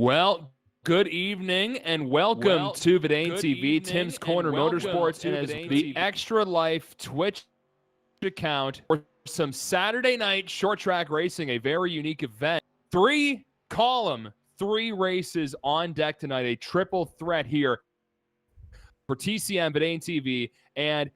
Well, good evening and welcome to Vidane TV, Tim's Corner Motorsports, and as the Extra Life Twitch account for some Saturday night short track racing, a very unique event. Three races on deck tonight, a triple threat here for TCM, Vidane TV, and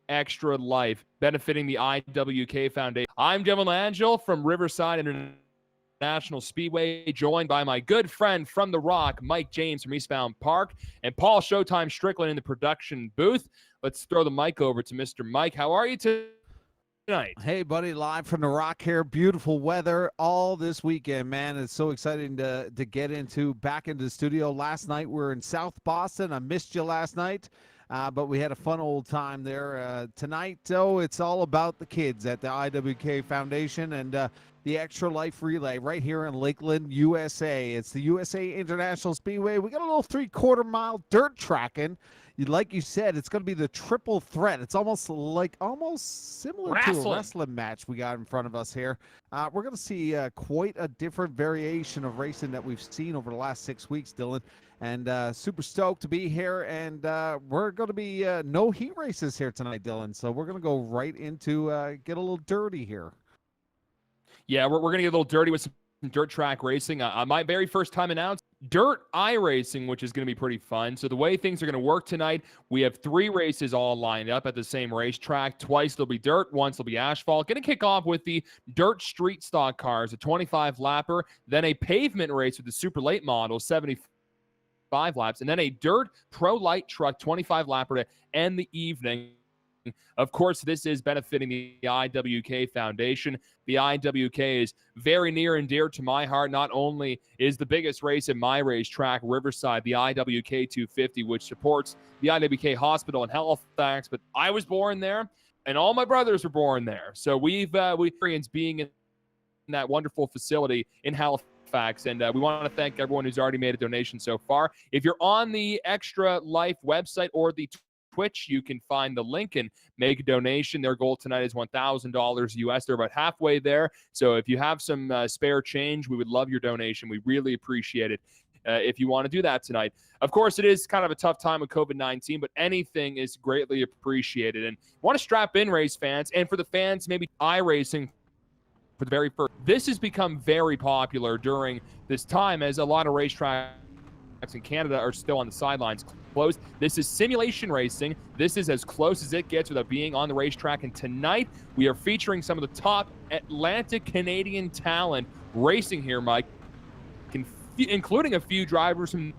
Extra Life, benefiting the IWK Foundation. I'm Duval Langille from Riverside International Speedway, joined by my good friend from The Rock, Mike James from Eastbound Park, and Paul Showtime Strickland in the production booth. Let's throw the mic over to Mr. Mike. How are you tonight? Hey, buddy, live from The Rock here. Beautiful weather all this weekend, man. It's so exciting to get back into the studio. Last night we were in South Boston. I missed you last night. But we had a fun old time there. Tonight, though, it's all about the kids at the IWK Foundation and the Extra Life Relay right here in Lakeland, USA. It's the USA International Speedway. We got a little 3/4 mile dirt tracking. Like you said, it's going to be the triple threat. It's almost similar to a wrestling match we got in front of us here. We're going to see quite a different variation of racing that we've seen over the last 6 weeks, Dylan. And super stoked to be here. And we're going to be no heat races here tonight, Dylan. So we're going to go right into get a little dirty here. Yeah, we're going to get a little dirty with some dirt track racing. My very first time announced dirt iRacing, which is going to be pretty fun. So the way things are going to work tonight, we have 3 races all lined up at the same racetrack. Twice there'll be dirt, once there'll be asphalt. Going to kick off with the dirt street stock cars, a 25 lapper, then a pavement race with the super late model, 75 laps, and then a dirt pro light truck, 25 lapper to end the evening. Of course, this is benefiting the IWK Foundation. The IWK is very near and dear to my heart. Not only is the biggest race in my racetrack, Riverside, the IWK 250, which supports the IWK Hospital in Halifax, but I was born there, and all my brothers were born there. So we experienced being in that wonderful facility in Halifax. And we want to thank everyone who's already made a donation so far. If you're on the Extra Life website or the Twitch, you can find the link and make a donation. Their goal tonight is $1,000 US. They're about halfway there. So if you have some spare change, we would love your donation. We really appreciate it if you want to do that tonight. Of course, it is kind of a tough time with COVID-19, but anything is greatly appreciated. And want to strap in, race fans, and for the fans, maybe iRacing for the very first. This has become very popular during this time as a lot of racetracks in Canada are still on the sidelines closed. This is simulation racing. This is as close as it gets without being on the racetrack. And tonight we are featuring some of the top Atlantic Canadian talent racing here, Mike, including a few drivers from.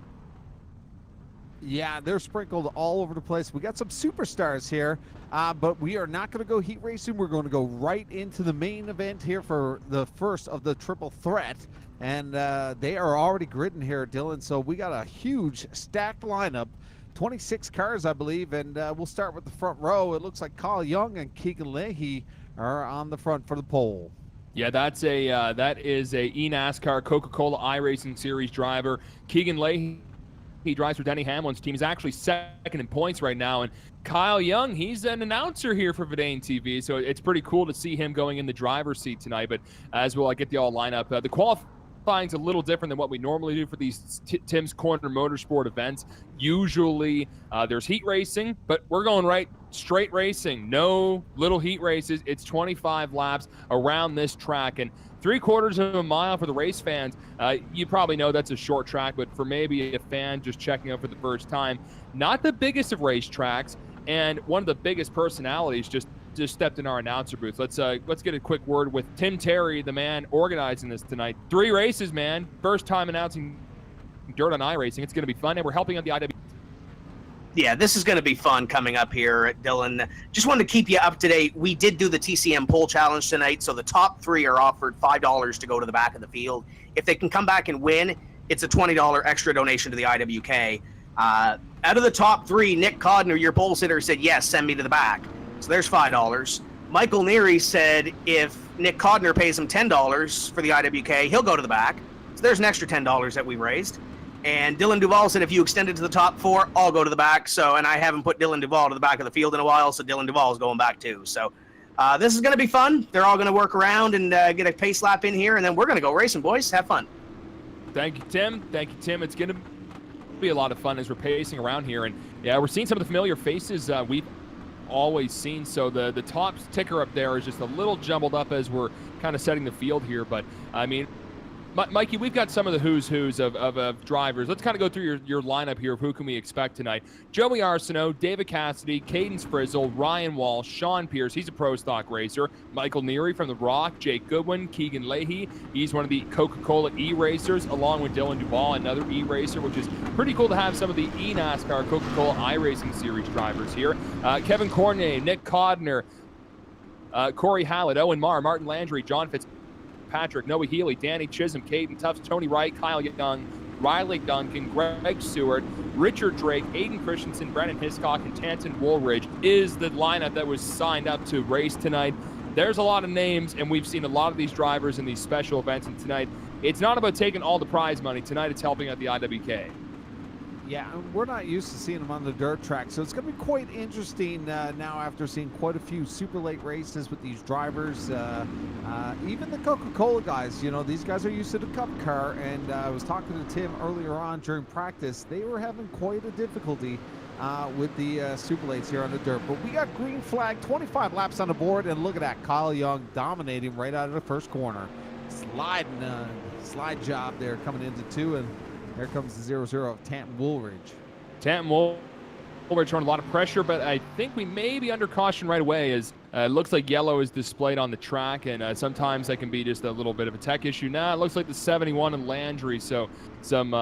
Yeah, they're sprinkled all over the place. We got some superstars here, but we are not going to go heat racing. We're going to go right into the main event here for the first of the triple threat. And they are already gridding here, Dylan. So we got a huge stacked lineup, 26 cars, I believe. And we'll start with the front row. It looks like Kyle Young and Keegan Leahy are on the front for the pole. Yeah, that is a eNASCAR Coca Cola iRacing Series driver. Keegan Leahy, he drives for Denny Hamlin's team. He's actually second in points right now. And Kyle Young, he's an announcer here for Vidane TV. So it's pretty cool to see him going in the driver's seat tonight. But as well, I get the all lineup. The qualifying's a little different than what we normally do for these Tim's Corner Motorsport events. Usually there's heat racing, but we're going right straight racing. No little heat races. It's 25 laps around this track. And 3/4 of a mile for the race fans. You probably know that's a short track, but for maybe a fan just checking out for the first time, not the biggest of racetracks, and one of the biggest personalities just stepped in our announcer booth. Let's get a quick word with Tim Terry, the man organizing this tonight. 3 races, man. First time announcing dirt on iRacing. It's going to be fun, and we're helping out the IW. Yeah, this is going to be fun coming up here, Dylan. Just wanted to keep you up to date. We did do the TCM poll challenge tonight, so the top 3 are offered $5 to go to the back of the field. If they can come back and win, it's a $20 extra donation to the IWK. Out of the top 3, Nick Codner, your poll sitter, said, yes, send me to the back. So there's $5. Michael Neary said if Nick Codner pays him $10 for the IWK, he'll go to the back. So there's an extra $10 that we raised. And Dylan Duval said, if you extend it to the top 4, I'll go to the back. So, and I haven't put Dylan Duval to the back of the field in a while, so Dylan Duval is going back too. So this is going to be fun. They're all going to work around and get a pace lap in here, and then we're going to go racing, boys. Have fun. Thank you, Tim. Thank you, Tim. It's going to be a lot of fun as we're pacing around here. And, yeah, we're seeing some of the familiar faces we've always seen. So the top ticker up there is just a little jumbled up as we're kind of setting the field here. But, I mean, Mikey, we've got some of the who's of drivers. Let's kind of go through your lineup here of who can we expect tonight. Joey Arsenault, David Cassidy, Caden Frizzle, Ryan Walsh, Sean Pierce, he's a pro stock racer, Michael Neary from The Rock, Jake Goodwin, Keegan Leahy, he's one of the Coca Cola e-racers, along with Dylan Duval, another e-racer, which is pretty cool to have some of the eNASCAR Coca Cola iRacing series drivers here. Kevin Cornier, Nick Codner, Corey Hallett, Owen Marr, Martin Landry, John Fitzpatrick, Noah Healy, Danny Chisholm, Caden Tufts, Tony Wright, Kyle Young, Riley Duncan, Greg Seward, Richard Drake, Aiden Christensen, Brandon Hiscock, and Tanton Woolridge is the lineup that was signed up to race tonight. There's a lot of names, and we've seen a lot of these drivers in these special events, and tonight it's not about taking all the prize money. Tonight it's helping out the IWK. Yeah, we're not used to seeing them on the dirt track, so it's going to be quite interesting now after seeing quite a few super late races with these drivers. Even the Coca-Cola guys, you know, these guys are used to the Cup car, and I was talking to Tim earlier on during practice. They were having quite a difficulty with the super lates here on the dirt. But we got green flag, 25 laps on the board, and look at that, Kyle Young dominating right out of the first corner. Slide job there coming into two, and here comes the 0-0 of Tanton Woolridge. Tanton Woolridge showing a lot of pressure, but I think we may be under caution right away as it looks like yellow is displayed on the track, and sometimes that can be just a little bit of a tech issue. Now it looks like the 71 and Landry, so some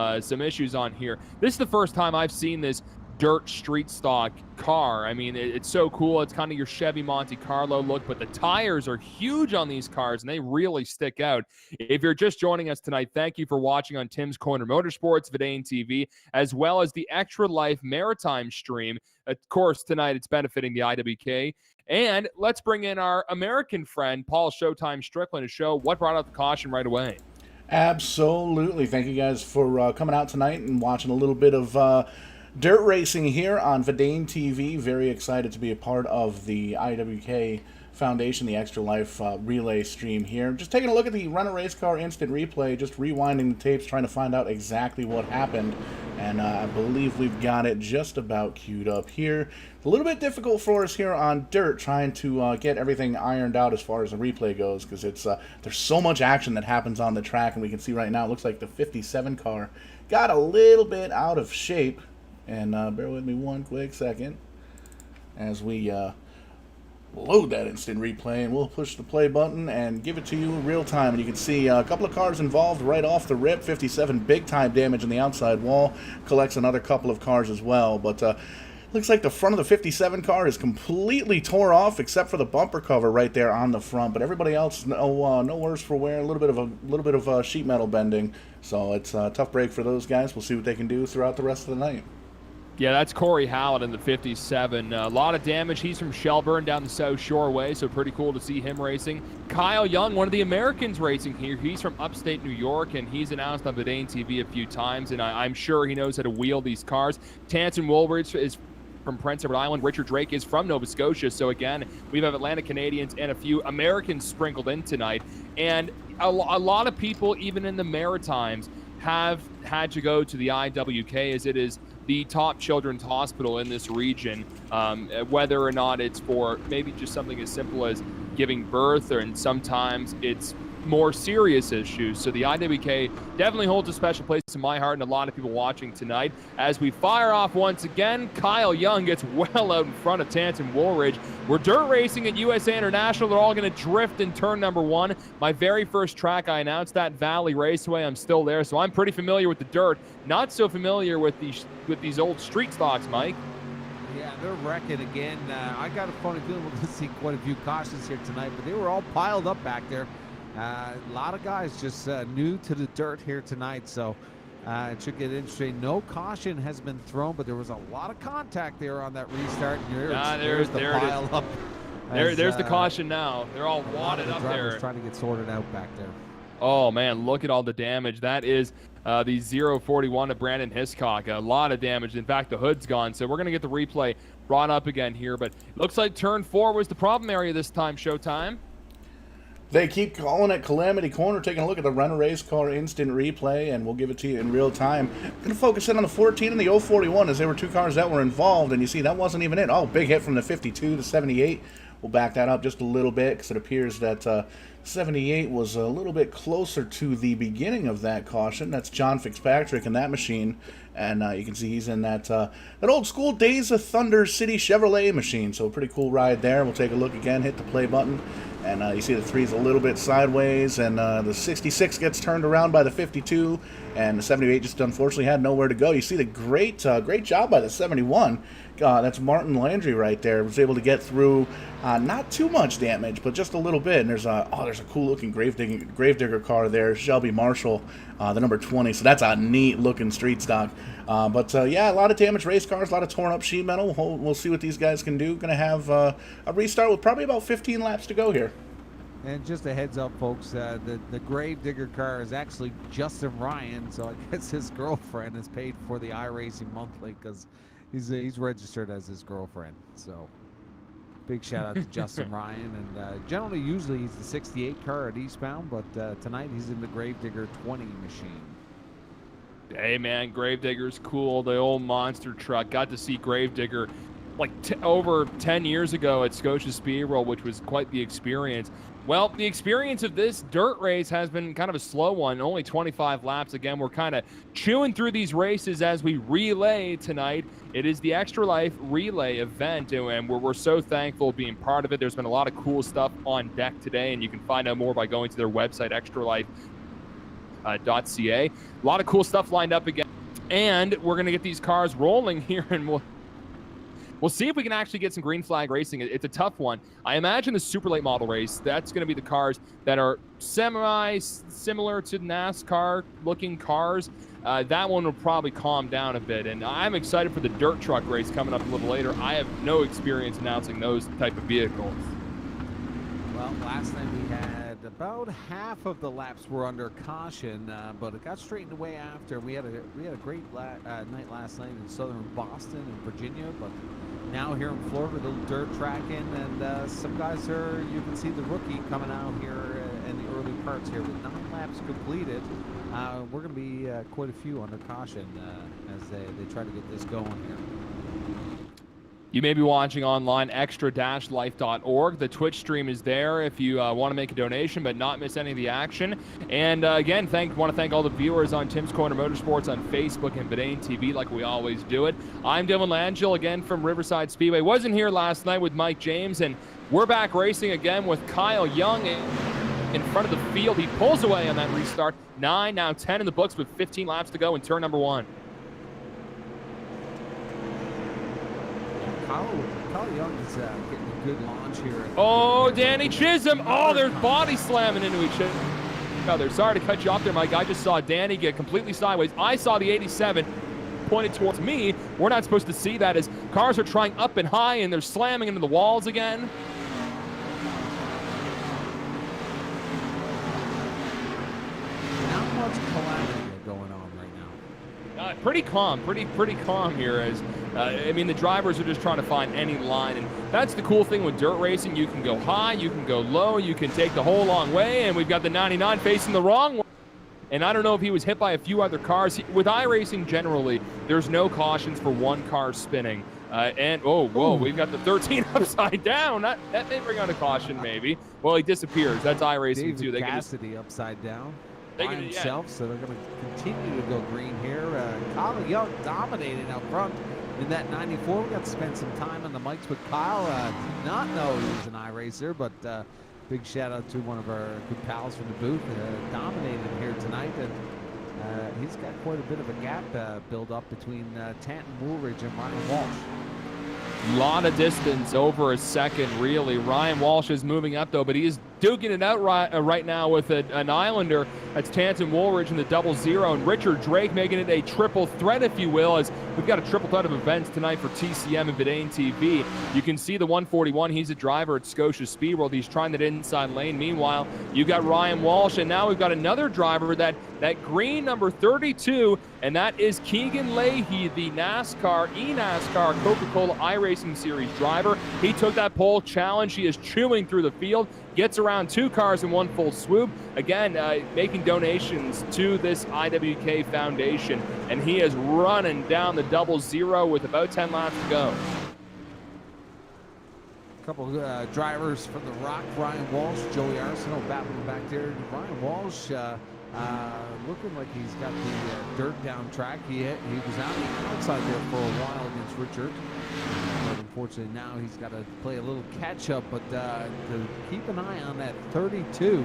issues on here. This is the first time I've seen this dirt street stock car. I mean, it's so cool. It's kind of your Chevy Monte Carlo look, but the tires are huge on these cars and they really stick out. If you're just joining us tonight, thank you for watching on Tim's Corner Motorsports, Vidane TV, as well as the Extra Life Maritime stream. Of course, tonight it's benefiting the IWK. And let's bring in our American friend, Paul Showtime Strickland, to show what brought out the caution right away. Absolutely. Thank you guys for coming out tonight and watching a little bit of dirt racing here on Vidane TV. Very excited to be a part of the IWK Foundation, the Extra Life relay stream here. Just taking a look at the Run a Race Car instant replay, just rewinding the tapes, trying to find out exactly what happened. And I believe we've got it just about queued up here. It's a little bit difficult for us here on dirt, trying to get everything ironed out as far as the replay goes, because it's there's so much action that happens on the track, and we can see right now it looks like the 57 car got a little bit out of shape. And bear with me one quick second as we load that instant replay, and we'll push the play button and give it to you in real time. And you can see a couple of cars involved right off the rip. 57 big time damage in the outside wall, collects another couple of cars as well. But looks like the front of the 57 car is completely tore off except for the bumper cover right there on the front. But everybody else, no worse for wear. A little bit of sheet metal bending. So it's a tough break for those guys. We'll see what they can do throughout the rest of the night. Yeah, that's Corey Hallett in the 57. A lot of damage. He's from Shelburne down the South Shore way, so pretty cool to see him racing. Kyle Young, one of the Americans racing here. He's from upstate New York, and he's announced on Vidane TV a few times, and I'm sure he knows how to wheel these cars. Tanton Woolridge is from Prince Edward Island. Richard Drake is from Nova Scotia. So again, we have Atlantic Canadians and a few Americans sprinkled in tonight. And a lot of people, even in the Maritimes, have had to go to the IWK, as it is the top children's hospital in this region, whether or not it's for maybe just something as simple as giving birth, and sometimes it's more serious issues. So the IWK definitely holds a special place in my heart and a lot of people watching tonight. As we fire off once again, Kyle Young gets well out in front of Tanton Woolridge. We're dirt racing at USA International. They're all going to drift in turn number one. My very first track, I announced that, Valley Raceway. I'm still there, so I'm pretty familiar with the dirt. Not so familiar with these old street stocks, Mike. Yeah, they're wrecking again. I got a funny feeling we're going to see quite a few cautions here tonight, but they were all piled up back there. A lot of guys just new to the dirt here tonight, so it should get interesting. No caution has been thrown, but there was a lot of contact there on that restart. There's the pile up. There's the caution now. They're all wadded up there. Trying to get sorted out back there. Oh, man, look at all the damage. That is the 041 of Brandon Hiscock. A lot of damage. In fact, the hood's gone, so we're going to get the replay brought up again here. But it looks like turn 4 was the problem area this time, Showtime. They keep calling it Calamity Corner, taking a look at the Run a Race Car instant replay, and we'll give it to you in real time. Going to focus in on the 14 and the 041, as there were two cars that were involved, and you see that wasn't even it. Oh, big hit from the 52 to 78. We'll back that up just a little bit, because it appears that 78 was a little bit closer to the beginning of that caution. That's John Fitzpatrick in that machine, and you can see he's in that old school Days of Thunder City Chevrolet machine. So a pretty cool ride there. We'll take a look again, hit the play button, and you see the 3's a little bit sideways, and the 66 gets turned around by the 52, and the 78 just unfortunately had nowhere to go. You see the great job by the 71. That's Martin Landry right there. Was able to get through not too much damage, but just a little bit. And there's a cool looking gravedigger car there, Shelby Marshall, the number 20. So that's a neat looking street stock. Yeah, a lot of damaged race cars, a lot of torn up sheet metal. We'll see what these guys can do. Going to have a restart with probably about 15 laps to go here. And just a heads up, folks, the gravedigger car is actually Justin Ryan, so I guess his girlfriend is paid for the iRacing monthly because he's registered as his girlfriend. So big shout out to Justin Ryan. And usually he's the 68 car at Eastbound, but tonight he's in the gravedigger 20 machine. Hey man, Gravedigger's cool. The old monster truck. Got to see Gravedigger like over 10 years ago at Scotia Speedway, which was quite the experience. Well, the experience of this dirt race has been kind of a slow one, only 25 laps. Again, we're kind of chewing through these races as we relay tonight. It is the Extra Life Relay event, and we're so thankful being part of it. There's been a lot of cool stuff on deck today, and you can find out more by going to their website, extralife.ca. A lot of cool stuff lined up again, and we're going to get these cars rolling here, and we'll see if we can actually get some green flag racing. It's a tough one. I imagine the super late model race, that's going to be the cars that are similar to NASCAR looking cars. That one will probably calm down a bit. And I'm excited for the dirt truck race coming up a little later. I have no experience announcing those type of vehicles. Well, last night we had about half of the laps were under caution, but it got straightened away after. We had a great night last night in southern Boston and Virginia, but now here in Florida, the dirt tracking, and some guys are, you can see the rookie coming out here in the early parts here with 9 laps completed. We're going to be quite a few under caution as they try to get this going here. You may be watching online, extra-life.org. The Twitch stream is there if you want to make a donation but not miss any of the action. And again, want to thank all the viewers on Tim's Corner Motorsports on Facebook and Vidane TV like we always do it. I'm Dylan Langille again from Riverside Speedway. Wasn't here last night with Mike James, and we're back racing again with Kyle Young in front of the field. He pulls away on that restart. 9, now 10 in the books with 15 laps to go in turn number 1. Kyle Young is getting a good launch here. Oh, Danny Chisholm. Oh, they're body slamming into each other. Sorry to cut you off there, Mike. I just saw Danny get completely sideways. I saw the 87 pointed towards me. We're not supposed to see that as cars are trying up and high and they're slamming into the walls again. Not much calamity going on right now. Pretty calm here as I mean, the drivers are just trying to find any line, and that's the cool thing with dirt racing. You can go high, you can go low, you can take the whole long way, and we've got the 99 facing the wrong way. And I don't know if he was hit by a few other cars. With iRacing generally, there's no cautions for one car spinning. We've got the 13 upside down. That may bring out a caution, maybe. Well, he disappears. That's iRacing too. David Cassidy upside down by himself, so they're going to continue to go green here. Kyle Young dominating out front in that 94. We got to spend some time on the mics with Kyle. Did not know he was an iRacer, but big shout out to one of our good pals from the booth, dominating here tonight. And he's got quite a bit of a gap build up between Tanton Woolridge and Ryan Walsh. A lot of distance, over a second, really. Ryan Walsh is moving up, though, but he is duking it out right now with an Islander. That's Tanton Woolridge in the 00, and Richard Drake making it a triple threat, if you will, as we've got a triple threat of events tonight for TCM and Vidane TV. You can see the 141. He's a driver at Scotia Speedway. He's trying that inside lane. Meanwhile, you've got Ryan Walsh, and now we've got another driver, that green number 32, and that is Keegan Leahy, the eNASCAR Coca Cola iRacing Series driver. He took that pole challenge. He is chewing through the field. gets around 2 cars in one full swoop. Again, making donations to this IWK Foundation, and he is running down the 00 with about 10 laps to go. A couple drivers from the Rock, Ryan Walsh, Joey Arsenault battling back there. Ryan Walsh looking like he's got the dirt down track. He was out on the outside there for a while against Richard. But unfortunately now he's got to play a little catch up. But to keep an eye on that 32,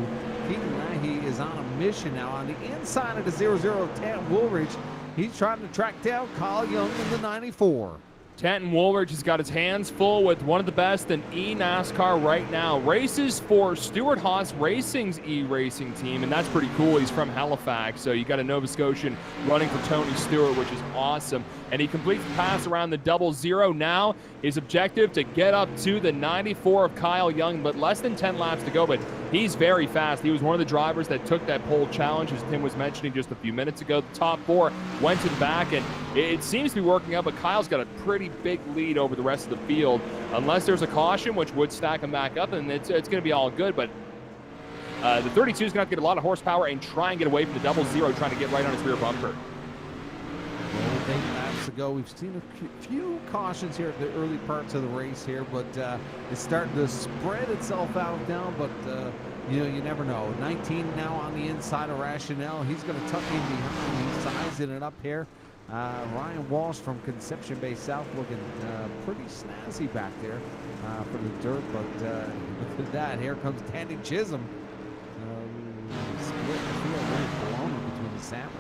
Keegan Leahy is on a mission now on the inside of the 00 Tam Woolridge. He's trying to track down Kyle Young in the 94. Tanton Woolridge has got his hands full with one of the best in eNASCAR right now. Races for Stuart Haas Racing's e-racing team, and that's pretty cool. He's from Halifax, so you got a Nova Scotian running for Tony Stewart, which is awesome. And he completes the pass around the 00 now. His objective to get up to the 94 of Kyle Young, but less than 10 laps to go. But he's very fast. He was one of the drivers that took that pole challenge, as Tim was mentioning just a few minutes ago. The top 4 went to the back, and it seems to be working out, but Kyle's got a pretty big lead over the rest of the field. Unless there's a caution, which would stack him back up, and it's going to be all good. But the 32 is going to have to get a lot of horsepower and try and get away from the 00, trying to get right on his rear bumper. Well, 8 laps ago, we've seen a few cautions here at the early parts of the race here, but it's starting to spread itself out now. But you know, you never know. 19 now on the inside of Rationale. He's going to tuck in behind. He's sizing it up here. Ryan Walsh from Conception Bay South looking pretty snazzy back there for the dirt. But look at that. Here comes Tandy Chisholm. Split the field right below between the sandwich.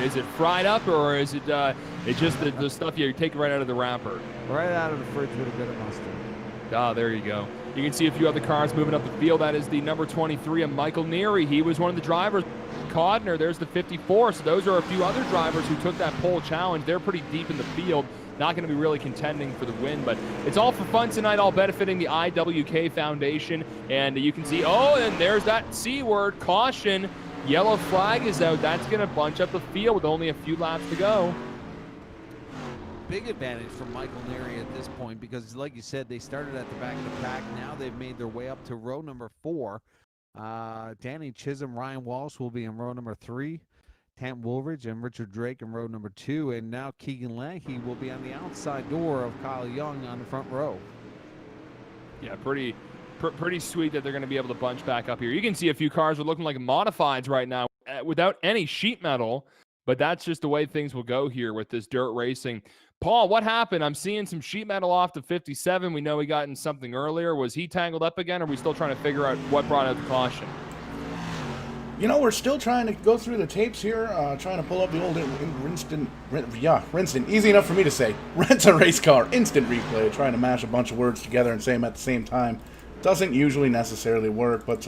Is it fried up, or is it it's just the stuff you take right out of the wrapper? Right out of the fridge with a bit of mustard. Ah, there you go. You can see a few other cars moving up the field. That is the number 23 of Michael Neary. He was one of the drivers. Codner, there's the 54. So those are a few other drivers who took that pole challenge. They're pretty deep in the field. Not going to be really contending for the win, but it's all for fun tonight, all benefiting the IWK Foundation. And you can see, oh, and there's that C word, caution. Yellow flag is out. That's going to bunch up the field with only a few laps to go. Big advantage for Michael Neary at this point because, like you said, they started at the back of the pack. Now they've made their way up to row number 4. Danny Chisholm, Ryan Walsh will be in row number 3. Tam Woolridge and Richard Drake in row number 2. And now Keegan Leahy will be on the outside door of Kyle Young on the front row. Yeah, pretty sweet that they're going to be able to bunch back up here. You can see a few cars are looking like modifieds right now without any sheet metal, but that's just the way things will go here with this dirt racing. Paul, what happened? I'm seeing some sheet metal off the 57. We know we got in something earlier. Was he tangled up again, or are we still trying to figure out what brought out the caution? You know, we're still trying to go through the tapes here, trying to pull up the old Rinston, easy enough for me to say, rent a race car, instant replay, trying to mash a bunch of words together and say them at the same time. Doesn't usually necessarily work, but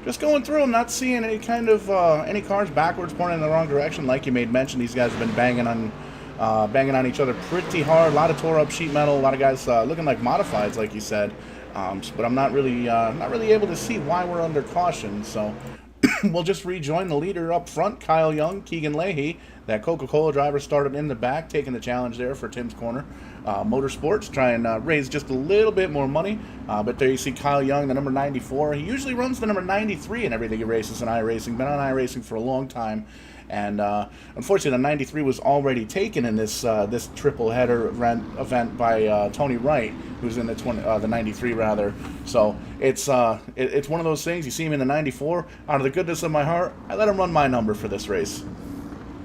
just going through, I'm not seeing any kind of any cars backwards pointing in the wrong direction. Like you made mention, these guys have been banging on each other pretty hard. A lot of tore up sheet metal. A lot of guys looking like modifieds, like you said. But I'm not really able to see why we're under caution. So we'll just rejoin the leader up front, Kyle Young, Keegan Leahy. That Coca Cola driver started in the back, taking the challenge there for Tim's Corner. Motorsports, try and raise just a little bit more money. But there you see Kyle Young, the number 94. He usually runs the number 93 in everything he races in iRacing. Been on iRacing for a long time. And unfortunately, the 93 was already taken in this this triple header event by Tony Wright, who's in the 93 rather. So it's one of those things. You see him in the 94. Out of the goodness of my heart, I let him run my number for this race.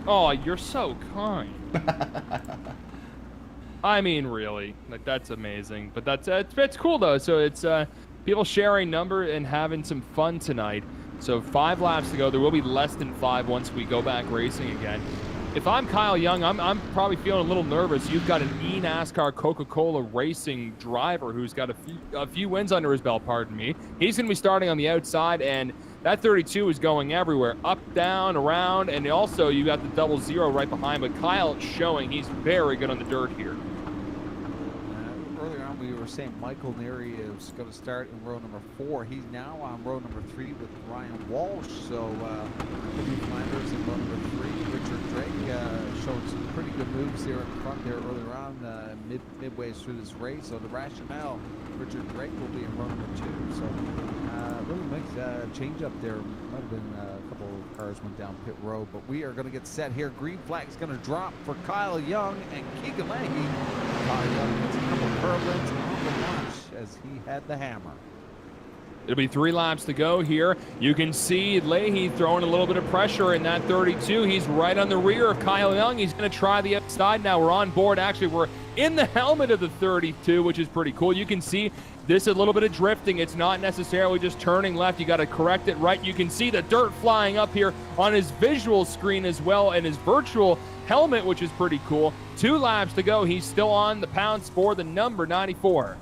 Oh, you're so kind. I mean, really, like that's amazing. But it's cool though. So it's people sharing number and having some fun tonight. So 5 laps to go. There will be less than 5 once we go back racing again. If I'm Kyle Young, I'm probably feeling a little nervous. You've got an eNASCAR Coca Cola racing driver who's got a few wins under his belt, pardon me. He's going to be starting on the outside, and that 32 is going everywhere, up, down, around, and also you got the 00 right behind. But Kyle showing he's very good on the dirt here. Earlier on, we were St. Michael Neary is going to start in row number 4. He's now on row number 3 with Ryan Walsh. So Jimmy Flanders in row number 3. Richard Drake showing some pretty good moves here in the front there earlier on, midway through this race. So the rationale, Richard Drake will be in row number 2. So little mixed change up there. Might have been a couple of cars went down pit road, but we are going to get set here. Green flag's going to drop for Kyle Young and Keegan Leahy. Kyle Young gets a couple of curlins on the launch as he had the hammer. It'll be 3 laps to go here. You can see Leahy throwing a little bit of pressure in that 32. He's right on the rear of Kyle Young. He's going to try the outside now. We're on board. Actually, we're in the helmet of the 32, which is pretty cool. You can see this is a little bit of drifting. It's not necessarily just turning left. You got to correct it right. You can see the dirt flying up here on his visual screen as well and his virtual helmet, which is pretty cool. 2 laps to go. He's still on the pounce for the number 94.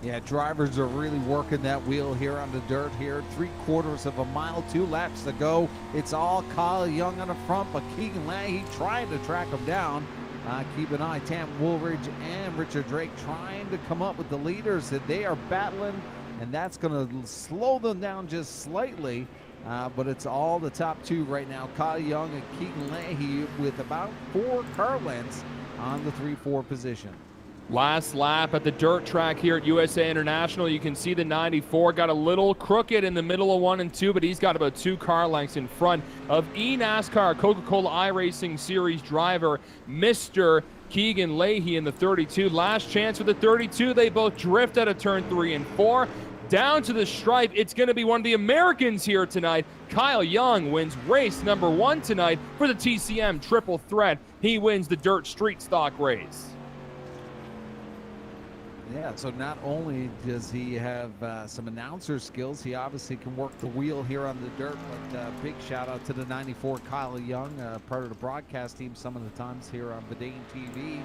Yeah, drivers are really working that wheel here on the dirt here. 3/4 of a mile, 2 laps to go. It's all Kyle Young on the front, but Keegan Leahy trying to track him down. Keep an eye, Tam Woolridge and Richard Drake trying to come up with the leaders that they are battling, and that's going to slow them down just slightly. But it's all the top 2 right now. Kyle Young and Keegan Leahy with about 4 car lengths on the 3-4 position. Last lap at the dirt track here at USA International. You can see the 94 got a little crooked in the middle of 1 and 2, but he's got about 2 car lengths in front of eNASCAR Coca Cola iRacing Series driver Mr. Keegan Leahy in the 32. Last chance for the 32. They both drift out of turn 3 and 4. Down to the stripe. It's going to be one of the Americans here tonight. Kyle Young wins race number 1 tonight for the TCM Triple Threat. He wins the dirt street stock race. Yeah, so not only does he have some announcer skills, he obviously can work the wheel here on the dirt. But big shout out to the 94 Kyle Young, part of the broadcast team some of the times here on Vidane TV,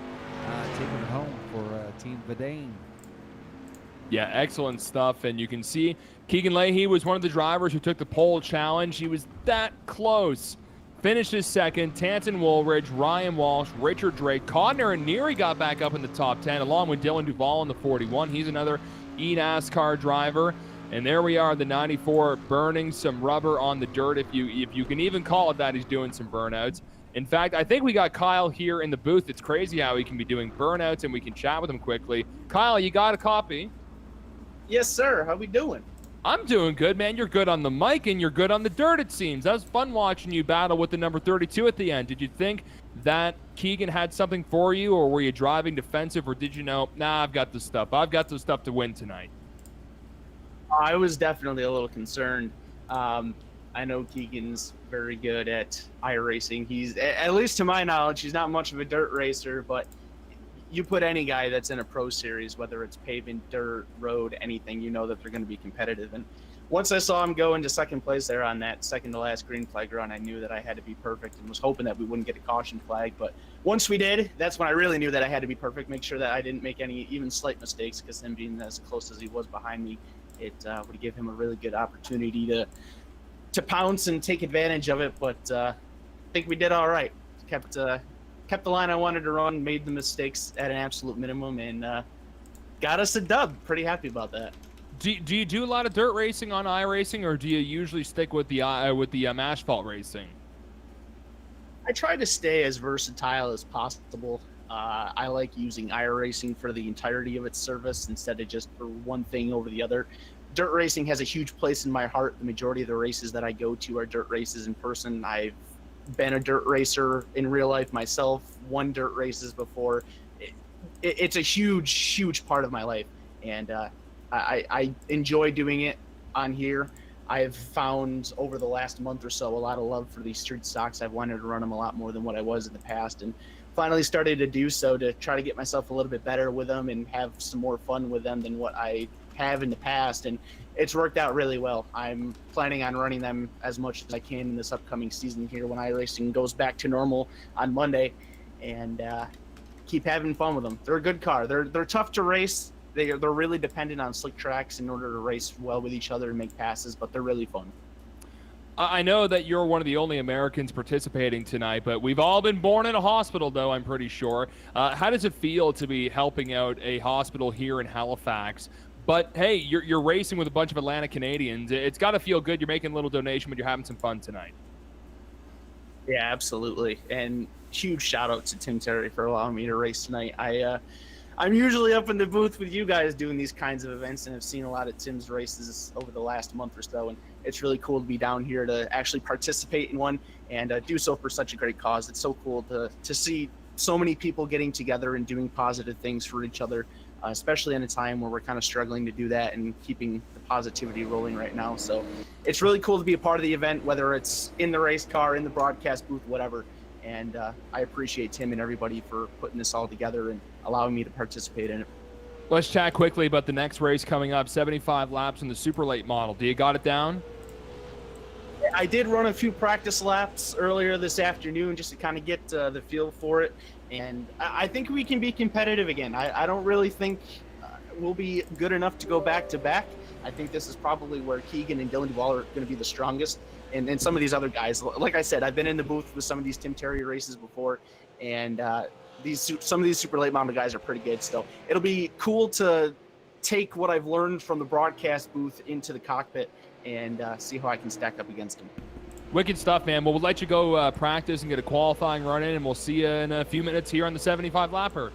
taking it home for Team Vidane. Yeah, excellent stuff. And you can see Keegan Leahy was one of the drivers who took the pole challenge. He was that close. Finishes second. Tanton Woolridge, Ryan Walsh, Richard Drake, Codner and Neary got back up in the top 10, along with Dylan Duval in the 41. He's another eNASCAR driver. And there we are, the 94 burning some rubber on the dirt, if you can even call it that. He's doing some burnouts. In fact, I think we got Kyle here in the booth. It's crazy how he can be doing burnouts, and we can chat with him quickly. Kyle, you got a copy? Yes, sir. How we doing? I'm doing good, man. You're good on the mic, and you're good on the dirt, it seems. That was fun watching you battle with the number 32 at the end. Did you think that Keegan had something for you, or were you driving defensive, or did you know, nah, I've got the stuff. I've got the stuff to win tonight? I was definitely a little concerned. I know Keegan's very good at iRacing. He's, at least to my knowledge, he's not much of a dirt racer, but you put any guy that's in a pro series, whether it's pavement, dirt, road, anything, you know that they're going to be competitive. And once I saw him go into second place there on that second to last green flag run, I knew that I had to be perfect and was hoping that we wouldn't get a caution flag. But once we did, that's when I really knew that I had to be perfect, make sure that I didn't make any even slight mistakes, because him being as close as he was behind me, it would give him a really good opportunity to pounce and take advantage of it. But I think we did all right. Kept the line I wanted to run, made the mistakes at an absolute minimum, and got us a dub. Pretty happy about that. Do you do a lot of dirt racing on iRacing, or do you usually stick with the asphalt racing? I try to stay as versatile as possible. I like using iRacing for the entirety of its service instead of just for one thing over the other. Dirt racing has a huge place in my heart. The majority of the races that I go to are dirt races in person. I've been a dirt racer in real life myself, won dirt races before. It's a huge part of my life, and I enjoy doing it on here. I've found over the last month or so a lot of love for these street stocks. I've wanted to run them a lot more than what I was in the past, and finally started to do so to try to get myself a little bit better with them and have some more fun with them than what I have in the past, and it's worked out really well. I'm planning on running them as much as I can in this upcoming season here when iRacing goes back to normal on Monday, and keep having fun with them. They're a good car. They're tough to race. They're really dependent on slick tracks in order to race well with each other and make passes, but they're really fun. I know that you're one of the only Americans participating tonight, but we've all been born in a hospital, though, I'm pretty sure. How does it feel to be helping out a hospital here in Halifax? But, hey, you're racing with a bunch of Atlanta Canadians. It's got to feel good. You're making a little donation, but you're having some fun tonight. Yeah, absolutely. And huge shout out to Tim Terry for allowing me to race tonight. I'm usually up in the booth with you guys doing these kinds of events, and have seen a lot of Tim's races over the last month or so, and it's really cool to be down here to actually participate in one and do so for such a great cause. It's so cool to see so many people getting together and doing positive things for each other, especially in a time where we're kind of struggling to do that and keeping the positivity rolling right now. So it's really cool to be a part of the event, whether it's in the race car, in the broadcast booth, whatever. And I appreciate Tim and everybody for putting this all together and allowing me to participate in it. Let's chat quickly about the next race coming up, 75 laps in the super late model. Do you got it down? I did run a few practice laps earlier this afternoon just to kind of get the feel for it. And I think we can be competitive again. I don't really think we'll be good enough to go back to back. I think this is probably where Keegan and Dylan Duval are going to be the strongest. And some of these other guys, like I said, I've been in the booth with some of these Tim Terry races before, and some of these super late model guys are pretty good. So it'll be cool to take what I've learned from the broadcast booth into the cockpit and see how I can stack up against them. Wicked stuff, man. Well, we'll let you go practice and get a qualifying run in, and we'll see you in a few minutes here on the 75 lapper.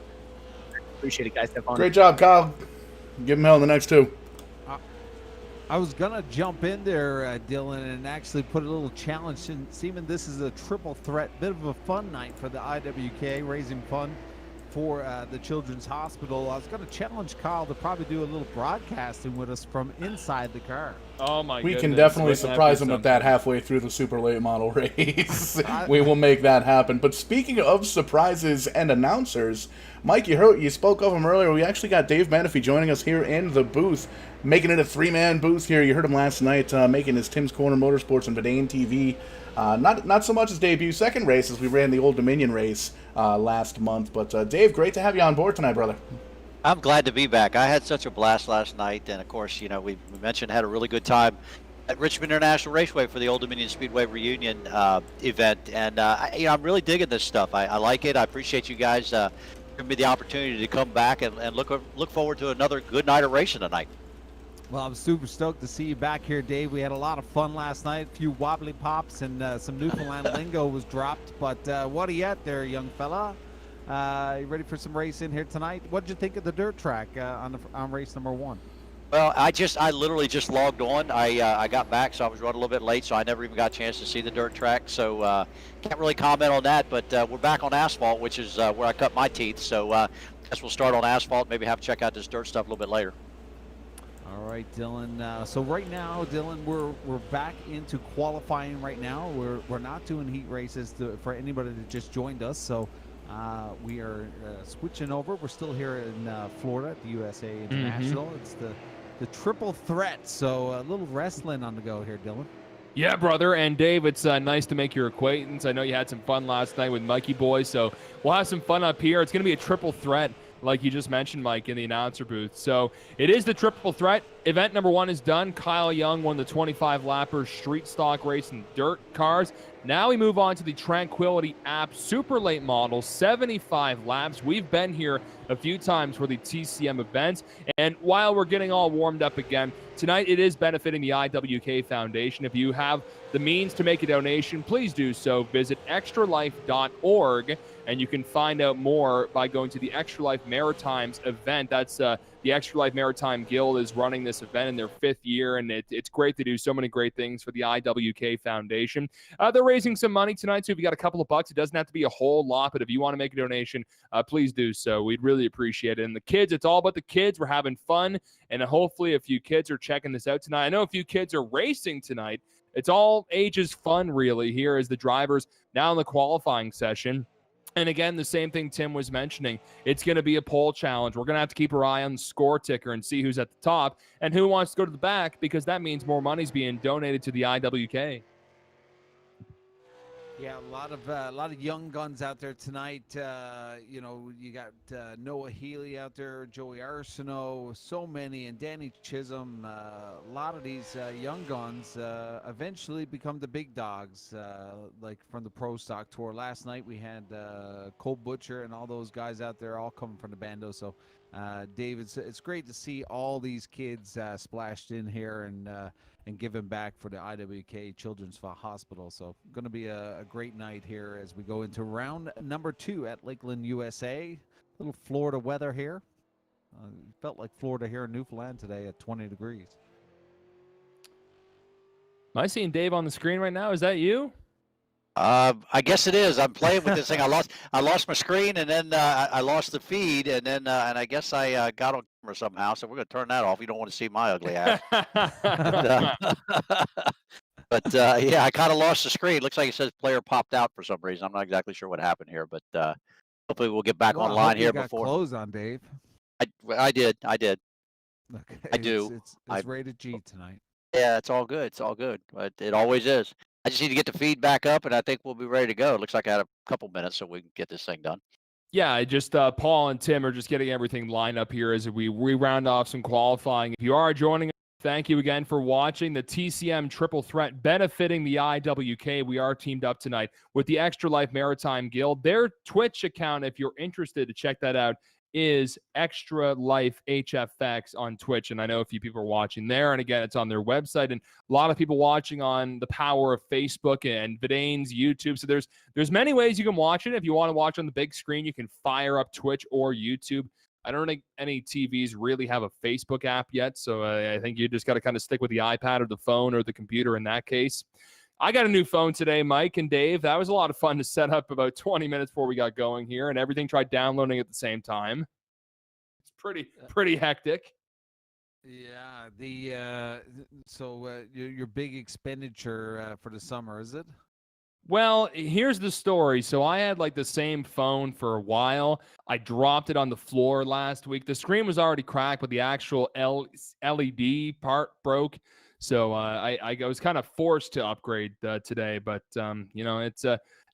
Appreciate it, guys. Have fun. Great job, Kyle. Give him hell in the next two. I was going to jump in there, Dylan, and actually put a little challenge in. Seeming this is a triple threat, bit of a fun night for the IWK, raising fund for the Children's Hospital. I was going to challenge Kyle to probably do a little broadcasting with us from inside the car. Oh, my We goodness. can definitely surprise him with that halfway through the super late model race. We will make that happen. But speaking of surprises and announcers, Mike, you spoke of him earlier. We actually got Dave Menifee joining us here in the booth, making it a three-man booth here. You heard him last night making his Tim's Corner Motorsports and Vidane TV. Not so much his debut second race as we ran the Old Dominion race last month. But Dave, great to have you on board tonight, brother. I'm glad to be back. I had such a blast last night, and of course, we mentioned had a really good time at Richmond International Raceway for the Old Dominion Speedway reunion event, and I'm really digging this stuff. I like it. I appreciate you guys giving me the opportunity to come back and look forward to another good night of racing tonight. Well, I'm super stoked to see you back here, Dave. We had a lot of fun last night. A few wobbly pops and some Newfoundland lingo was dropped. But what are you at there, young fella? You ready for some racing here tonight? What did you think of the dirt track on race number 1? Well, I literally just logged on. I got back, so I was running a little bit late, so I never even got a chance to see the dirt track. So can't really comment on that. But we're back on asphalt, which is where I cut my teeth. So I guess we'll start on asphalt. Maybe have to check out this dirt stuff a little bit later. All right, Dylan. So right now, Dylan, we're back into qualifying right now. We're not doing heat races for anybody that just joined us. So we are switching over. We're still here in Florida at the USA International. It's the triple threat. So a little wrestling on the go here, Dylan. Yeah, brother. And Dave, it's nice to make your acquaintance. I know you had some fun last night with Mikey Boy, so we'll have some fun up here. It's going to be a triple threat, like you just mentioned, Mike, in the announcer booth. So it is the triple threat. Event number 1 is done. Kyle Young won the 25-lapper street stock race in dirt cars. Now we move on to the Tranquility app super late model, 75 laps. We've been here a few times for the TCM events. And while we're getting all warmed up again, tonight it is benefiting the IWK Foundation. If you have the means to make a donation, please do so. Visit extralife.org, and you can find out more by going to the Extra Life Maritimes event. That's the Extra Life Maritime Guild is running this event in their 5th year, and it's great to do so many great things for the IWK Foundation. They're raising some money tonight, so if you got a couple of bucks, it doesn't have to be a whole lot, but if you want to make a donation, please do so. We'd really appreciate it. And the kids, it's all about the kids. We're having fun, and hopefully a few kids are checking this out tonight. I know a few kids are racing tonight. It's all ages fun, really, here as the drivers now in the qualifying session. And again, the same thing Tim was mentioning. It's going to be a poll challenge. We're going to have to keep our eye on the score ticker and see who's at the top and who wants to go to the back, because that means more money's being donated to the IWK. Yeah, a lot of young guns out there tonight. You know, you got Noah Healy out there, Joey Arsenault, so many, and Danny Chisholm. A lot of these young guns eventually become the big dogs, like from the Pro Stock Tour. Last night we had Cole Butcher and all those guys out there, all coming from the Bando. So, Dave, it's great to see all these kids splashed in here and given back for the IWK Children's Hospital. So going to be a great night here as we go into round number 2 at Lakeland, USA. A little Florida weather here. Felt like Florida here in Newfoundland today at 20 degrees. Am I seeing Dave on the screen right now? Is that you? I guess it is. I'm playing with this thing. I lost my screen, and then I lost the feed, and then and I guess I got on camera somehow. So we're gonna turn that off. You don't want to see my ugly ass. But yeah, I kind of lost the screen. Looks like it says player popped out for some reason. I'm not exactly sure what happened here, but hopefully we'll get back online here before. Clothes on, Dave. I did. Okay. I do. It's rated G tonight. Yeah, it's all good. It's all good. But it always is. I just need to get the feed back up, and I think we'll be ready to go. It looks like I had a couple minutes, so we can get this thing done. Yeah, just Paul and Tim are just getting everything lined up here as we round off some qualifying. If you are joining us, thank you again for watching the TCM Triple Threat benefiting the IWK. We are teamed up tonight with the Extra Life Maritime Guild. Their Twitch account, if you're interested to check that out, is Extra Life HFX on Twitch. And I know a few people are watching there. And again, it's on their website. And a lot of people watching on the power of Facebook and Vidane's YouTube. So there's many ways you can watch it. If you want to watch on the big screen, you can fire up Twitch or YouTube. I don't think any TVs really have a Facebook app yet. So I think you just got to kind of stick with the iPad or the phone or the computer in that case. I got a new phone today, Mike and Dave. That was a lot of fun to set up about 20 minutes before we got going here, and everything tried downloading at the same time. It's pretty hectic. Yeah. So your big expenditure for the summer, is it? Well, here's the story. So I had like the same phone for a while. I dropped it on the floor last week. The screen was already cracked, but the actual LED part broke. So I was kind of forced to upgrade today, but it's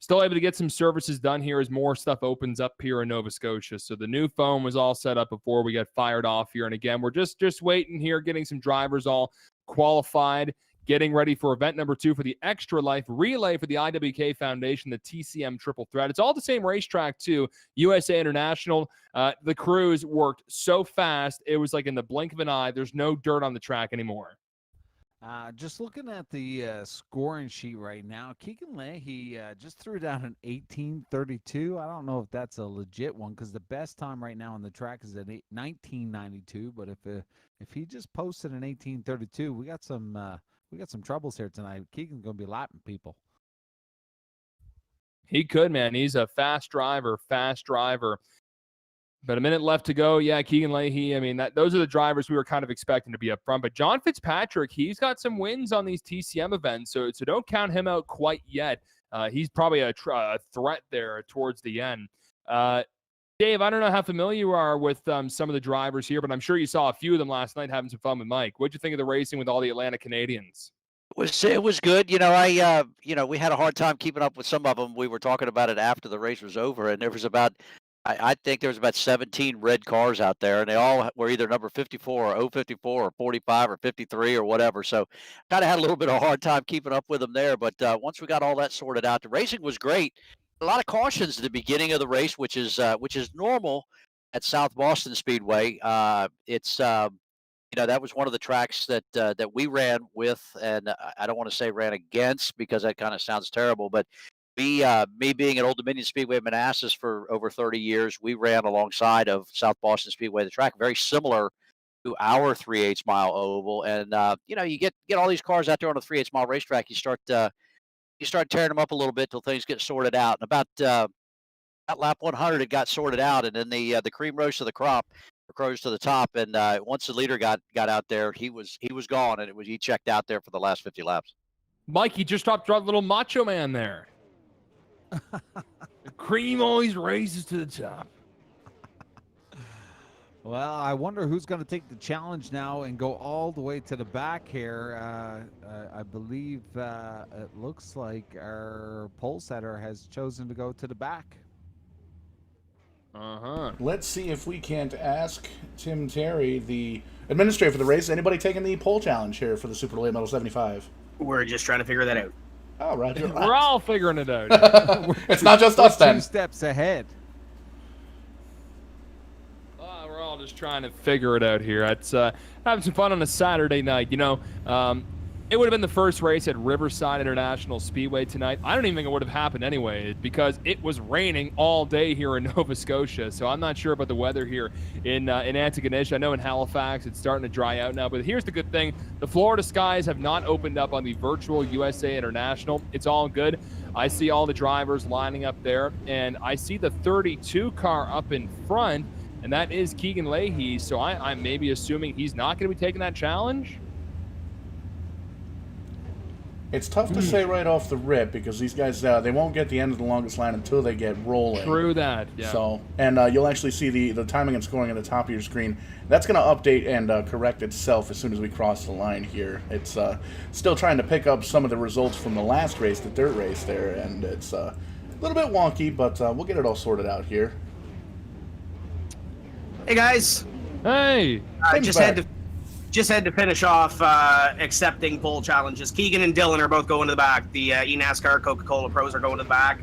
still able to get some services done here as more stuff opens up here in Nova Scotia. So the new phone was all set up before we got fired off here. And again, we're just waiting here, getting some drivers all qualified, getting ready for event number 2 for the Extra Life Relay for the IWK Foundation, the TCM Triple Threat. It's all the same racetrack too, USA International. The crews worked so fast, it was like in the blink of an eye. There's no dirt on the track anymore. Just looking at the scoring sheet right now, Keegan Leahy just threw down an 18:32. I don't know if that's a legit one because the best time right now on the track is at 19:92. But if he just posted an 18:32, we got some troubles here tonight. Keegan's gonna be lapping people. He could, man. He's a fast driver. But a minute left to go. Yeah, Keegan Leahy. I mean, those are the drivers we were kind of expecting to be up front. But John Fitzpatrick, he's got some wins on these TCM events, so don't count him out quite yet. He's probably a threat there towards the end. Dave, I don't know how familiar you are with some of the drivers here, but I'm sure you saw a few of them last night having some fun with Mike. What'd you think of the racing with all the Atlanta Canadians? It was good. We had a hard time keeping up with some of them. We were talking about it after the race was over, and there was I think there was about 17 red cars out there, and they all were either number 54 or 054 or 45 or 53 or whatever. So kind of had a little bit of a hard time keeping up with them there. But once we got all that sorted out, the racing was great. A lot of cautions at the beginning of the race, which is normal at South Boston Speedway. That was one of the tracks that we ran with, and I don't want to say ran against because that kind of sounds terrible, but me being at Old Dominion Speedway Manassas for over 30 years, we ran alongside of South Boston Speedway, the track very similar to our 3/8 mile oval. And you get all these cars out there on a 3/8 mile racetrack, you start tearing them up a little bit till things get sorted out. And about lap 100, it got sorted out, and then the cream rose to the crop, rose to the top. And once the leader got out there, he was gone, and he checked out there for the last 50 laps. Mike, he just dropped a little macho man there. The cream always raises to the top. Well, I wonder who's going to take the challenge now and go all the way to the back here. I believe it looks like our pole setter has chosen to go to the back. Let's see if we can't ask Tim Terry, the administrator for the race. Anybody taking the pole challenge here for the Super Late Model 75? We're just trying to figure that out. Oh, Roger. We're all figuring it out. It's not just us then. 2 steps ahead. We're all just trying to figure it out here. It's having some fun on a Saturday night. You know, it would have been the first race at Riverside International Speedway tonight. I don't even think it would have happened anyway because it was raining all day here in Nova Scotia. So I'm not sure about the weather here in Antigonish. I know in Halifax it's starting to dry out now. But here's the good thing. The Florida skies have not opened up on the virtual USA International. It's all good. I see all the drivers lining up there. And I see the 32 car up in front. And that is Keegan Leahy. So I'm maybe assuming he's not going to be taking that challenge. It's tough to say right off the rip because these guys, they won't get the end of the longest line until they get rolling. True that, yeah. So, and you'll actually see the timing and scoring at the top of your screen. That's going to update and correct itself as soon as we cross the line here. It's still trying to pick up some of the results from the last race, the dirt race there, and it's a little bit wonky, but we'll get it all sorted out here. Hey guys, Hey. Just had to finish off accepting pole challenges. Keegan and Dylan are both going to the back. The eNASCAR Coca Cola pros are going to the back.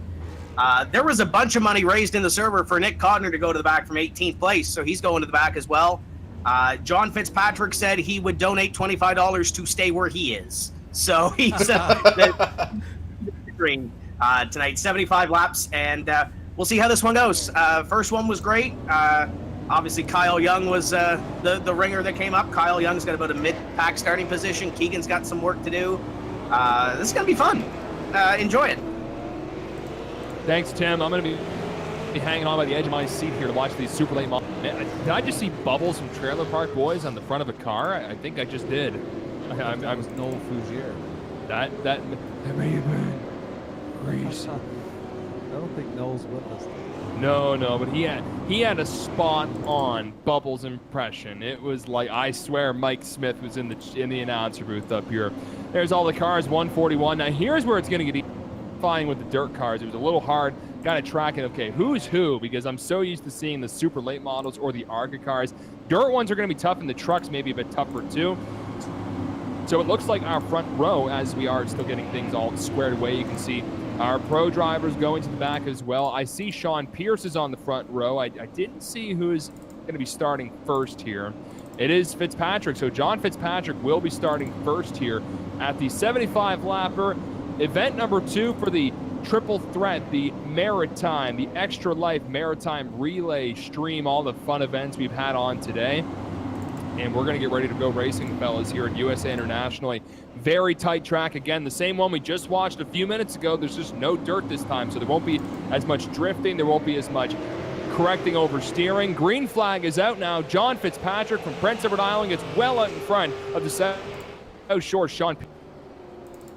There was a bunch of money raised in the server for Nick Codner to go to the back from 18th place, so he's going to the back as well. John Fitzpatrick said he would donate $25 to stay where he is. So he's green tonight, 75 laps, and we'll see how this one goes. First one was great. Obviously, Kyle Young was the ringer that came up. Kyle Young's got about a mid-pack starting position. Keegan's got some work to do. This is going to be fun. Enjoy it. Thanks, Tim. I'm going to be hanging on by the edge of my seat here to watch these super late models. Did I just see Bubbles from Trailer Park Boys on the front of a car? I think I just did. I was Noel Fougier. That may have been crazy. I don't think Noel's with us. No, but he had a spot on Bubbles' impression. It was like, I swear Mike Smith was in the announcer booth up here. There's all the cars, 141. Now here's where it's going to get fine with the dirt cars. It was a little hard, got to track it. Okay, who's who? Because I'm so used to seeing the super late models or the ARCA cars. Dirt ones are going to be tough, and the trucks maybe a bit tougher too. So it looks like our front row, as we are still getting things all squared away, you can see our pro drivers going to the back as well. I see Sean Pierce is on the front row. I didn't see who's going to be starting first here. It is Fitzpatrick. So John Fitzpatrick will be starting first here at the 75-lapper. Event number 2 for the Triple Threat, the Maritime, the Extra Life Maritime Relay Stream, all the fun events we've had on today. And we're going to get ready to go racing, fellas, here at USA International. Very tight track. Again, the same one we just watched a few minutes ago. There's just no dirt this time, so there won't be as much drifting. There won't be as much correcting over steering. Green flag is out now. John Fitzpatrick from Prince Edward Island gets well out in front of the South Shore. Sean.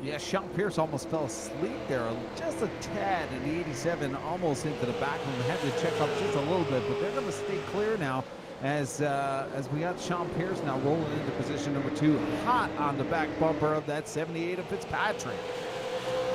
Yeah, Sean Pierce almost fell asleep there. Just a tad in the 87, almost into the back room. Had to check up just a little bit, but they're going to stay clear now. As we got Sean Pierce now rolling into position number 2, hot on the back bumper of that 78 of Fitzpatrick.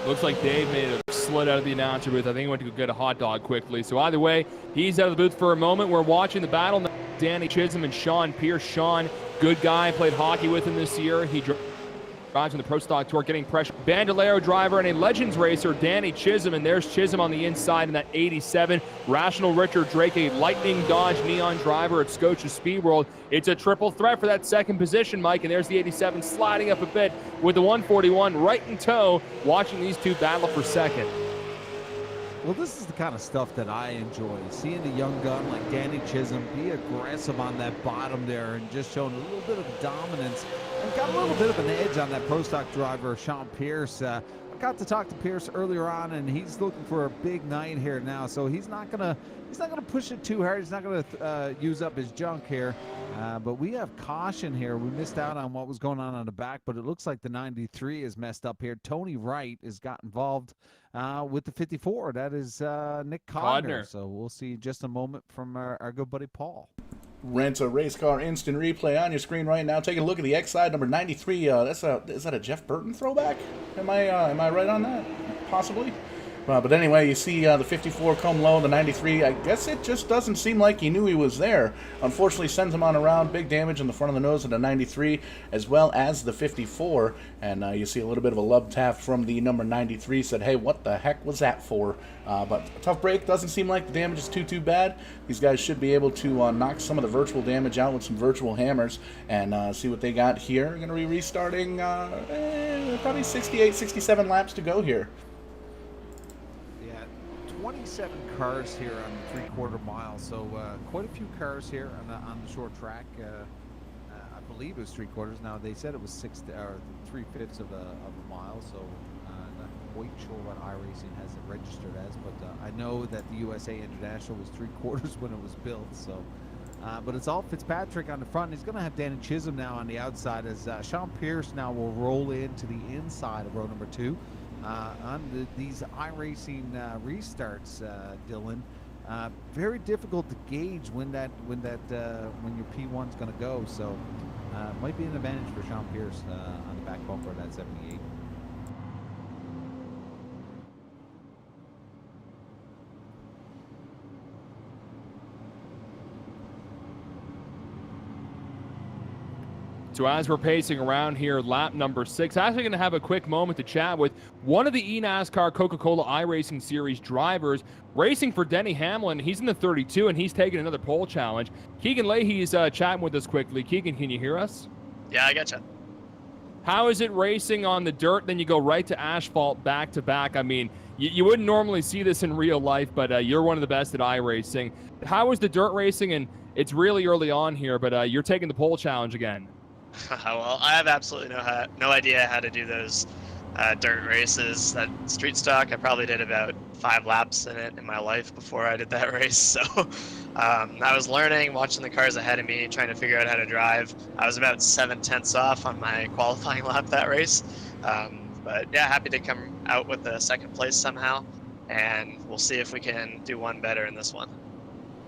Looks like Dave made a slid out of the announcer booth. I think he went to go get a hot dog quickly. So either way, he's out of the booth for a moment. We're watching the battle now. Danny Chisholm and Sean Pierce. Sean, good guy, played hockey with him this year. He drives in the Pro Stock Tour, getting pressure. Bandolero driver and a Legends racer, Danny Chisholm, and there's Chisholm on the inside in that 87. Rational Richard Drake, a Lightning Dodge Neon driver at Scotia Speed World. It's a triple threat for that second position, Mike, and there's the 87 sliding up a bit with the 141 right in tow, watching these two battle for second. Well, this is the kind of stuff that I enjoy. Seeing a young gun like Danny Chisholm be aggressive on that bottom there and just showing a little bit of dominance and got a little bit of an edge on that Pro Stock driver, Sean Pierce. I got to talk to Pierce earlier on, and he's looking for a big night here now. So he's not gonna push it too hard. He's not gonna use up his junk here. But we have caution here. We missed out on what was going on the back, but it looks like the 93 is messed up here. Tony Wright has got involved with the 54. That is Nick Codner. So we'll see just a moment from our good buddy Paul. Rent a Race Car instant replay on your screen right now. Taking a look at the X side, number 93. Is that a Jeff Burton throwback? Am I right on that? Possibly. But anyway, you see the 54 come low, the 93. I guess it just doesn't seem like he knew he was there. Unfortunately, sends him on around. Big damage in the front of the nose of the 93, as well as the 54. And you see a little bit of a love tap from the number 93. Said, hey, what the heck was that for? But a tough break. Doesn't seem like the damage is too bad. These guys should be able to knock some of the virtual damage out with some virtual hammers and see what they got here. Going to be restarting probably 68, 67 laps to go here. 27 cars here on the 3/4 mile, so quite a few cars here on the short track. I believe it was 3/4. Now they said it was 3/5 of a mile, so not quite sure what iRacing has it registered as, but I know that the USA International was 3/4 when it was built. So, but it's all Fitzpatrick on the front. He's going to have Danny Chisholm now on the outside as Sean Pierce now will roll into the inside of row number 2. On these iRacing restarts, Dylan, very difficult to gauge when your P1's going to go. So might be an advantage for Sean Pierce on the back bumper of that 78. So as we're pacing around here, lap number 6, actually going to have a quick moment to chat with one of the eNASCAR Coca Cola iRacing Series drivers, racing for Denny Hamlin. He's in the 32, and he's taking another pole challenge. Keegan Leahy's chatting with us quickly. Keegan, can you hear us? Yeah, I gotcha. How is it racing on the dirt, then you go right to asphalt back to back? I mean, you wouldn't normally see this in real life, but you're one of the best at iRacing. How is the dirt racing? And it's really early on here, but you're taking the pole challenge again. Well, I have absolutely no idea how to do those dirt races. That street stock, I probably did about 5 laps in it in my life before I did that race. So I was learning, watching the cars ahead of me, trying to figure out how to drive. I was about 7/10 off on my qualifying lap that race. But yeah, happy to come out with a 2nd place somehow, and we'll see if we can do one better in this one.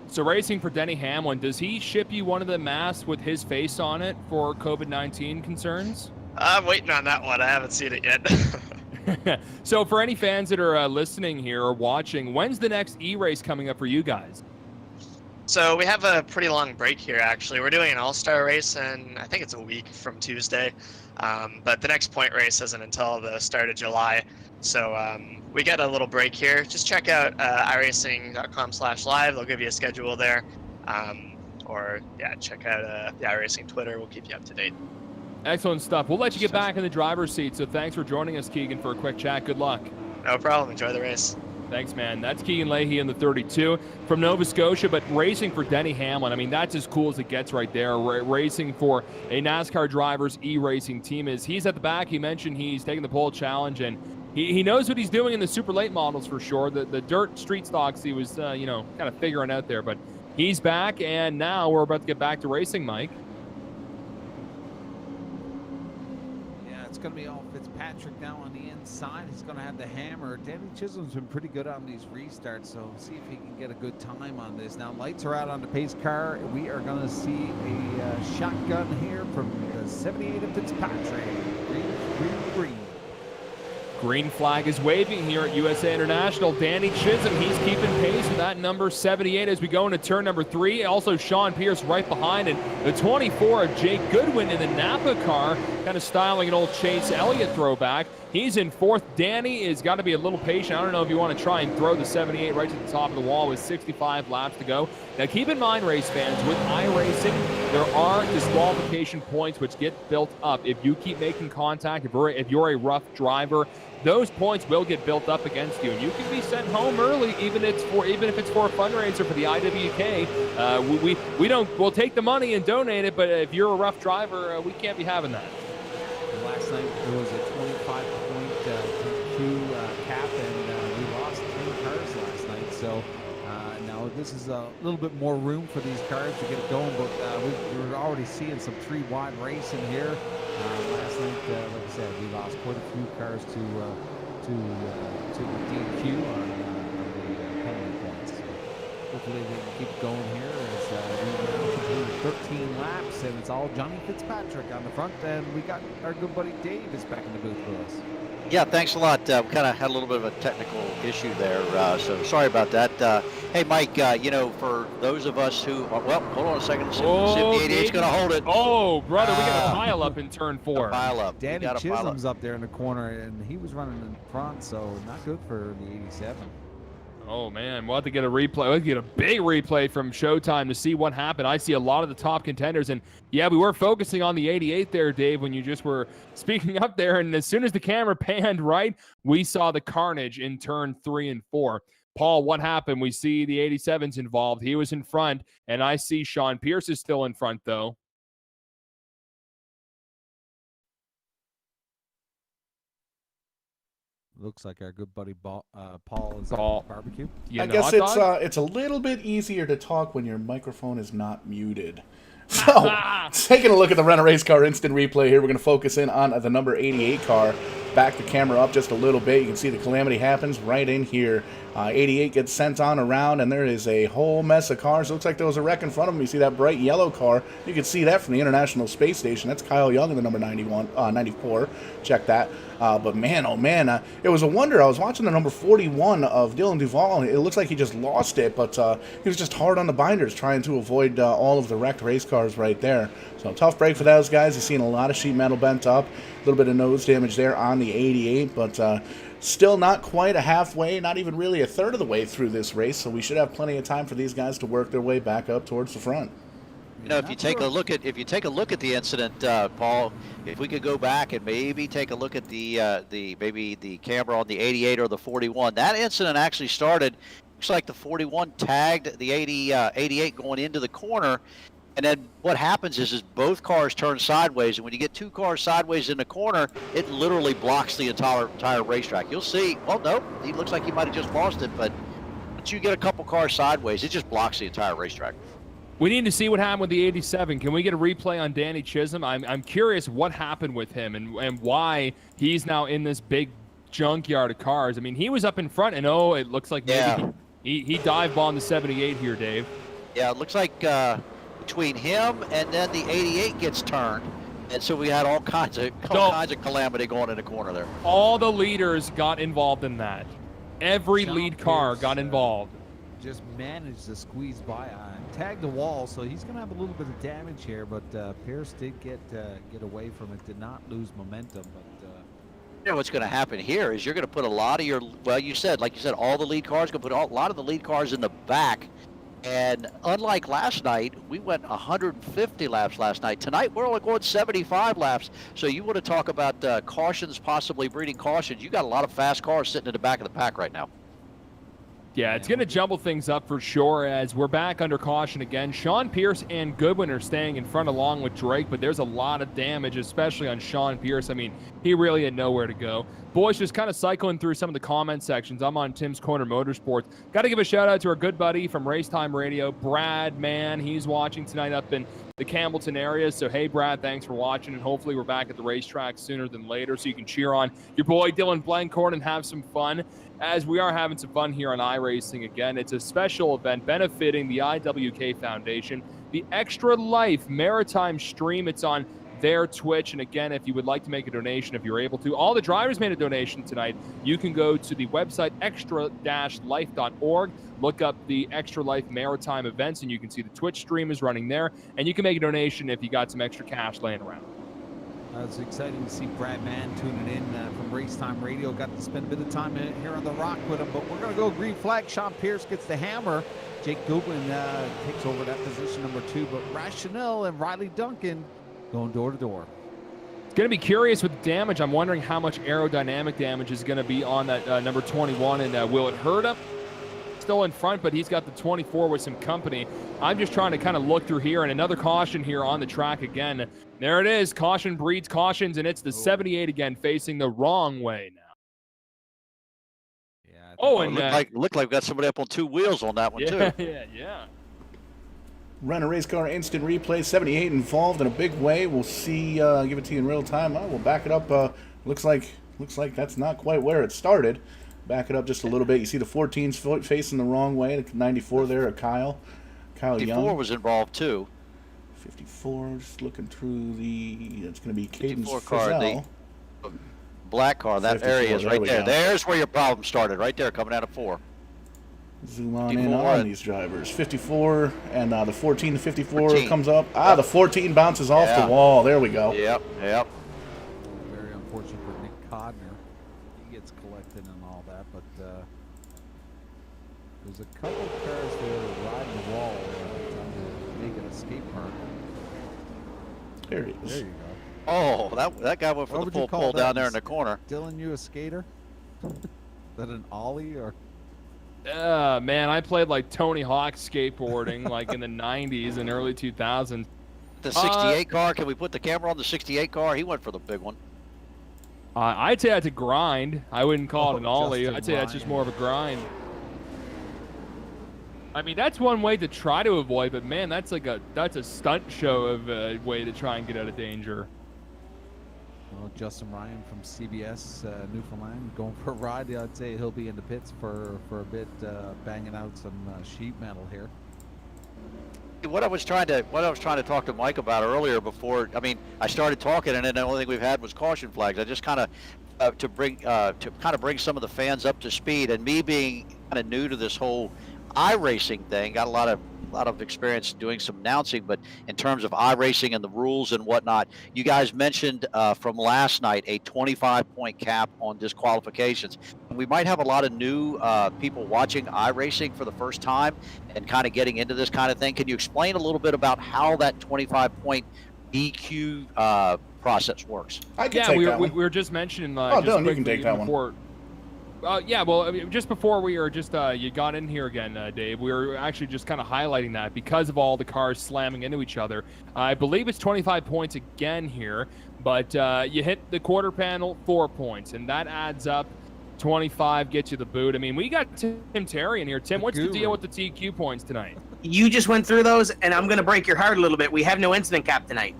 So racing for Denny Hamlin, does he ship you one of the masks with his face on it for COVID-19 concerns? I'm waiting on that one. I haven't seen it yet. So for any fans that are listening here or watching, when's the next E-race coming up for you guys? So we have a pretty long break here, actually. We're doing an all-star race, and I think it's a week from Tuesday. But the next point race isn't until the start of July. So we got a little break here. Just check out iRacing.com/live. They'll give you a schedule there. Or yeah, check out the iRacing Twitter. We'll keep you up to date. Excellent stuff. We'll let you get back in the driver's seat. So thanks for joining us, Keegan, for a quick chat. Good luck. No problem. Enjoy the race. Thanks, man. That's Keegan Leahy in the 32 from Nova Scotia, but racing for Denny Hamlin. I mean, that's as cool as it gets right there. Racing for a NASCAR driver's e-racing team. He's at the back. He mentioned he's taking the pole challenge, and he knows what he's doing in the super late models for sure. The dirt street stocks he was, kind of figuring out there, but he's back, and now we're about to get back to racing, Mike. Yeah, it's going to be all Fitzpatrick now on the inside. He's going to have the hammer. Danny Chisholm's been pretty good on these restarts, so see if he can get a good time on this. Now, lights are out on the pace car. We are going to see a shotgun here from the 78 of Fitzpatrick. Green. Green flag is waving here at USA International. Danny Chisholm, he's keeping pace with that number 78 as we go into turn number 3. Also, Sean Pierce right behind, and the 24 of Jake Goodwin in the Napa car, kind of styling an old Chase Elliott throwback. He's in 4th. Danny has got to be a little patient. I don't know if you want to try and throw the 78 right to the top of the wall with 65 laps to go. Now, keep in mind, race fans, with iRacing, there are disqualification points which get built up. If you keep making contact, if you're a rough driver, those points will get built up against you, and you can be sent home early, even if it's for a fundraiser for the IWK. We'll take the money and donate it, but if you're a rough driver, we can't be having that. Last night there was a 25-point DQ cap, and we lost 10 cars last night. So now this is a little bit more room for these cars to get it going, but we're already seeing some 3-wide racing here. Last night, like I said, we lost quite a few cars to the DQ on the penalty points. So Hopefully they can keep going here as we now complete 13 laps, and it's all Johnny Fitzpatrick on the front, and we got our good buddy Dave is back in the booth with us. Yeah, thanks a lot. We kind of had a little bit of a technical issue there, so sorry about that. Hey, Mike, for those of us who, well, hold on a second. See if the 88's going to hold it. Oh, brother, we got a pile up in turn 4. Pile up. Danny Chisholm's up there in the corner, and he was running in front, so not good for the 87. Oh, man, we'll have to get a replay. We'll have to get a big replay from Showtime to see what happened. I see a lot of the top contenders, and yeah, we were focusing on the 88 there, Dave, when you just were speaking up there, and as soon as the camera panned right, we saw the carnage in turn 3 and 4. Paul, what happened? We see the 87's involved. He was in front, and I see Sean Pierce is still in front, though. Looks like our good buddy Paul is at Paul. the barbecue. I guess it's a little bit easier to talk when your microphone is not muted. So, taking a look at the Rent a Race Car instant replay here, we're going to focus in on the number 88 car. Back the camera up just a little bit. You can see the calamity happens right in here. 88 gets sent on around, and there is a whole mess of cars. Looks like there was a wreck in front of him. You see that bright yellow car. You can see that from the International Space Station. That's Kyle Young in the number 94. Check that. But man, oh man, it was a wonder. I was watching the number 41 of Dylan Duval, and it looks like he just lost it, but he was just hard on the binders trying to avoid all of the wrecked race cars right there. So tough break for those guys. You've seen a lot of sheet metal bent up, a little bit of nose damage there on the 88, but still not quite a halfway, not even really a third of the way through this race, so we should have plenty of time for these guys to work their way back up towards the front. If you take a look at the incident, Paul, if we could go back and maybe take a look at the camera on the 88 or the 41, that incident actually started. Looks like the 41 tagged the 88 going into the corner, and then what happens is both cars turn sideways, and when you get two cars sideways in the corner, it literally blocks the entire racetrack. You'll see. Well, no, he looks like he might have just lost it, but once you get a couple cars sideways, it just blocks the entire racetrack. We need to see what happened with the 87. Can we get a replay on Danny Chisholm? I'm curious what happened with him and why he's now in this big junkyard of cars. I mean, he was up in front, and it looks like maybe he dive bombed the 78 here, Dave. Yeah, it looks like between him and then the 88 gets turned, and so we had all kinds of calamity going in the corner there. All the leaders got involved in that. Every lead car got involved. Just managed to squeeze by tagged the wall, so he's going to have a little bit of damage here, but Pierce did get away from it, did not lose momentum. But what's going to happen here is you're going to put a lot of your, like you said, all the lead cars, going to put a lot of the lead cars in the back. And unlike last night, we went 150 laps last night. Tonight, we're only going 75 laps. So you want to talk about cautions, possibly breeding cautions. You got a lot of fast cars sitting in the back of the pack right now. Yeah, it's going to jumble things up for sure as we're back under caution again. Sean Pierce and Goodwin are staying in front along with Drake, but there's a lot of damage, especially on Sean Pierce. I mean, he really had nowhere to go. Boys, just kind of cycling through some of the comment sections. I'm on Tim's Corner Motorsports. Got to give a shout out to our good buddy from Racetime Radio, Brad, man. He's watching tonight up in the Campbellton area. So, hey, Brad, thanks for watching, and hopefully we're back at the racetrack sooner than later so you can cheer on your boy Dylan Blancourt and have some fun. As we are having some fun here on iRacing again, it's a special event benefiting the IWK Foundation, the Extra Life Maritime Stream. It's on their Twitch, and again, if you would like to make a donation, if you're able to, all the drivers made a donation tonight. You can go to the website extra-life.org, look up the Extra Life Maritime events, and you can see the Twitch stream is running there, and you can make a donation if you got some extra cash laying around. It's exciting to see Brad Mann tuning in from Racetime Radio. Got to spend a bit of time here on the rock with him, but we're going to go green flag. Sean Pierce gets the hammer. Jake Goodwin takes over that position number 2, but Rationale and Riley Duncan going door to door. It's going to be curious with damage. I'm wondering how much aerodynamic damage is going to be on that number 21, and will it hurt him? Still in front, but he's got the 24 with some company. I'm just trying to kind of look through here, and another caution here on the track again. There it is. Caution breeds cautions, and it's the 78 again facing the wrong way now. Yeah. And looked like we got somebody up on 2 wheels on that one too. Yeah. Run a race car instant replay. 78 involved in a big way. We'll see. Give it to you in real time. We'll back it up. Looks like that's not quite where it started. Back it up just a little bit. You see the 14's facing the wrong way. 94 there, Kyle Young. 54 was involved too. 54, just looking through the. It's going to be Cadence 54 car, Frizzell. the black car. That 54, area is there right we there. go. There's where your problem started, right there, coming out of 4. Zoom on 54 in on and- these drivers. 54 and the 14 to 54 14. comes up. The 14 bounces off Yeah. the wall. There we go. Yep. Very unfortunate for Nick Codner. He gets collected and all that, but there's a couple cars there riding the wall trying to make an escape park. There he There is. you go. Oh, that guy went for What the would you full call pull that? down there in the corner. Dylan, you a skater? Is that an ollie or? Man, I played like Tony Hawk skateboarding like in the 90s and early 2000s. The 68 car. Can we put the camera on the 68 car? He went for the big one. I'd say that's a grind. I wouldn't call it an ollie. Justin I'd say that's just Ryan. more of a grind. I mean, that's one way to try to avoid, but man, that's a stunt show of a way to try and get out of danger. Well, Justin Ryan from CBS Newfoundland going for a ride. I'd say he'll be in the pits for a bit, banging out some sheet metal here. What I was trying to talk to Mike about earlier before, I mean, I started talking and then the only thing we've had was caution flags. I just kind of to bring some of the fans up to speed, and me being kind of new to this whole iRacing thing, got a lot of experience doing some announcing, but in terms of iRacing and the rules and whatnot, you guys mentioned from last night a 25-point cap on disqualifications. And we might have a lot of new people watching iRacing for the first time and kind of getting into this kind of thing. Can you explain a little bit about how that 25-point DQ process works? I can Yeah, take we that were, one. we were just mentioning. Oh, just Dylan, you quickly can take that one. before, yeah, well, I mean, just before we were just you got in here again, Dave. We were actually just kind of highlighting that because of all the cars slamming into each other. I believe it's 25 points again here, but you hit the quarter panel, 4 points, and that adds up. 25 gets you the boot. I mean, we got Tim Terry in here. Tim, what's the deal with the TQ points tonight? You just went through those, and I'm going to break your heart a little bit. We have no incident cap tonight,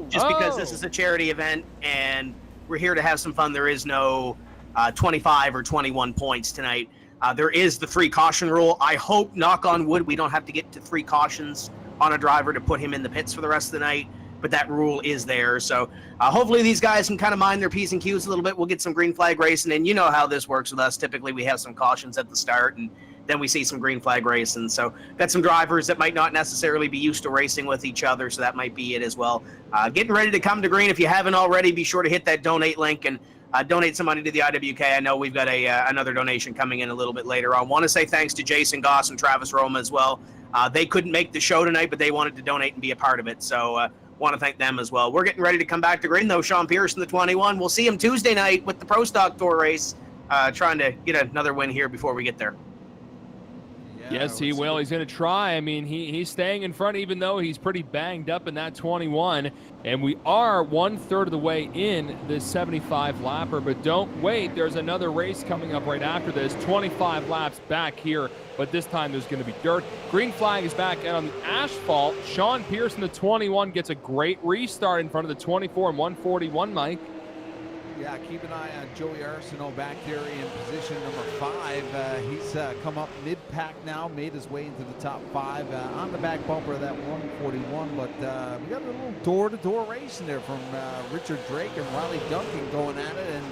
just because this is a charity event, and we're here to have some fun. There is no 25 or 21 points tonight. There is the 3 caution rule. I hope, knock on wood, we don't have to get to 3 cautions on a driver to put him in the pits for the rest of the night, but that rule is there. So hopefully these guys can kind of mind their P's and Q's a little bit. We'll get some green flag racing, and you know how this works with us. Typically we have some cautions at the start, and then we see some green flag racing. So got some drivers that might not necessarily be used to racing with each other, so that might be it as well. Getting ready to come to green. If you haven't already, be sure to hit that donate link and donate some money to the IWK. I know we've got another donation coming in a little bit later. I want to say thanks to Jason Goss and Travis Roma as well. They couldn't make the show tonight, but they wanted to donate and be a part of it. So want to thank them as well. We're getting ready to come back to green, though. Sean Pierce in the 21. We'll see him Tuesday night with the Pro Stock Tour race, trying to get another win here before we get there. Yes, he will. He's going to try. I mean, he's staying in front, even though he's pretty banged up in that 21. And we are 1/3 of the way in this 75 lapper. But don't wait. There's another race coming up right after this. 25 laps back here, but this time there's going to be dirt. Green flag is back out on the asphalt. Sean Pierce in the 21 gets a great restart in front of the 24 and 141, Mike. Yeah, keep an eye on Joey Arsenault back there in position number 5. He's come up mid-pack now, made his way into the top 5 on the back bumper of that 141. But we got a little door-to-door racing there from Richard Drake and Riley Duncan going at it, and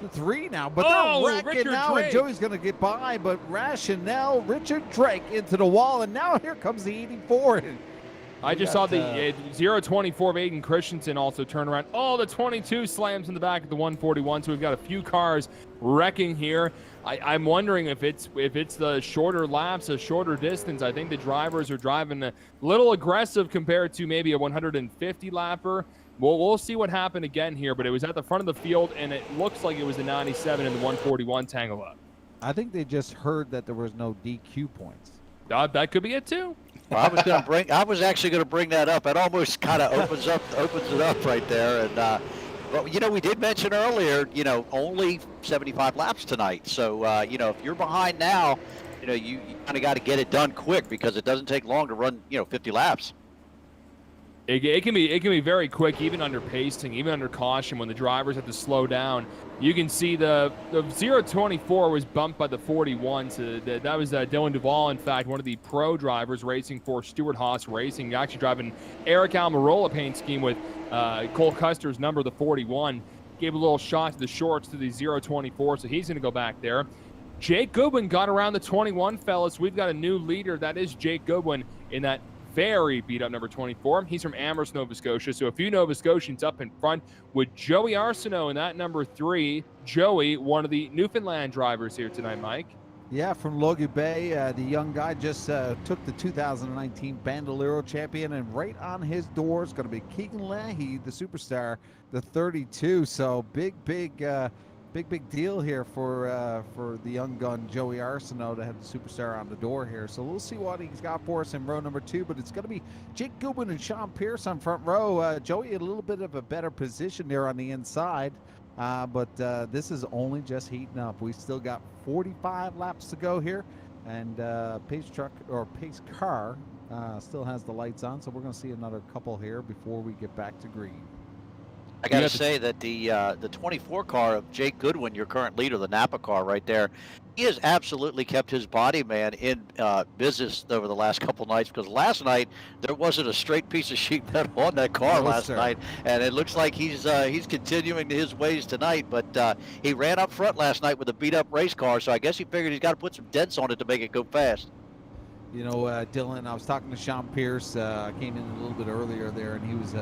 the 3 now. But they're wrecking Richard now, Drake. and Joey's going to get by. But Rationale, Richard Drake into the wall, and now here comes the 84. I just saw the 024 of Aiden Christensen also turn around. Oh, the 22 slams in the back of the 141. So we've got a few cars wrecking here. I'm wondering if it's the shorter laps, a shorter distance. I think the drivers are driving a little aggressive compared to maybe a 150 lapper. We'll see what happened again here, but it was at the front of the field, and it looks like it was the 97 and the 141 tangle up. I think they just heard that there was no DQ points. That could be it too. Well, I was actually going to bring that up. It almost kind of opens it up right there. And well, we did mention earlier, only 75 laps tonight. So if you're behind now, you kind of got to get it done quick because it doesn't take long to run 50 laps. It can be very quick, even under pacing, even under caution, when the drivers have to slow down. You can see the 024 was bumped by the 41. So that was Dylan Duval, in fact, one of the pro drivers racing for Stewart Haas Racing, actually driving Eric Almirola paint scheme with Cole Custer's number, the 41. Gave a little shot to the shorts to the 024, so he's going to go back there. Jake Goodwin got around the 21, fellas. We've got a new leader. That is Jake Goodwin in that very beat-up number 24. He's from Amherst, Nova Scotia. So a few Nova Scotians up in front with Joey Arsenault in that number 3. Joey, one of the Newfoundland drivers here tonight, Mike. Yeah, from Logie Bay, the young guy just took the 2019 Bandolero champion, and right on his door is going to be Keegan Leahy, the superstar, the 32. So big deal here for the young gun Joey Arsenault to have the superstar on the door here. So we'll see what he's got for us in row number 2, but it's going to be Jake Goodwin and Sean Pierce on front row. Joey a little bit of a better position there on the inside, but this is only just heating up. We still got 45 laps to go here, and pace car still has the lights on, so we're going to see another couple here before we get back to green. I got to say that the 24 car of Jake Goodwin, your current leader, the Napa car right there, he has absolutely kept his body man in business over the last couple nights, because last night there wasn't a straight piece of sheet metal on that car night, and it looks like he's continuing his ways tonight. But he ran up front last night with a beat up race car, so I guess he figured he's got to put some dents on it to make it go fast. You know, Dylan, I was talking to Sean Pierce. I came in a little bit earlier there, and he was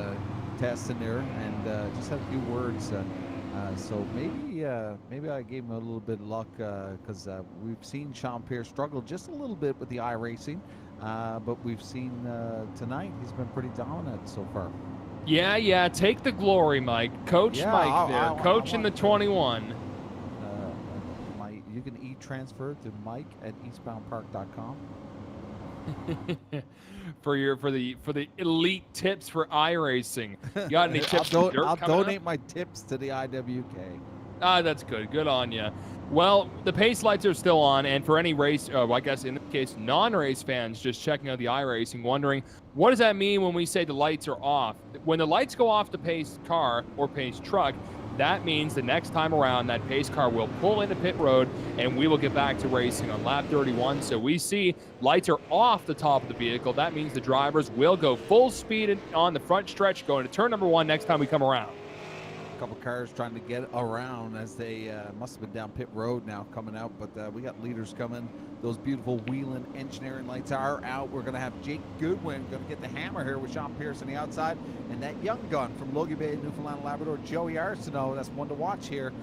testing there, and just had a few words. So maybe I gave him a little bit of luck, because we've seen Sean Pierce struggle just a little bit with the iRacing, but we've seen tonight he's been pretty dominant so far. Yeah, take the glory, Mike. Coach Mike there, coaching the 21. You can e-transfer to Mike at eastboundpark.com. for the elite tips for iRacing. You got any tips? I'll donate my tips to the IWK. That's good. Good on you. Well, the pace lights are still on, and for any race, I guess in this case, non-race fans just checking out the iRacing, wondering what does that mean when we say the lights are off? When the lights go off the pace car or pace truck, that means the next time around, that pace car will pull into pit road, and we will get back to racing on lap 31. So we see lights are off the top of the vehicle. That means the drivers will go full speed on the front stretch, going to turn number 1 next time we come around. A couple cars trying to get around as they must have been down pit road now coming out, but we got leaders coming. Those beautiful Wheeling engineering lights are out. We're going to have Jake Goodwin going to get the hammer here with Sean Pierce on the outside, and that young gun from Logie Bay, Newfoundland, Labrador, Joey Arsenault, that's one to watch here,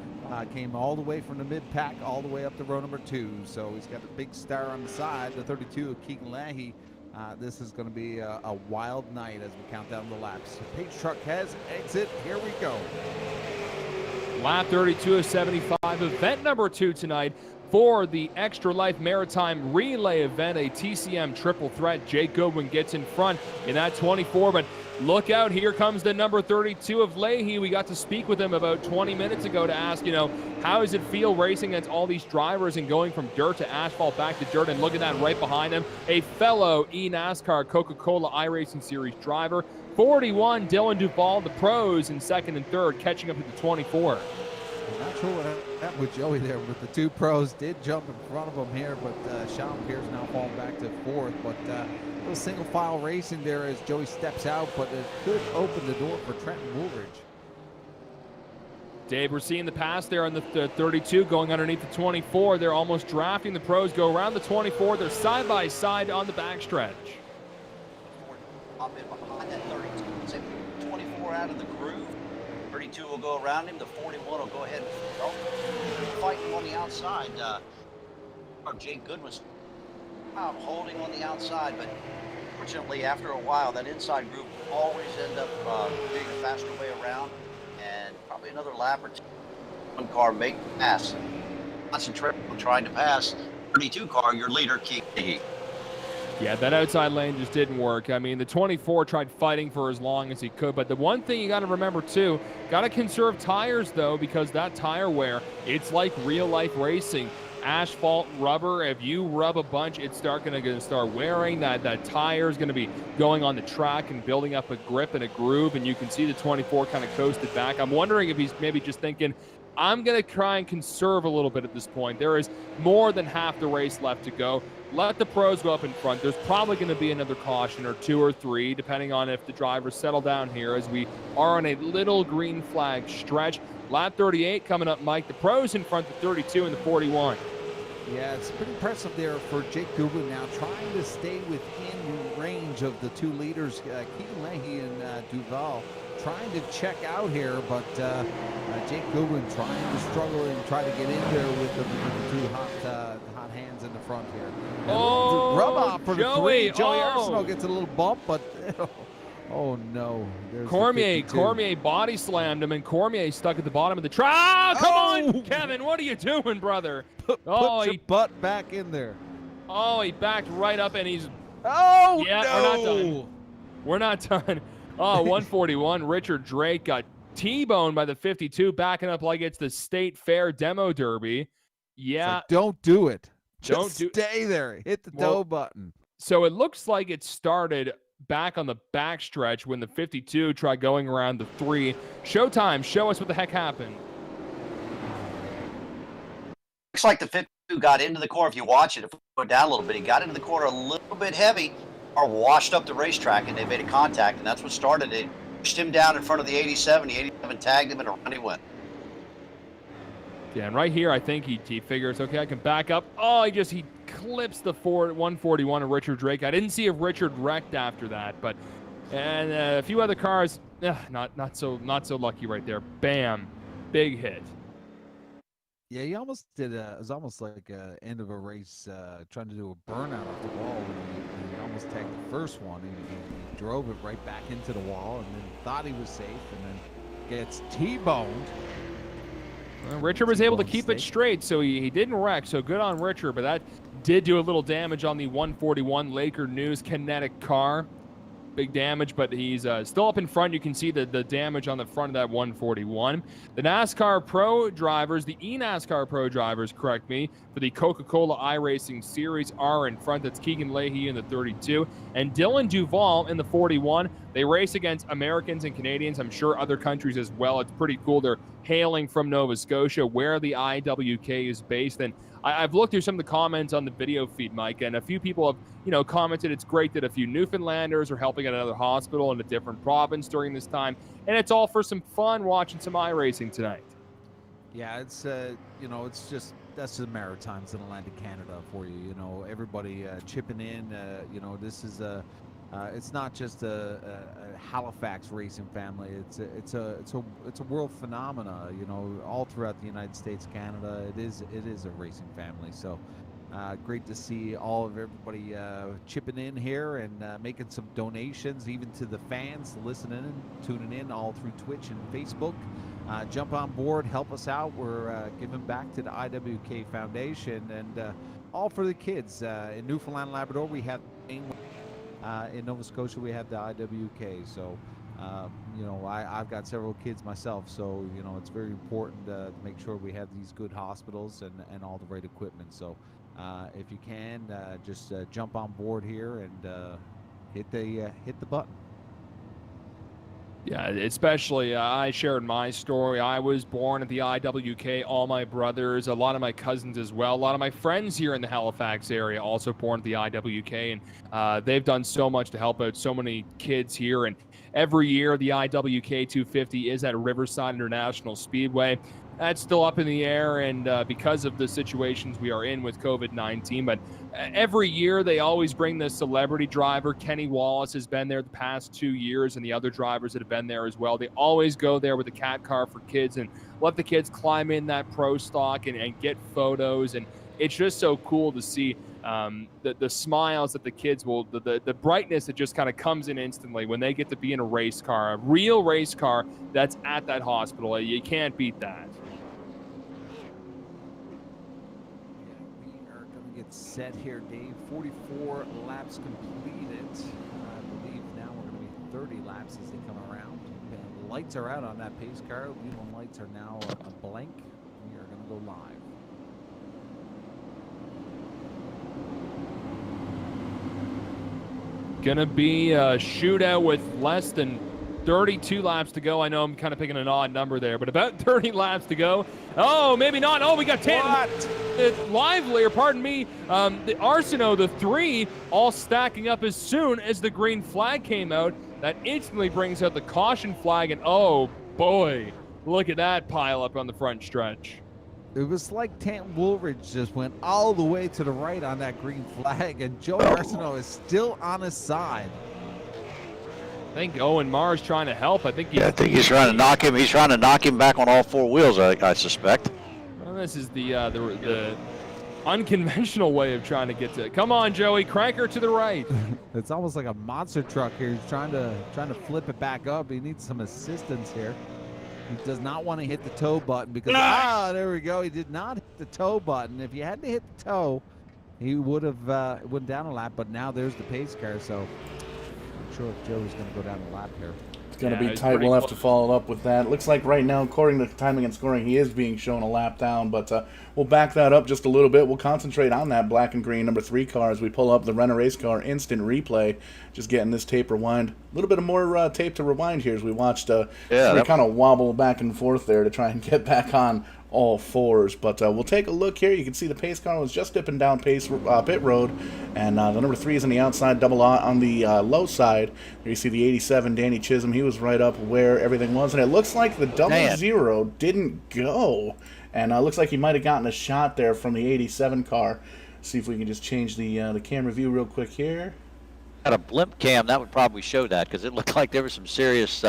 came all the way from the mid-pack all the way up to row number 2. So he's got a big star on the side, the 32 of Keegan Leahy. This is going to be a wild night as we count down the laps. The pace truck has exit. Here we go. Lap 32 of 75, event number 2 tonight for the Extra Life Maritime Relay event, a TCM Triple Threat. Jake Goodwin gets in front in that 24, but look out, here comes the number 32 of Leahy. We got to speak with him about 20 minutes ago to ask, how does it feel racing against all these drivers and going from dirt to asphalt back to dirt? And look at that right behind him, a fellow eNASCAR Coca Cola iRacing Series driver. 41, Dylan Duval, the pros in second and third, catching up to the 24. I'm not sure what happened with Joey there, but the 2 pros did jump in front of him here, but Sean Pierce now falling back to 4th. But little single file racing there as Joey steps out, but it could open the door for Trenton Woolridge. Dave, we're seeing the pass there on the 32 going underneath the 24. They're almost drafting. The pros go around the 24. They're side by side on the backstretch. Hop in behind that 32. 24 out of the groove. 32 will go around him. The 41 will go ahead and fighting on the outside. Jake Goodwin's holding on the outside, but fortunately, after a while, that inside group will always end up being a faster way around, and probably another lap or 2. One car make pass. Concentrate on trying to pass. 32 car, your leader, Keegan. Yeah, that outside lane just didn't work. I mean, the 24 tried fighting for as long as he could, but the one thing you got to remember too, got to conserve tires though, because that tire wear, it's like real life racing. asphalt rubber. If you rub a bunch, it's going to start wearing. That tire is going to be going on the track and building up a grip and a groove, and you can see the 24 kind of coasted back. I'm wondering if he's maybe just thinking, I'm going to try and conserve a little bit at this point. There is more than half the race left to go. Let the pros go up in front. There's probably going to be another caution or 2 or 3, depending on if the drivers settle down here, as we are on a little green flag stretch. Lap 38 coming up, Mike. The pros in front, the 32 and the 41. Yeah, it's pretty impressive there for Jake Keegan now, trying to stay within range of the 2 leaders, Keegan, Leahy, and Duval, trying to check out here, but Jake Keegan trying to struggle and try to get in there with the 2 hot hands in the front here. Oh, rub off for Joey. the 3. Joey Arsenault gets a little bump, but oh no. There's Cormier body slammed him, and Cormier stuck at the bottom of the track. Come on, Kevin. What are you doing, brother? Put your butt back in there. Oh, he backed right up, and he's... Oh, yeah, no. We're not done. Oh, 141. Richard Drake got T-boned by the 52, backing up like it's the State Fair Demo Derby. Yeah. Like, don't do it. Don't stay there. Hit the tow button. So it looks like it started back on the backstretch when the 52 tried going around the 3. Showtime, show us what the heck happened. Looks like the 52 got into the corner. If you watch it, if we go down a little bit, he got into the corner a little bit heavy, or washed up the racetrack, and they made a contact, and that's what started it. Pushed him down in front of the 87. The 87 tagged him, and around he went. Yeah, and right here, I think he figures, okay, I can back up. Oh, he clips the 141 of Richard Drake. I didn't see if Richard wrecked after that, but and a few other cars, not so lucky right there. Bam, big hit. Yeah, he almost did. It was almost like end of a race, trying to do a burnout off the wall. When he almost tagged the first one. He drove it right back into the wall, and then thought he was safe, and then gets T-boned. Well, Richard was able to keep it straight, so he didn't wreck. So good on Richard, but that did do a little damage on the 141 Laker News Kinetic car. Big damage, but he's still up in front. You can see the damage on the front of that 141. The NASCAR Pro drivers, the eNASCAR Pro drivers, correct me, for the Coca Cola iRacing Series are in front. That's Keegan Leahy in the 32 and Dylan Duval in the 41. They race against Americans and Canadians, I'm sure other countries as well. It's pretty cool. They're hailing from Nova Scotia, where the IWK is based. And I've looked through some of the comments on the video feed, Mike, and a few people have, commented it's great that a few Newfoundlanders are helping at another hospital in a different province during this time, and it's all for some fun watching some iRacing tonight. Yeah, it's it's just that's the Maritimes in Atlantic Canada for you. Everybody chipping in. This is it's not just a Halifax racing family. It's a world phenomena. All throughout the United States, Canada, it is a racing family. So great to see all of everybody chipping in here and making some donations, even to the fans listening and tuning in all through Twitch and Facebook. Jump on board, help us out. We're giving back to the IWK Foundation, and all for the kids. In Newfoundland, Labrador, we have in Nova Scotia, we have the IWK. So, I've got several kids myself. So, it's very important to make sure we have these good hospitals and all the right equipment. So, if you can, just jump on board here and hit the button. Yeah, especially I shared my story. I was born at the IWK. All my brothers, a lot of my cousins as well, a lot of my friends here in the Halifax area also born at the IWK, and they've done so much to help out so many kids here. And every year, the IWK 250 is at Riverside International Speedway. That's still up in the air, and because of the situations we are in with COVID-19. But every year, they always bring the celebrity driver. Kenny Wallace has been there the past 2 years, and the other drivers that have been there as well. They always go there with a cat car for kids and let the kids climb in that pro stock and get photos. And it's just so cool to see the smiles that the kids will, the brightness that just kind of comes in instantly when they get to be in a race car, a real race car that's at that hospital. You can't beat that. Set here, Dave. 44 laps completed. I believe now we're going to be 30 laps as they come around. And lights are out on that pace car. Wheel lights are now a blank. We are going to go live. going to be a shootout with less than 32 laps to go. I know I'm kind of picking an odd number there, but about 30 laps to go. Oh, maybe not. Oh, we got 10. Lively, or pardon me, the Arsenault, the 3, all stacking up as soon as the green flag came out. That instantly brings out the caution flag, and oh boy, look at that pile up on the front stretch. It was like Tant Woolridge just went all the way to the right on that green flag, and Joey Arsenault is still on his side. I think Owen Marr's trying to help. I think he's trying to knock him. He's trying to knock him back on all 4 wheels. I suspect. Well, this is the unconventional way of trying to get to. Come on, Joey, crank her to the right. It's almost like a monster truck here. He's trying to flip it back up. He needs some assistance here. He does not want to hit the toe button because there we go. He did not hit the toe button. If you had to hit the toe, he would have went down a lap. But now there's the pace car, so I'm sure if Joey's going to go down a lap here. It's going to be tight. We'll have to follow up with that. Looks like right now, according to timing and scoring, he is being shown a lap down, but we'll back that up just a little bit. We'll concentrate on that black and green number 3 car as we pull up the Renner Race Car instant replay. Just getting this tape rewind. A little bit of more tape to rewind here as we watched we kind of wobble back and forth there to try and get back on all 4s, but we'll take a look here. You can see the pace car was just dipping down pit road, and the number 3 is on the outside, double on the low side. There you see the 87 Danny Chisholm. He was right up where everything was, and it looks like the 00 didn't go, and looks like he might have gotten a shot there from the 87 car. See if we can just change the camera view real quick here. Got a blimp cam, that would probably show that, because it looked like there was some serious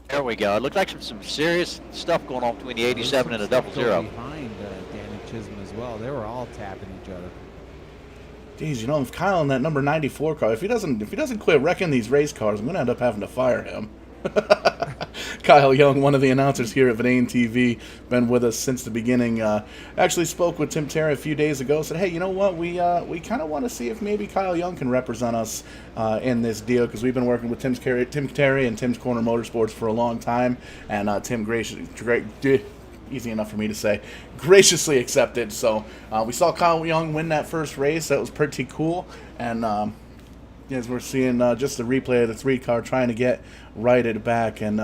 there we go. It looked like some serious stuff going on between the 87 and the 00. Behind Danny Chisholm as well. They were all tapping each other. Geez, you know, if Kyle in that number 94 car, if he doesn't quit wrecking these race cars, I'm gonna end up having to fire him. Kyle Young, one of the announcers here at Vidane TV, been with us since the beginning. Actually spoke with Tim Terry a few days ago. Said, hey, you know what? We kind of want to see if maybe Kyle Young can represent us in this deal, because we've been working with Tim Terry and Tim's Corner Motorsports for a long time, and Tim easy enough for me to say, graciously accepted. So we saw Kyle Young win that first race. That was pretty cool, and as we're seeing just the replay of the 3 car trying to get righted back, and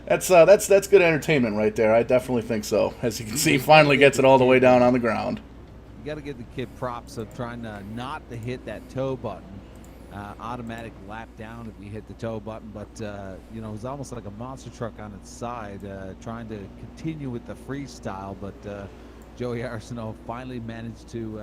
that's good entertainment right there. I definitely think so. As you can see, finally gets it all the way down on the ground. You got to give the kid props of trying not to hit that toe button. Automatic lap down if you hit the toe button, but you know, it was almost like a monster truck on its side, trying to continue with the freestyle, but Joey Arsenault finally managed to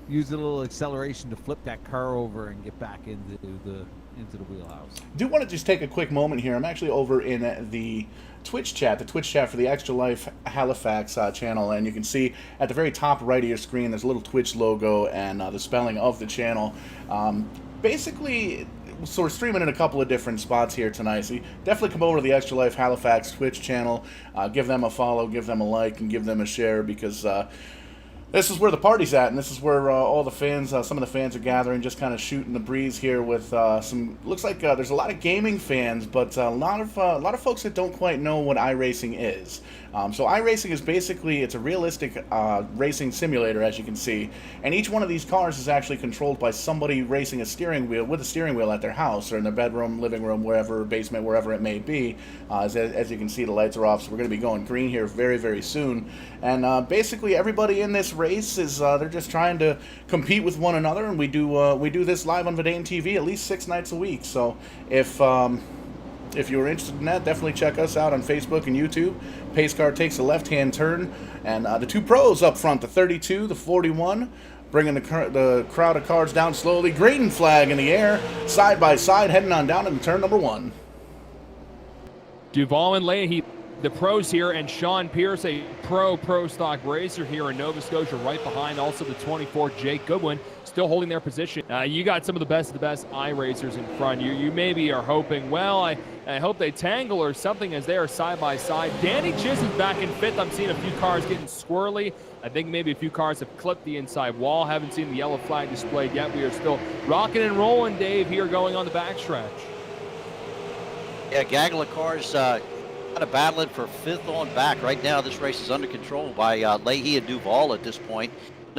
use a little acceleration to flip that car over and get back into the wheelhouse. Do want to just take a quick moment here. I'm actually over in the Twitch chat for the Extra Life Halifax channel, and you can see at the very top right of your screen there's a little Twitch logo and the spelling of the channel. Basically, so we're streaming in a couple of different spots here tonight, so you definitely come over to the Extra Life Halifax Twitch channel, give them a follow, give them a like, and give them a share, because this is where the party's at, and this is where all the fans, some of the fans are gathering, just kind of shooting the breeze here with some. Looks like there's a lot of gaming fans, but a lot of folks that don't quite know what iRacing is. So iRacing is basically, it's a realistic racing simulator, as you can see, and each one of these cars is actually controlled by somebody racing a steering wheel with a steering wheel at their house or in their bedroom, living room, wherever, basement, wherever it may be. As you can see, the lights are off, so we're going to be going green here very, very soon. And basically, everybody in this race is they're just trying to compete with one another, and we do this live on Vidane TV at least 6 nights a week. So if you're interested in that, definitely check us out on Facebook and YouTube. Pace car takes a left-hand turn, and the 2 pros up front, the 32, the 41, bringing the crowd of cars down slowly. Green flag in the air, side by side, heading on down into turn number 1. Duval and Leahy, the pros here, and Sean Pierce, a pro stock racer here in Nova Scotia, right behind. Also the 24, Jake Goodwin, still holding their position. You got some of the best iRacers in front. You maybe are hoping, well, I hope they tangle or something as they are side by side. Danny Chisholm's back in 5th. I'm seeing a few cars getting squirrely. I think maybe a few cars have clipped the inside wall. Haven't seen the yellow flag displayed yet. We are still rocking and rolling, Dave, here going on the backstretch. Yeah, gaggle of cars kind of battling for 5th on back. Right now, this race is under control by Leahy and Duval at this point.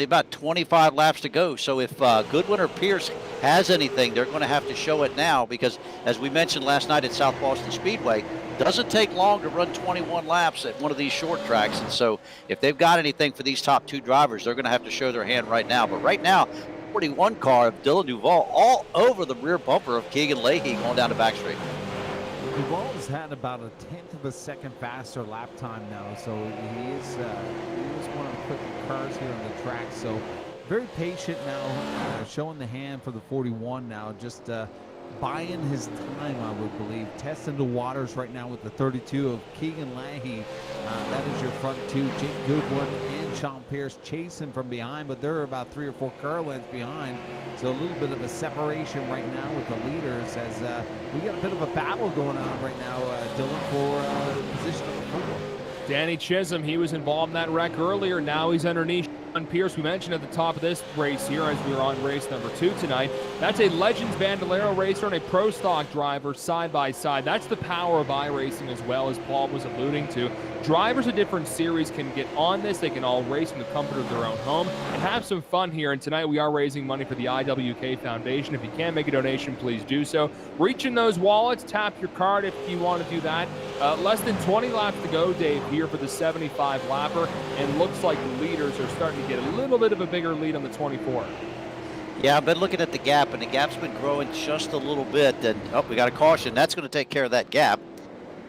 about 25 laps to go. So if Goodwin or Pierce has anything, they're going to have to show it now because, as we mentioned last night at South Boston Speedway, doesn't take long to run 21 laps at one of these short tracks. And so if they've got anything for these top 2 drivers, they're going to have to show their hand right now. But right now, 41 car of Dylan Duval all over the rear bumper of Keegan Leahy going down the back straight. Duval has had about a 10th of a second faster lap time now, so he is one of the quicker cars here on the track. So very patient now, showing the hand for the 41 now, just buying his time, I would believe. Testing the waters right now with the 32 of Keegan Leahy. That is your front 2, Jake Goodwin and Sean Pierce chasing from behind, but they're about 3 or 4 car lengths behind. So a little bit of a separation right now with the leaders as we got a bit of a battle going on right now, Dylan, for position number 4. Danny Chisholm, he was involved in that wreck earlier. Now he's underneath Sean Pierce. We mentioned at the top of this race here as we were on race number 2 tonight. That's a Legends Bandolero racer and a Pro Stock driver side by side. That's the power of iRacing as well, as Paul was alluding to. Drivers of different series can get on this. They can all race from the comfort of their own home and have some fun here. And tonight we are raising money for the IWK Foundation. If you can make a donation, please do so. Reach in those wallets, tap your card if you want to do that. Less than 20 laps to go, Dave, here for the 75 lapper, and looks like the leaders are starting to get a little bit of a bigger lead on the 24. Yeah, I've been looking at the gap, and the gap's been growing just a little bit. And we got a caution. That's going to take care of that gap.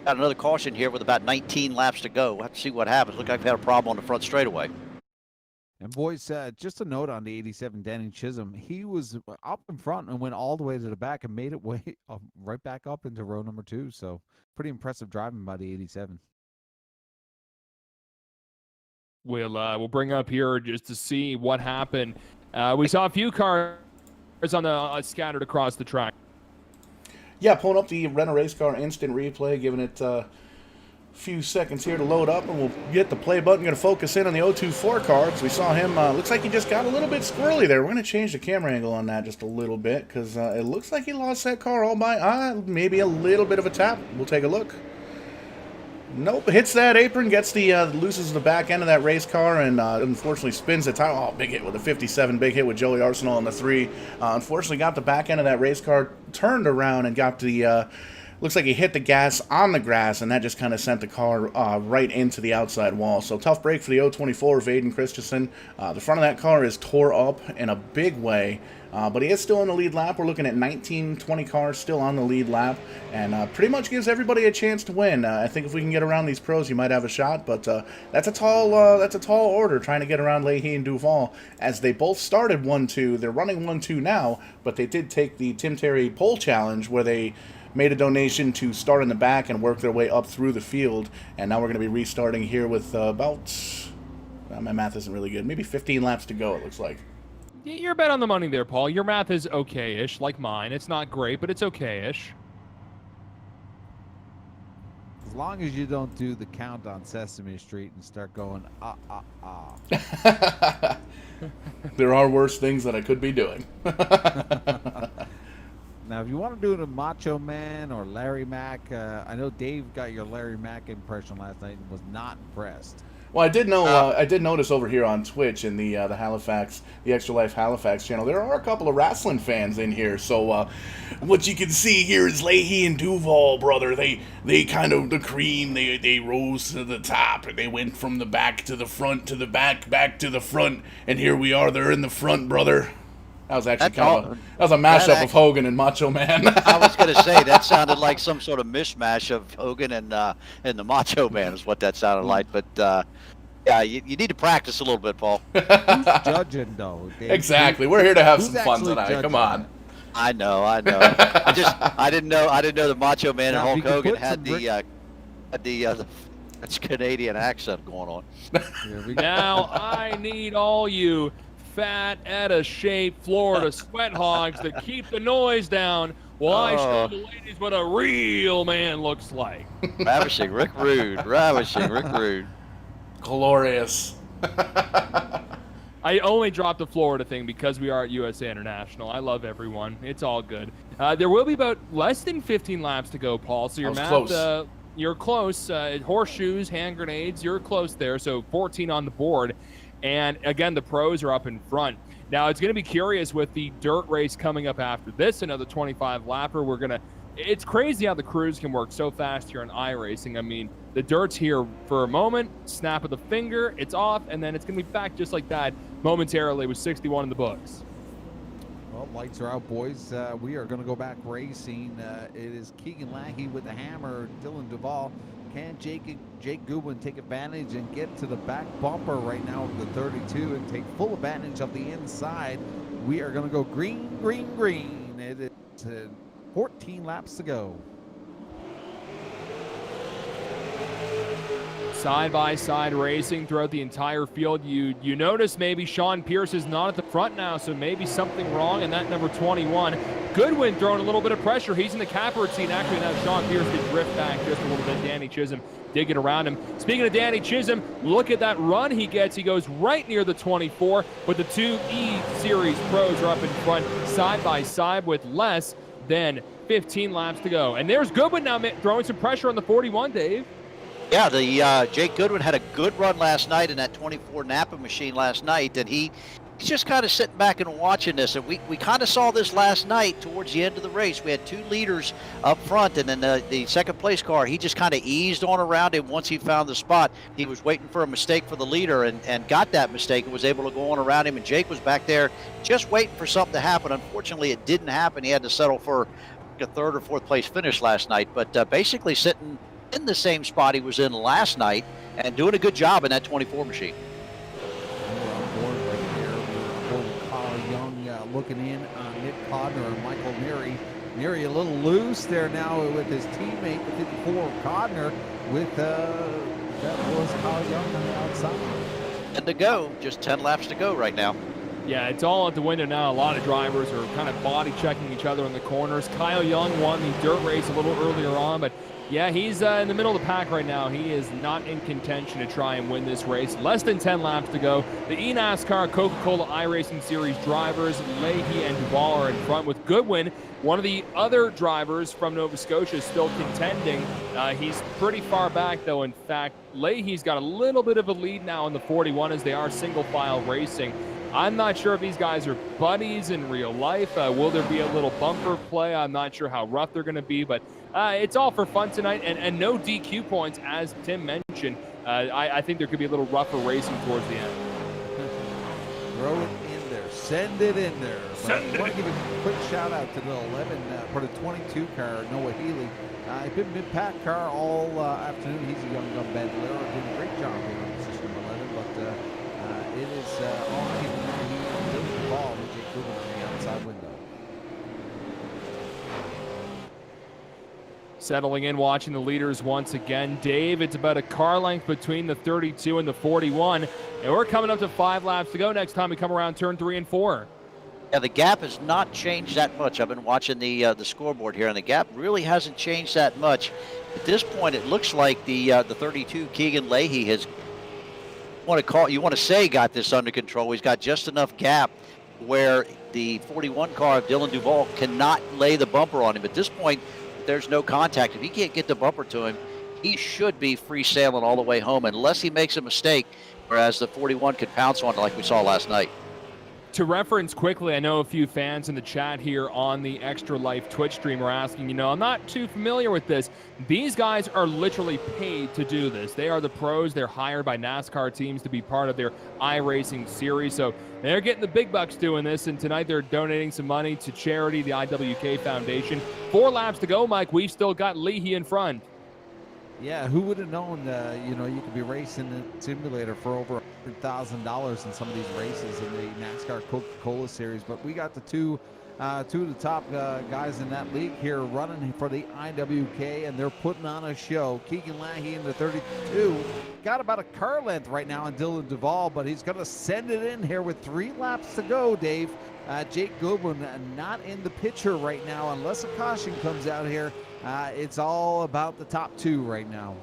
Got another caution here with about 19 laps to go. We'll have to see what happens. Look like we've had a problem on the front straightaway. And boys, just a note on the 87 Danny Chisholm. He was up in front and went all the way to the back and made it way right back up into row number 2. So pretty impressive driving by the 87. We'll bring up here just to see what happened. We saw a few cars on the scattered across the track. Yeah, pulling up the Rent a Race Car instant replay, giving it a few seconds here to load up, and we'll get the play button. Going to focus in on the 024 car because we saw him. Looks like he just got a little bit squirrely there. We're going to change the camera angle on that just a little bit because it looks like he lost that car all by maybe a little bit of a tap. We'll take a look. Nope, hits that apron, gets the loses the back end of that race car, and unfortunately spins the tire. Oh, big hit with a 57, big hit with Joey Arsenal on the 3. Unfortunately, got the back end of that race car turned around and got the. Looks like he hit the gas on the grass, and that just kind of sent the car right into the outside wall. So tough break for the 024 of Aiden Christensen. The front of that car is tore up in a big way. But he is still in the lead lap. We're looking at 19-20 cars still on the lead lap, and pretty much gives everybody a chance to win. I think if we can get around these pros, you might have a shot. But that's a tall order trying to get around Leahy and Duval, as they both started 1-2. They're running 1-2 now, but they did take the Tim Terry pole challenge where they made a donation to start in the back and work their way up through the field. And now we're going to be restarting here with about my math isn't really good. Maybe 15 laps to go. It looks like. You're bet on the money there, Paul. Your math is okay-ish, like mine. It's not great, but it's okay-ish. As long as you don't do the count on Sesame Street and start going, There are worse things that I could be doing. Now, if you want to do it in Macho Man or Larry Mack, I know Dave got your Larry Mack impression last night and was not impressed. Well, I did know. I did notice over here on Twitch in the Halifax, the Extra Life Halifax channel, there are a couple of wrestling fans in here. So what you can see here is Leahy and Duval, brother. They kind of the cream. They rose to the top, and they went from the back to the front to the back to the front, and here we are. They're in the front, brother. That was actually that was a mashup of Hogan and Macho Man. I was going to say that sounded like some sort of mishmash of Hogan and the Macho Man is what that sounded like. But yeah, you need to practice a little bit, Paul. Who's judging though? Dave? Exactly. We're here to have some fun tonight. Come on. I know. I didn't know the Macho Man and Hulk Hogan had the that's Canadian accent going on. Now I need all you fat, out of shape Florida sweat hogs to keep the noise down while I show the ladies what a real man looks like. Ravishing Rick Rude. Ravishing Rick Rude. Glorious. I only dropped the Florida thing because we are at USA International. I love everyone. It's all good. There will be about less than 15 laps to go, Paul. So your math, close. You're close. Horseshoes, hand grenades, you're close there. So 14 on the board. And again, the pros are up in front. Now, it's going to be curious with the dirt race coming up after this, another 25-lapper. It's crazy how the crews can work so fast here on iRacing. I mean, the dirt's here for a moment, snap of the finger, it's off, and then it's going to be back just like that momentarily with 61 in the books. Well, lights are out, boys. We are going to go back racing. It is Keegan Leahy with the hammer, Dylan Duval. Can Jake Goodwin take advantage and get to the back bumper right now of the 32 and take full advantage of the inside? We are going to go green, green, green. It is 14 laps to go. Side-by-side racing throughout the entire field. You notice maybe Sean Pierce is not at the front now, so maybe something wrong in that number 21. Goodwin throwing a little bit of pressure. He's in the catbird seat. Actually, now Sean Pierce did drift back just a little bit. Danny Chisholm did get around him. Speaking of Danny Chisholm, look at that run he gets. He goes right near the 24, but the two E-Series pros are up in front side-by-side with less than 15 laps to go. And there's Goodwin now throwing some pressure on the 41, Dave. Yeah, the Jake Goodwin had a good run last night in that 24 Napa machine last night, and he's just kind of sitting back and watching this. And we kind of saw this last night towards the end of the race. We had two leaders up front, and then the second place car, he just kind of eased on around him once he found the spot. He was waiting for a mistake for the leader and got that mistake and was able to go on around him. And Jake was back there just waiting for something to happen. Unfortunately, it didn't happen. He had to settle for a third or fourth place finish last night, but basically sitting in the same spot he was in last night and doing a good job in that 24 machine. We're on board right here. We're on board with Kyle Young looking in on Nick Codner and Michael Neary. Neary a little loose there now with his teammate, the 54 Codner, with that was Kyle Young on the outside. And to go, just 10 laps to go right now. Yeah, it's all out the window now. A lot of drivers are kind of body checking each other in the corners. Kyle Young won the dirt race a little earlier on, but yeah, he's in the middle of the pack right now. He is not in contention to try and win this race. Less than 10 laps to go. The eNASCAR Coca Cola iRacing Series drivers, Leahy and Duval, are in front with Goodwin. One of the other drivers from Nova Scotia is still contending. He's pretty far back, though. In fact, Leahy's got a little bit of a lead now in the 41 as they are single file racing. I'm not sure if these guys are buddies in real life. Will there be a little bumper play? I'm not sure how rough they're going to be, but it's all for fun tonight, and no DQ points, as Tim mentioned. I think there could be a little rougher racing towards the end. Throw it in there. Send it in there. I want to give a quick shout out to the 11 for the 22 car, Noah Healy. He's been mid-pack car all afternoon. He's a young gun battler. Doing a great job here on position 11, but it is all keeping the ball with Jake Goodwin on the outside window. Settling in, watching the leaders once again. Dave, it's about a car length between the 32 and the 41, and we're coming up to 5 laps to go next time we come around turn 3 and 4. Yeah, the gap has not changed that much. I've been watching the scoreboard here, and the gap really hasn't changed that much. At this point, it looks like the 32 Keegan Leahy has got this under control. He's got just enough gap where the 41 car of Dylan Duval cannot lay the bumper on him. At this point, there's no contact. If he can't get the bumper to him, he should be free sailing all the way home unless he makes a mistake, whereas the 41 could pounce on it like we saw last night. To reference quickly, I know a few fans in the chat here on the Extra Life Twitch stream are asking, I'm not too familiar with this. These guys are literally paid to do this. They are the pros. They're hired by NASCAR teams to be part of their iRacing series. So they're getting the big bucks doing this. And tonight they're donating some money to charity, the IWK Foundation. 4 laps to go, Mike. We've still got Leahy in front. Yeah, who would have known, you could be racing a simulator for over $100,000 in some of these races in the NASCAR Coca Cola series. But we got the two of the top guys in that league here running for the IWK, and they're putting on a show. Keegan Leahy in the 32 got about a car length right now on Dylan Duval, but he's going to send it in here with 3 laps to go, Dave. Jake Goodwin not in the picture right now unless a caution comes out here. It's all about the top 2 right now.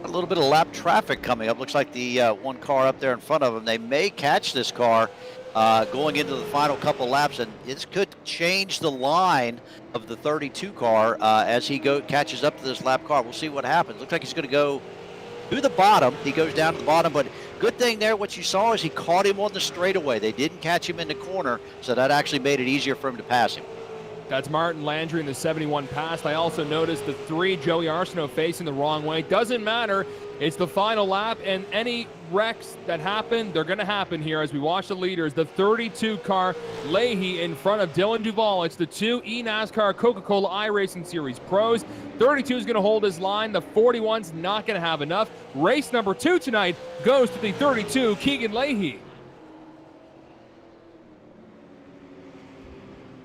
A little bit of lap traffic coming up. Looks like the one car up there in front of them, they may catch this car going into the final couple laps, and this could change the line of the 32 car as he catches up to this lap car. We'll see what happens. Looks like he's going to go to the bottom. He goes down to the bottom, but Good thing there, what you saw is he caught him on the straightaway. They didn't catch him in the corner, so that actually made it easier for him to pass him. That's Martin Landry in the 71 pass. I also noticed the 3 Joey Arsenault facing the wrong way. Doesn't matter. It's the final lap, and any wrecks that happen, they're going to happen here as we watch the leaders. The 32 car, Leahy, in front of Dylan Duval. It's the 2 eNASCAR Coca Cola iRacing Series pros. 32 is going to hold his line. The 41's not going to have enough. Race number 2 tonight goes to the 32, Keegan Leahy.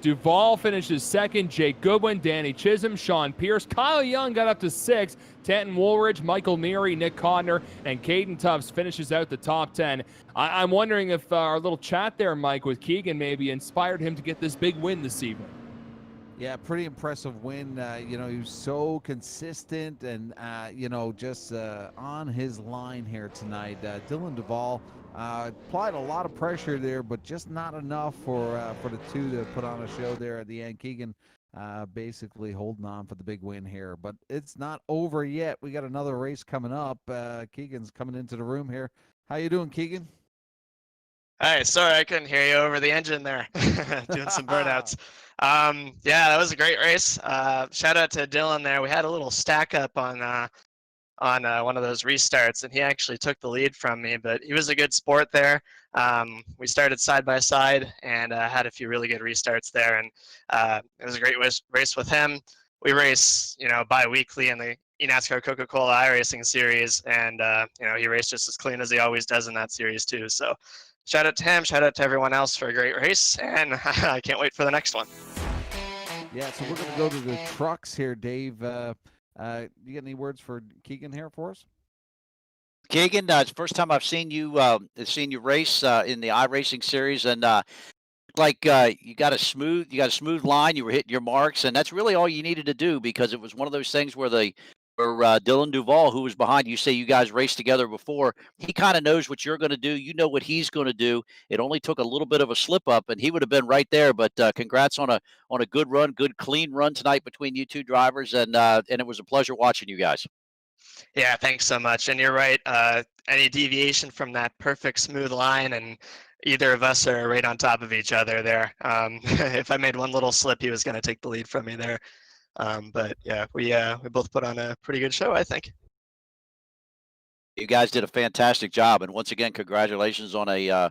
Duval finishes second, Jake Goodwin, Danny Chisholm, Sean Pierce, Kyle Young got up to 6, Tanton Woolridge, Michael Neary, Nick Codner, and Caden Tufts finishes out the top 10. I'm wondering if our little chat there, Mike, with Keegan maybe inspired him to get this big win this evening. Yeah, pretty impressive win. He was so consistent and, just on his line here tonight. Dylan Duval applied a lot of pressure there, but just not enough for the 2 to put on a show there at the end. Keegan basically holding on for the big win here, but it's not over yet. We got another race coming up. Keegan's coming into the room here. How you doing, Keegan? Hi, sorry I couldn't hear you over the engine there. Doing some burnouts. Yeah, that was a great race. Shout out to Dylan there. We had a little stack up on one of those restarts, and he actually took the lead from me, but he was a good sport there. We started side by side and had a few really good restarts there, and it was a great race with him. We race, bi-weekly in the eNASCAR Coca Cola iRacing series, and he raced just as clean as he always does in that series too. So shout out to him, shout out to everyone else for a great race, and I can't wait for the next one. Yeah, so we're going to go to the trucks here, Dave. You got any words for Keegan here for us? Keegan, it's the first time I've seen you race in the iRacing series, and you got a smooth line. You were hitting your marks, and that's really all you needed to do, because it was one of those things where Dylan Duval, who was behind you, say you guys raced together before. He kind of knows what you're going to do. You know what he's going to do. It only took a little bit of a slip up, and he would have been right there. But congrats on a good run, good clean run tonight between you 2 drivers, and it was a pleasure watching you guys. Yeah, thanks so much. And you're right. Any deviation from that perfect smooth line, and either of us are right on top of each other there. If I made one little slip, he was going to take the lead from me there. But yeah, we both put on a pretty good show, I think. You guys did a fantastic job, and once again, congratulations on a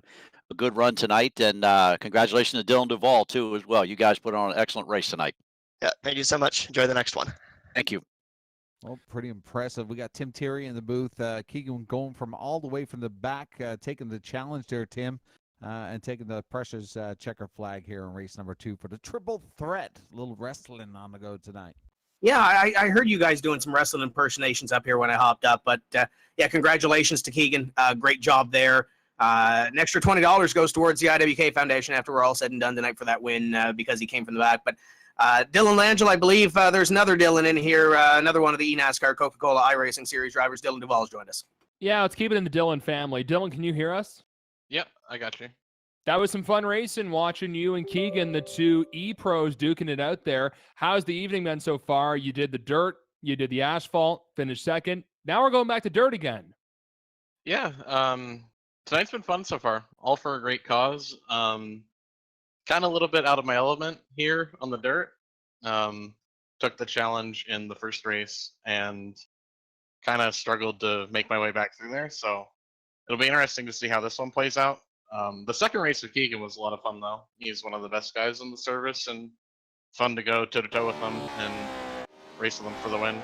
good run tonight, and congratulations to Dylan Duval too as well. You guys put on an excellent race tonight. Yeah, thank you so much. Enjoy the next one. Thank you. Well, pretty impressive. We got Tim Terry in the booth. Keegan going from all the way from the back, taking the challenge there, Tim, and taking the Precious checker flag here in race number 2 for the Triple Threat. A little wrestling on the go tonight. Yeah, I heard you guys doing some wrestling impersonations up here when I hopped up, but yeah, congratulations to Keegan. Great job there. An extra $20 goes towards the IWK Foundation after we're all said and done tonight for that win because he came from the back. But Dylan Langille, I believe there's another Dylan in here, another one of the eNASCAR Coca Cola iRacing Series drivers. Dylan Duval has joined us. Yeah, let's keep it in the Dylan family. Dylan, can you hear us? Yep, I got you. That was some fun racing, watching you and Keegan, the 2 E-pros, duking it out there. How's the evening been so far? You did the dirt, you did the asphalt, finished second. Now we're going back to dirt again. Yeah, tonight's been fun so far. All for a great cause. Kind of a little bit out of my element here on the dirt. Took the challenge in the first race and kind of struggled to make my way back through there. So it'll be interesting to see how this one plays out. The second race with Keegan was a lot of fun, though. He's one of the best guys in the service, and fun to go toe-to-toe with him and race with him for the win.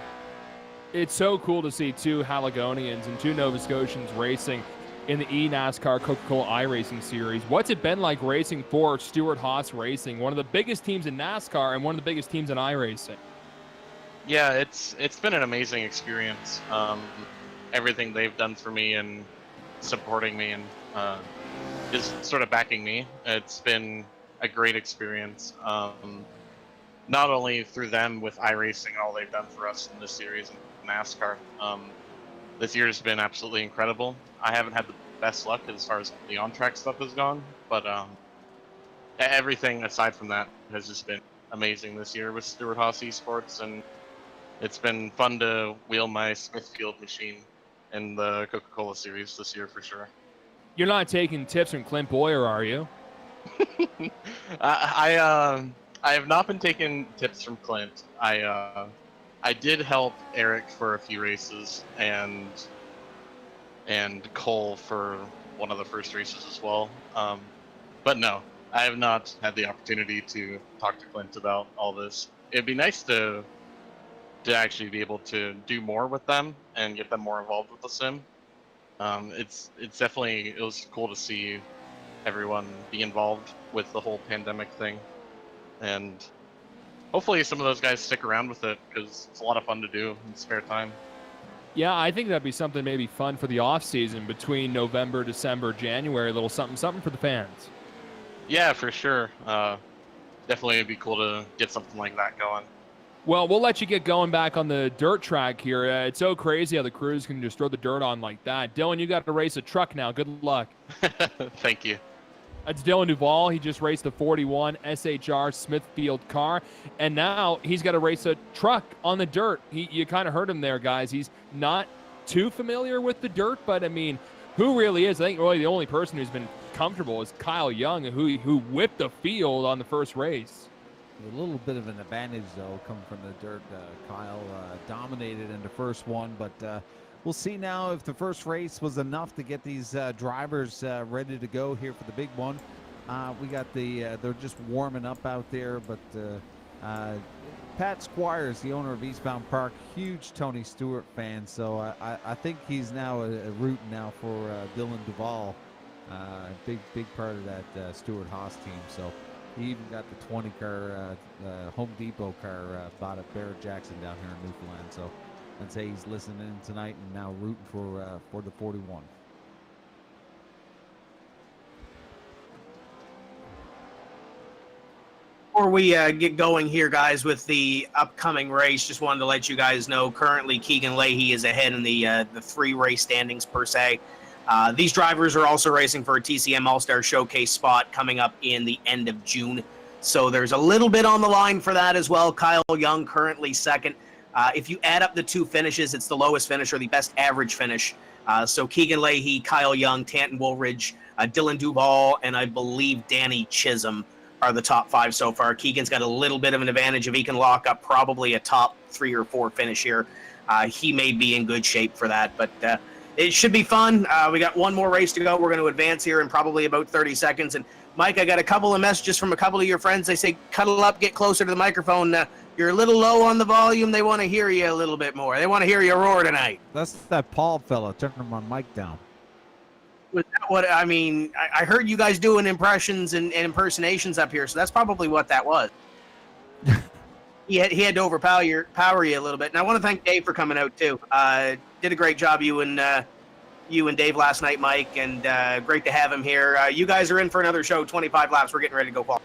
It's so cool to see 2 Haligonians and 2 Nova Scotians racing in the eNASCAR Coca Cola iRacing Series. What's it been like racing for Stewart-Haas Racing, one of the biggest teams in NASCAR and one of the biggest teams in iRacing? Yeah, it's been an amazing experience. Everything they've done for me and supporting me and just sort of backing me. It's been a great experience. Not only through them with iRacing, all they've done for us in this series and NASCAR. This year's been absolutely incredible. I haven't had the best luck as far as the on-track stuff has gone, but everything aside from that has just been amazing this year with Stewart-Haas Esports, and it's been fun to wheel my Smithfield machine in the Coca Cola series this year for sure. You're not taking tips from Clint Boyer, are you? I have not been taking tips from Clint. I did help Eric for a few races and Cole for one of the first races as well. But no, I have not had the opportunity to talk to Clint about all this. It'd be nice to actually be able to do more with them and get them more involved with the sim. It's definitely, it was cool to see everyone be involved with the whole pandemic thing, and hopefully some of those guys stick around with it because it's a lot of fun to do in spare time. Yeah, I think that'd be something maybe fun for the off season between November, December, January, a little something for the fans. Yeah, for sure. Definitely it'd be cool to get something like that going. Well, we'll let you get going back on the dirt track here. It's so crazy how the crews can just throw the dirt on like that. Dylan, you got to race a truck now. Good luck. Thank you. That's Dylan Duval. He just raced the 41 SHR Smithfield car, and now he's got to race a truck on the dirt. You kind of heard him there, guys. He's not too familiar with the dirt, but I mean, who really is? I think really the only person who's been comfortable is Kyle Young, who whipped the field on the first race. A little bit of an advantage, though, coming from the dirt. Kyle dominated in the first one, but we'll see now if the first race was enough to get these drivers ready to go here for the big one. We got they're just warming up out there, but Pat Squires, the owner of Eastbound Park, huge Tony Stewart fan, so I think he's now rooting now for Dylan Duval, big part of that Stewart Haas team. So he even got the 20 car, Home Depot car bought at Barrett Jackson down here in Newfoundland. So I'd say he's listening in tonight and now rooting for the 41. Before we get going here, guys, with the upcoming race, just wanted to let you guys know currently Keegan Leahy is ahead in the 3 race standings per se. These drivers are also racing for a TCM All-Star Showcase spot coming up in the end of June. So there's a little bit on the line for that as well. Kyle Young currently second. If you add up the 2 finishes, it's the lowest finish or the best average finish. So Keegan Leahy, Kyle Young, Tanton Woolridge, Dylan Duval, and I believe Danny Chisholm are the top 5 so far. Keegan's got a little bit of an advantage if he can lock up probably a top 3 or 4 finish here. He may be in good shape for that, but it should be fun. We got one more race to go. We're going to advance here in probably about 30 seconds. And Mike, I got a couple of messages from a couple of your friends. They say, cuddle up, get closer to the microphone. You're a little low on the volume. They want to hear you a little bit more. They want to hear you roar tonight. That's that Paul fella turning my mic down. Was that what I mean? I heard you guys doing impressions and impersonations up here, so that's probably what that was. He had to overpower you a little bit. And I want to thank Dave for coming out too. Did a great job, you and Dave last night, Mike, and great to have him here. You guys are in for another show, 25 laps. We're getting ready to go fall.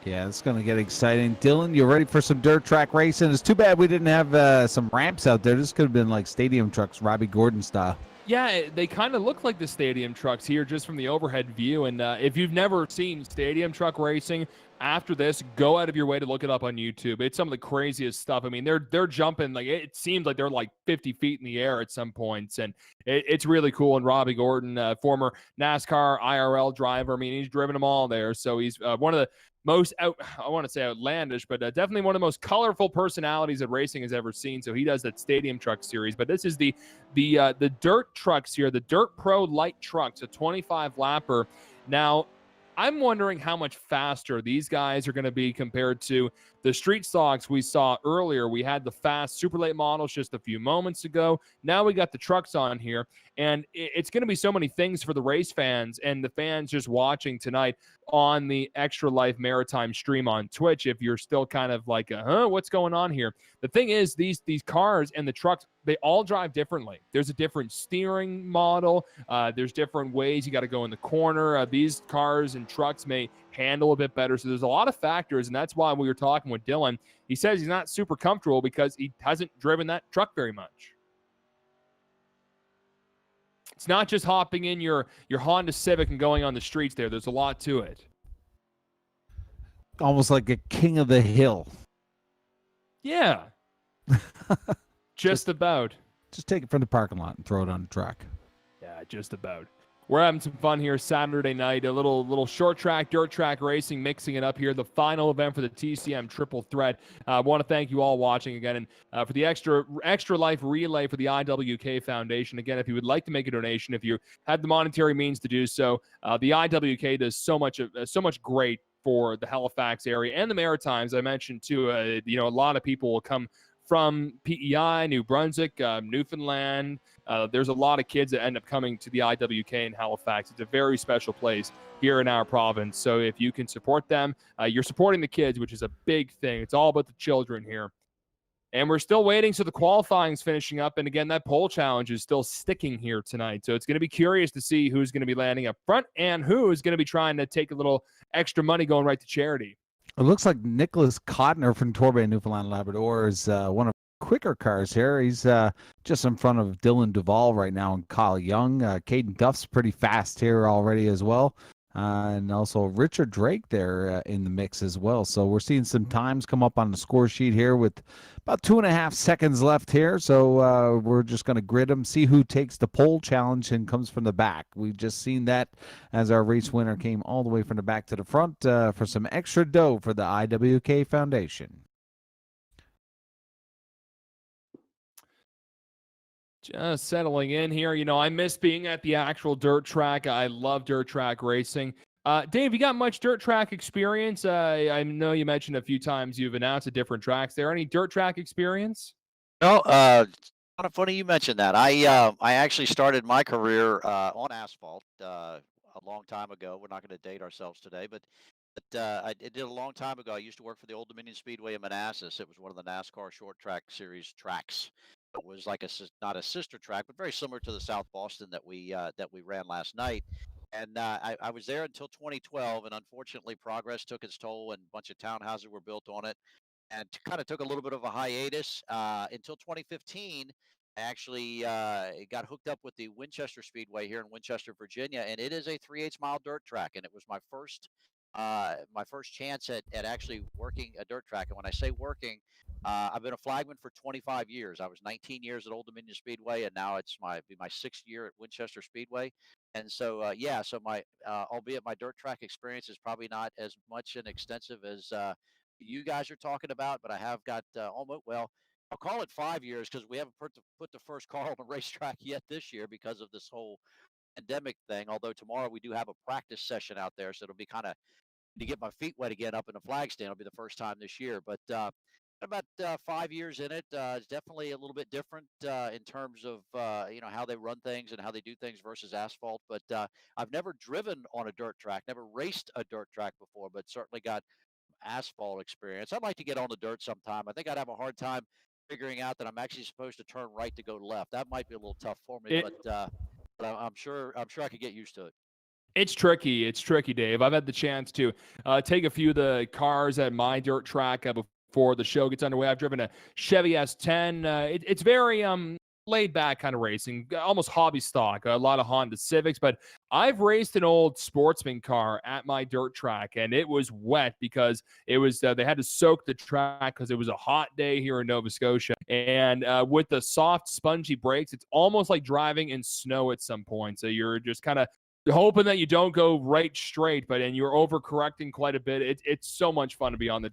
Yeah, it's going to get exciting. Dylan, you ready for some dirt track racing? It's too bad we didn't have some ramps out there. This could have been like stadium trucks, Robbie Gordon style. Yeah, they kind of look like the stadium trucks here just from the overhead view. And if you've never seen stadium truck racing, after this, go out of your way to look it up on YouTube. It's some of the craziest stuff. I mean, they're jumping, like it seems like they're like 50 feet in the air at some points. And it's really cool. And Robbie Gordon, former NASCAR IRL driver, I mean, he's driven them all there. So he's one of the most I want to say outlandish, but definitely one of the most colorful personalities that racing has ever seen. So he does that stadium truck series, but this is the dirt trucks here, the Dirt Pro light trucks, a 25 lapper. Now, I'm wondering how much faster these guys are going to be compared to the street stocks we saw earlier. We had the fast super late models just a few moments ago. Now we got the trucks on here, and it's going to be so many things for the race fans and the fans just watching tonight on the Extra Life Maritime stream on Twitch. If you're still kind of like, what's going on here? The thing is, these cars and the trucks, they all drive differently. There's a different steering model. There's different ways you got to go in the corner. These cars and trucks may handle a bit better. So there's a lot of factors, and that's why we were talking with Dylan. He says he's not super comfortable because he hasn't driven that truck very much. It's not just hopping in your Honda Civic and going on the streets there. There's a lot to it. Almost like a king of the hill. Yeah. Just about. just take it from the parking lot and throw it on the track. Yeah, just about. We're having some fun here Saturday night. A little short track, dirt track racing, mixing it up here. The final event for the TCM Triple Threat. I want to thank you all watching again, and for the extra life relay for the IWK Foundation. Again, if you would like to make a donation, if you have the monetary means to do so, the IWK does so much great for the Halifax area and the Maritimes. I mentioned too. A lot of people will come from PEI, New Brunswick, Newfoundland. There's a lot of kids that end up coming to the IWK in Halifax. It's a very special place here in our province. So if you can support them, you're supporting the kids, which is a big thing. It's all about the children here. And we're still waiting. So the qualifying's finishing up. And again, that pole challenge is still sticking here tonight. So it's going to be curious to see who's going to be landing up front and who is going to be trying to take a little extra money going right to charity. It looks like Nicholas Codner from Torbay, Newfoundland Labrador is one of the quicker cars here. He's just in front of Dylan Duval right now and Kyle Young. Caden Duff's pretty fast here already as well. And also Richard Drake there in the mix as well. So we're seeing some times come up on the score sheet here with about 2.5 seconds left here. So we're just going to grid them, see who takes the pole challenge and comes from the back. We've just seen that as our race winner came all the way from the back to the front for some extra dough for the IWK Foundation. Just settling in here. I miss being at the actual dirt track. I love dirt track racing. Dave, you got much dirt track experience? I know you mentioned a few times you've announced at different tracks. There any dirt track experience? No, kind of funny you mentioned that. I actually started my career on asphalt a long time ago. We're not going to date ourselves today, but I did a long time ago. I used to work for the Old Dominion Speedway in Manassas. It was one of the NASCAR short track series tracks. It was like not a sister track, but very similar to the South Boston that we ran last night. And I was there until 2012, and unfortunately, progress took its toll, and a bunch of townhouses were built on it, and kind of took a little bit of a hiatus until 2015. I actually got hooked up with the Winchester Speedway here in Winchester, Virginia, and it is a 3/8 mile dirt track, and it was my first chance at actually working a dirt track. And when I say working, I've been a flagman for 25 years. I was 19 years at Old Dominion Speedway, and now it's my 6th year at Winchester Speedway. And so, so my, albeit my dirt track experience is probably not as much and extensive as you guys are talking about, but I have got I'll call it 5 years because we haven't put the first car on the racetrack yet this year because of this whole pandemic thing. Although tomorrow we do have a practice session out there, so it'll be kind of to get my feet wet again up in the flag stand. It'll be the first time this year, but about 5 years in it. It's definitely a little bit different in terms of how they run things and how they do things versus asphalt. But I've never driven on a dirt track, never raced a dirt track before, but certainly got asphalt experience. I'd like to get on the dirt sometime. I think I'd have a hard time figuring out that I'm actually supposed to turn right to go left. That might be a little tough for me, but I'm sure I could get used to it. It's tricky. It's tricky, Dave. I've had the chance to take a few of the cars at my dirt track before the show gets underway. I've driven a Chevy S10. It's very laid back kind of racing, almost hobby stock, a lot of Honda Civics, but I've raced an old sportsman car at my dirt track, and it was wet because it was they had to soak the track because it was a hot day here in Nova Scotia, and with the soft spongy brakes, it's almost like driving in snow at some point. So you're just kind of hoping that you don't go right straight, and you're overcorrecting quite a bit. It's so much fun to be on the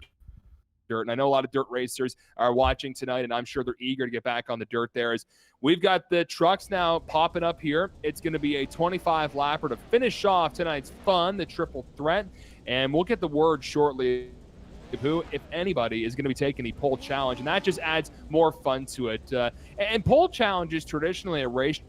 dirt, and I know a lot of dirt racers are watching tonight, and I'm sure they're eager to get back on the dirt there. As we've got the trucks now popping up here. It's going to be a 25 lapper to finish off tonight's fun, the Triple Threat, and we'll get the word shortly who, if anybody, is going to be taking the pole challenge, and that just adds more fun to it. And pole challenges traditionally at race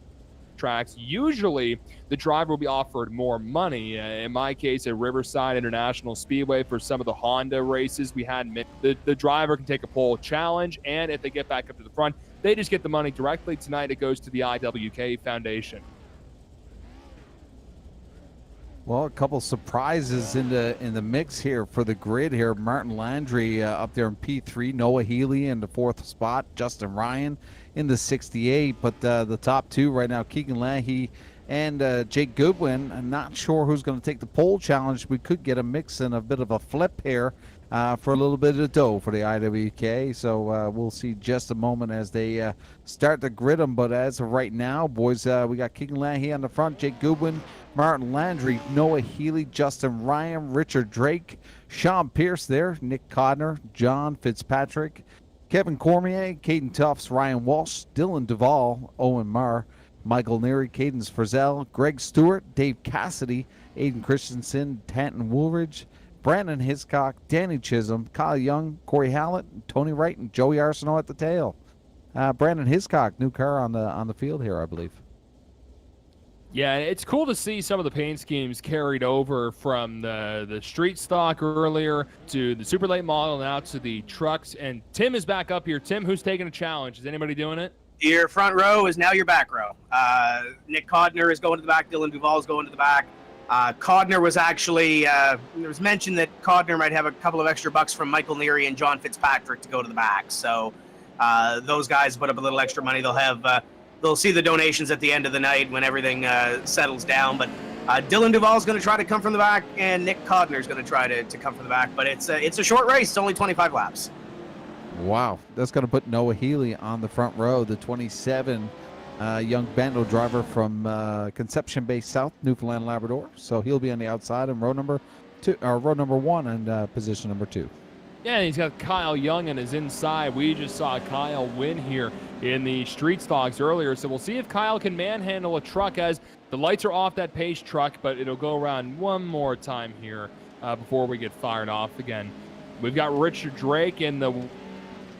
tracks, usually the driver will be offered more money. In my case, at Riverside International Speedway, for some of the Honda races we had, the driver can take a pole challenge, and if they get back up to the front, they just get the money directly. Tonight it goes to the IWK Foundation. Well, a couple surprises in the mix here for the grid here. Martin Landry up there in P3, Noah Healy in the 4th spot, Justin Ryan in the 68. But the top two right now, Keegan Leahy and Jake Goodwin. I'm not sure who's going to take the pole challenge. We could get a mix and a bit of a flip here for a little bit of dough for the IWK. So we'll see just a moment as they start to grid them. But as of right now, boys, we got Keegan Leahy on the front, Jake Goodwin, Martin Landry, Noah Healy, Justin Ryan, Richard Drake, Sean Pierce there, Nick Codner, John Fitzpatrick, Kevin Cormier, Caden Tufts, Ryan Walsh, Dylan Duval, Owen Marr, Michael Neary, Cadence Frizzell, Greg Stewart, Dave Cassidy, Aiden Christensen, Tanton Woolridge, Brandon Hiscock, Danny Chisholm, Kyle Young, Corey Hallett, Tony Wright, and Joey Arsenault at the tail. Brandon Hiscock, new car on the field here, I believe. Yeah, it's cool to see some of the paint schemes carried over from the street stock earlier to the super late model and out to the trucks. And Tim is back up here. Tim, who's taking a challenge? Is anybody doing it? Your front row is now your back row. Nick Codner is going to the back. Dylan Duval is going to the back. Codner was actually, there was mention that Codner might have a couple of extra bucks from Michael Neary and John Fitzpatrick to go to the back. So those guys put up a little extra money. They'll see the donations at the end of the night when everything settles down. But Dylan Duval is going to try to come from the back, and Nick Codner is going to try to come from the back. But it's a short race. It's only 25 laps. Wow, that's going to put Noah Healy on the front row, the 27 young Bando driver from Conception Bay South, Newfoundland, Labrador. So he'll be on the outside in row number 1 and position number 2. Yeah, and he's got Kyle Young on his inside. We just saw Kyle win here in the street stocks earlier, so we'll see if Kyle can manhandle a truck as the lights are off that pace truck, but it'll go around one more time here before we get fired off again. We've got Richard Drake in the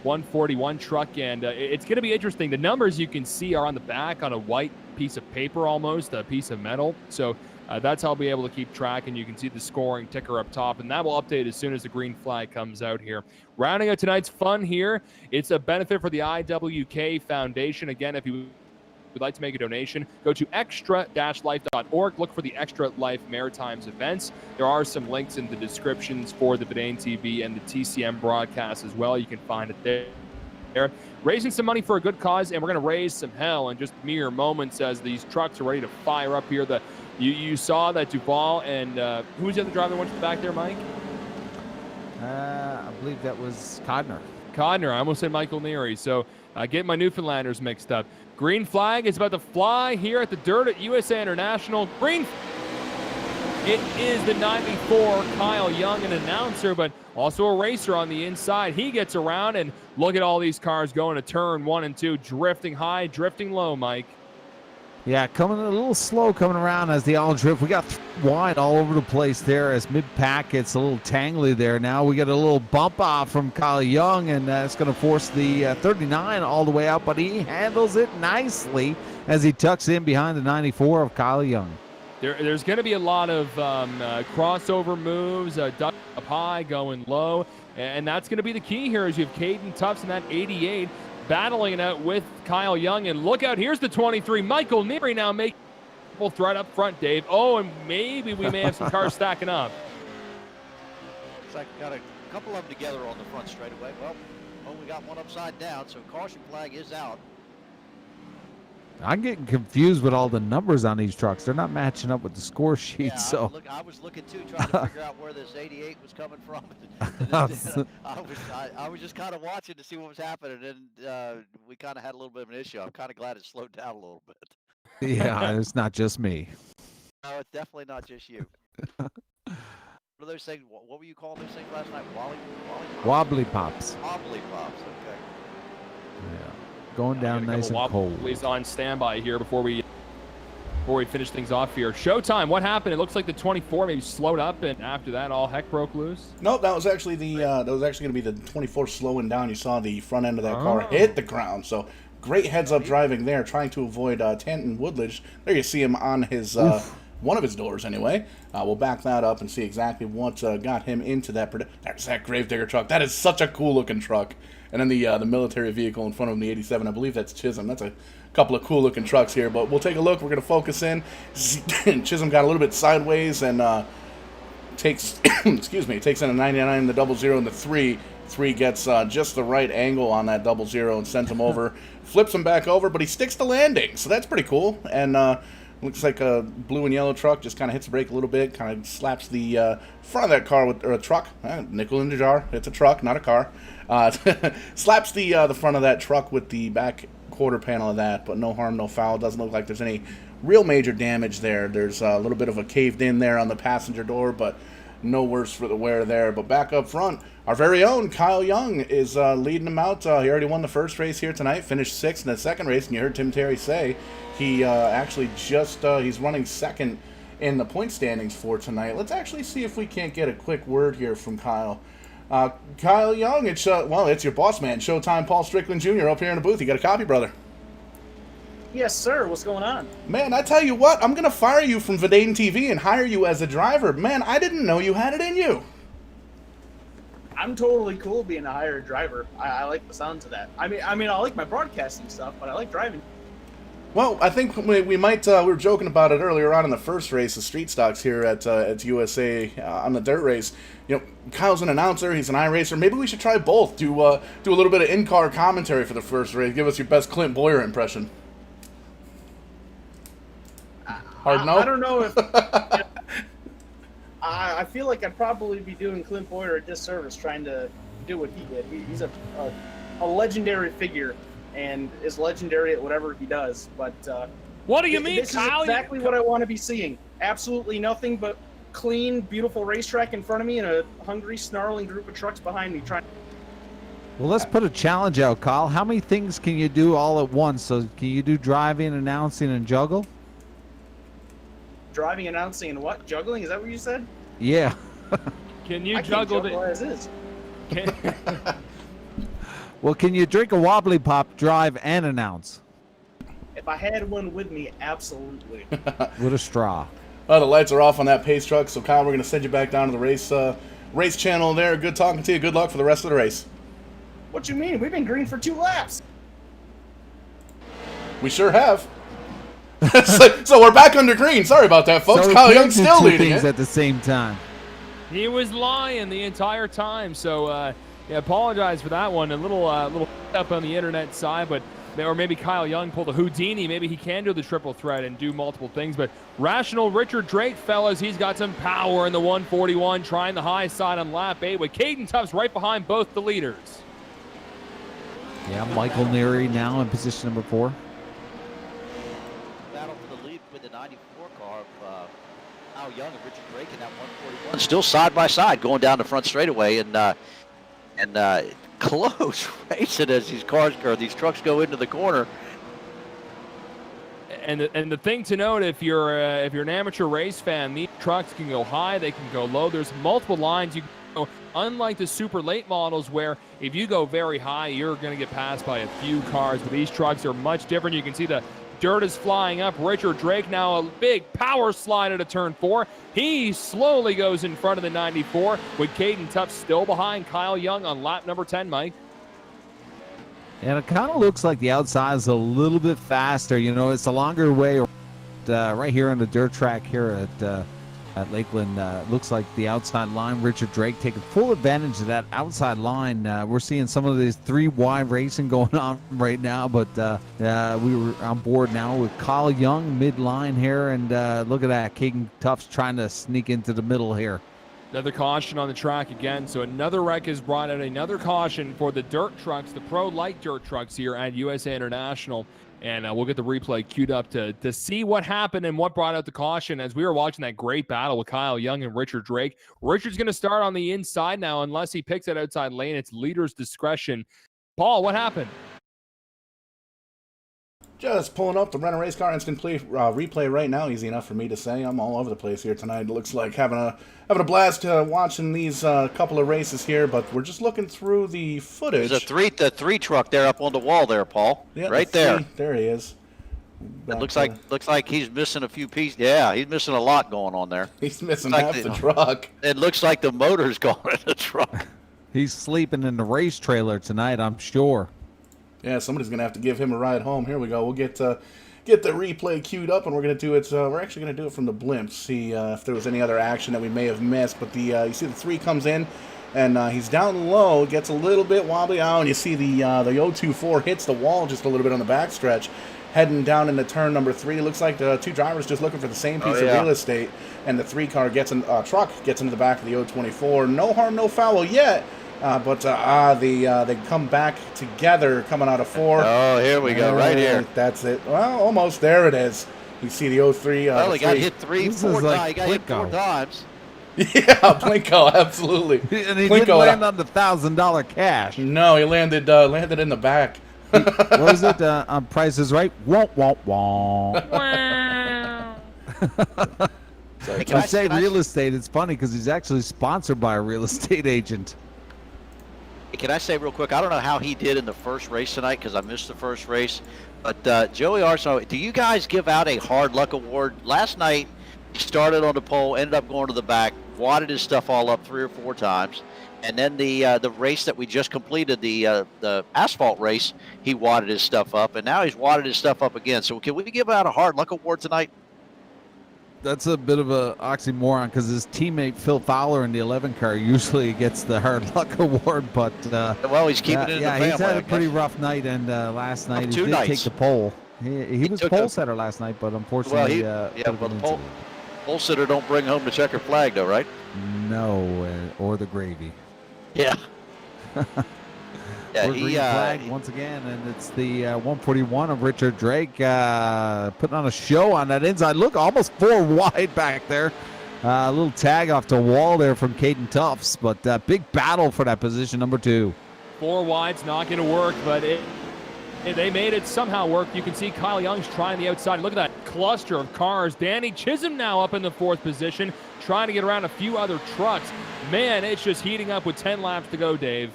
141 truck, and it's going to be interesting. The numbers you can see are on the back on a white piece of paper, almost a piece of metal. So that's how I'll be able to keep track, and you can see the scoring ticker up top, and that will update as soon as the green flag comes out here. Rounding out tonight's fun here, it's a benefit for the IWK Foundation. Again, if you would like to make a donation, go to extra-life.org. Look for the Extra Life Maritimes events. There are some links in the descriptions for the Vidane TV and the TCM broadcast as well. You can find it there. Raising some money for a good cause, and we're going to raise some hell in just mere moments as these trucks are ready to fire up here. You saw that Duval and who was the other driver that went to the back there, Mike? I believe that was Codner. I almost said Michael Neary. So get my Newfoundlanders mixed up. Green flag is about to fly here at the dirt at USA International. Green. It is the 94 Kyle Young, an announcer, but also a racer on the inside. He gets around, and look at all these cars going to turn 1 and 2, drifting high, drifting low, Mike. Yeah, coming a little slow coming around as they all drift. We got wide all over the place there as mid-pack gets a little tangly there. Now we get a little bump off from Kyle Young, and that's going to force the 39 all the way out, but he handles it nicely as he tucks in behind the 94 of Kyle Young. There's going to be a lot of crossover moves, duck up high, going low, and that's going to be the key here as you have Caden Tufts in that 88 battling it out with Kyle Young. And look out, here's the 23. Michael Neary now making a triple threat up front, Dave. Oh, and maybe we may have some cars stacking up. Looks like got a couple of them together on the front straightaway. Well, we got one upside down, so caution flag is out. I'm getting confused with all the numbers on these trucks. They're not matching up with the score sheet. Yeah, so I was looking too, trying to figure out where this 88 was coming from. I was just kind of watching to see what was happening, and we kind of had a little bit of an issue. I'm kind of glad it slowed down a little bit. Yeah, it's not just me. No, it's definitely not just you. What are those things? What were you calling those things last night? Wobbly pops. Wobbly pops. Okay. Yeah. Going down nice and cold. He's on standby here before we finish things off here. Showtime, what happened? It looks like the 24 maybe slowed up, and after that, all heck broke loose. Nope, that was actually going to be the 24 slowing down. You saw the front end of that car hit the ground. So great heads-up driving there, trying to avoid Tanton Woodledge. There you see him on his one of his doors anyway. We'll back that up and see exactly what got him into that. There's that Gravedigger truck. That is such a cool-looking truck. And then the military vehicle in front of him, the 87, I believe that's Chisholm. That's a couple of cool-looking trucks here. But we'll take a look. We're going to focus in. Chisholm got a little bit sideways and takes takes in a 99, the 00, and the 3. 3 gets just the right angle on that 00 and sends him over. Flips him back over, but he sticks the landing. So that's pretty cool. And Looks like a blue and yellow truck just kind of hits the brake a little bit, kind of slaps the front of that car with, or a truck, nickel in the jar. It's a truck, not a car. Slaps the front of that truck with the back quarter panel of that, but no harm, no foul. Doesn't look like there's any real major damage there. There's a little bit of a caved in there on the passenger door, but no worse for the wear there. But back up front, our very own Kyle Young is leading them out. He already won the first race here tonight, finished 6th in the second race, and you heard Tim Terry say he actually just he's running second in the point standings for tonight. Let's actually see if we can't get a quick word here from Kyle. Kyle Young, it's your boss man, Showtime Paul Strickland Jr. up here in the booth. You got a copy, brother? Yes, sir. What's going on? Man, I tell you what, I'm going to fire you from Vidane TV and hire you as a driver. Man, I didn't know you had it in you. I'm totally cool being a hired driver. I like the sounds of that. I mean, I like my broadcasting stuff, but I like driving. Well, I think we might, we were joking about it earlier on in the first race of Street Stocks here at USA on the dirt race. You know, Kyle's an announcer, he's an iRacer. Maybe we should try both. Do a little bit of in-car commentary for the first race. Give us your best Clint Boyer impression. Hard no? I don't know if... I feel like I'd probably be doing Clint Boyer a disservice trying to do what he did. He's a legendary figure and is legendary at whatever he does. But what do you mean, this Kyle? is exactly what I want to be seeing. Absolutely nothing but clean, beautiful racetrack in front of me and a hungry, snarling group of trucks behind me trying. Well, let's put a challenge out, Kyle. How many things can you do all at once? So can you do driving, announcing, and juggle? Driving, announcing, and what? Juggling? Is that what you said? Yeah. Can you I juggle can't juggle as is. Well, can you drink a wobbly pop, drive, and announce? If I had one with me, absolutely. With a straw. Well, the lights are off on that pace truck, so Kyle, we're going to send you back down to the race channel there. Good talking to you. Good luck for the rest of the race. What you mean? We've been green for 2 laps. We sure have. So we're back under green. Sorry about that, folks. So Kyle Young's still leading things it. at the same time. He was lying the entire time, so yeah, apologize for that one. A little up on the internet side, but or maybe Kyle Young pulled a Houdini. Maybe he can do the triple threat and do multiple things. But rational Richard Drake, fellas, he's got some power in the 141, trying the high side on lap 8 with Caden Tubbs right behind both the leaders. Yeah, Michael Neary now in position number 4. Battle for the lead with the 94 car of Kyle Young and Richard Drake in that 141. Still side by side going down the front straightaway and close racing as these trucks go into the corner. And the thing to note, if you're an amateur race fan, these trucks can go high, they can go low. There's multiple lines you can go. Unlike the super late models where if you go very high, you're going to get passed by a few cars. But these trucks are much different. You can see the dirt is flying up. Richard Drake now a big power slide at a turn 4. He slowly goes in front of the 94 with Caden Tubbs still behind Kyle Young on lap number 10, Mike. And it kind of looks like the outside is a little bit faster. You know, it's a longer way right here on the dirt track here at Lakeland. Looks like the outside line, Richard Drake taking full advantage of that outside line. We're seeing some of these 3 wide racing going on right now, but we were on board now with Kyle Young mid-line here, and look at that, Keegan Tubbs trying to sneak into the middle here. Another caution on the track again. So another wreck has brought out another caution for the dirt trucks, the pro light dirt trucks here at USA International. And we'll get the replay queued up to see what happened and what brought out the caution as we were watching that great battle with Kyle Young and Richard Drake. Richard's going to start on the inside now unless he picks that outside lane. It's leader's discretion. Paul, what happened? Just pulling up the Renner Race Car instant replay right now. Easy enough for me to say. I'm all over the place here tonight. It looks like having a blast watching these couple of races here, but we're just looking through the footage. There's the three truck there up on the wall there, Paul. Yeah, right there. There he is. It looks like he's missing a few pieces. Yeah, he's missing a lot going on there. He's missing half the truck. It looks like the motor's going in the truck. He's sleeping in the race trailer tonight, I'm sure. Yeah, somebody's going to have to give him a ride home. Here we go. We'll get the replay queued up, and we're going to do it. We're actually going to do it from the blimp, see if there was any other action that we may have missed. But you see the 3 comes in, and he's down low, gets a little bit wobbly out, and you see the 024 hits the wall just a little bit on the backstretch. heading down into turn number 3. Looks like the two drivers just looking for the same piece of real estate, and the 3-car truck gets into the back of the 024. No harm, no foul yet, but they come back together coming out of 4. Oh, here we go, right here. That's it. Well, almost. There it is. You see the 03. Well, he got hit 4 times. He got hit 4 times. Yeah, Plinko, absolutely. And he Plinko, didn't land on the $1,000 cash. No, he landed in the back. What was it on Price is Right? Womp, womp, womp. When I say real estate, it's funny because he's actually sponsored by a real estate agent. Can I say real quick, I don't know how he did in the first race tonight because I missed the first race, but Joey Arsenault, do you guys give out a hard luck award? Last night, he started on the pole, ended up going to the back, wadded his stuff all up 3 or 4 times, and then the race that we just completed, the asphalt race, he wadded his stuff up, and now he's wadded his stuff up again. So can we give out a hard luck award tonight? That's a bit of a oxymoron because his teammate Phil Fowler in the 11 car usually gets the hard luck award, but well, he's keeping it in the family. He's had a pretty rough night, and last night he did take the pole. He was pole setter last night, but unfortunately, the pole sitter don't bring home the checkered flag, though, right? No, or the gravy. Yeah. Yeah, green flag once again, and it's the 141 of Richard Drake putting on a show on that inside. Look, almost 4 wide back there. A little tag off the wall there from Caden Tufts, but big battle for that position, number 2. 4 wide's not going to work, but they made it somehow work. You can see Kyle Young's trying the outside. Look at that cluster of cars. Danny Chisholm now up in the 4th position, trying to get around a few other trucks. Man, it's just heating up with 10 laps to go, Dave.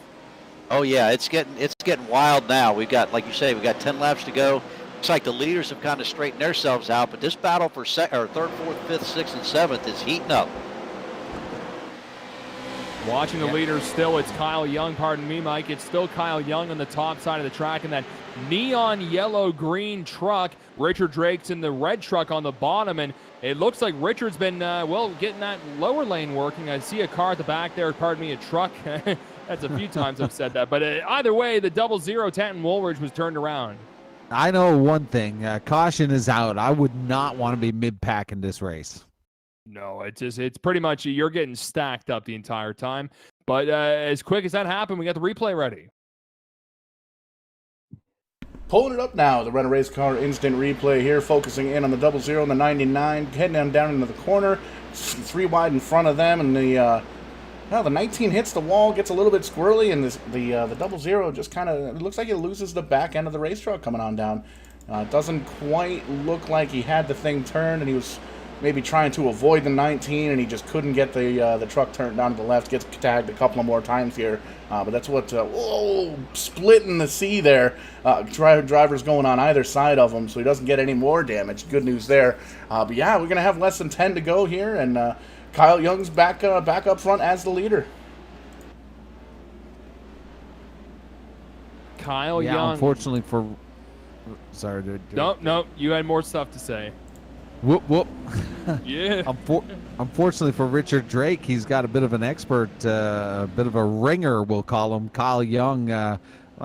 Oh yeah, it's getting wild now. We've got, like you say, we've got 10 laps to go. Looks like the leaders have kind of straightened themselves out, but this battle for 3rd, 4th, 5th, 6th, and 7th is heating up. Watching the leaders still, it's Kyle Young, pardon me, Mike. It's still Kyle Young on the top side of the track in that neon yellow-green truck. Richard Drake's in the red truck on the bottom, and it looks like Richard's been, getting that lower lane working. I see a car at the back there, pardon me, a truck. That's a few times I've said that. But either way, the 00 Tanton Woolridge was turned around. I know one thing. Caution is out. I would not want to be mid-pack in this race. No, it's pretty much you're getting stacked up the entire time. But as quick as that happened, we got the replay ready. Pulling it up now, the Renner Race Car instant replay here, focusing in on the 00 and the 99, heading down into the corner, 3 wide in front of them, and the 19 hits the wall, gets a little bit squirrely, and the 00 just kind of, it looks like it loses the back end of the race truck coming on down. It doesn't quite look like he had the thing turned, and he was maybe trying to avoid the 19, and he just couldn't get the truck turned down to the left. Gets tagged a couple of more times here, but that's what, splitting the sea there. Drivers going on either side of him, so he doesn't get any more damage. Good news there. But yeah, we're going to have less than 10 to go here, and Kyle Young's back up front as the leader. Kyle Young. Unfortunately for... Sorry, dude. No, you had more stuff to say. Whoop, whoop. Yeah. Unfortunately for Richard Drake, he's got a bit of an expert, a bit of a ringer, we'll call him. Kyle Young, not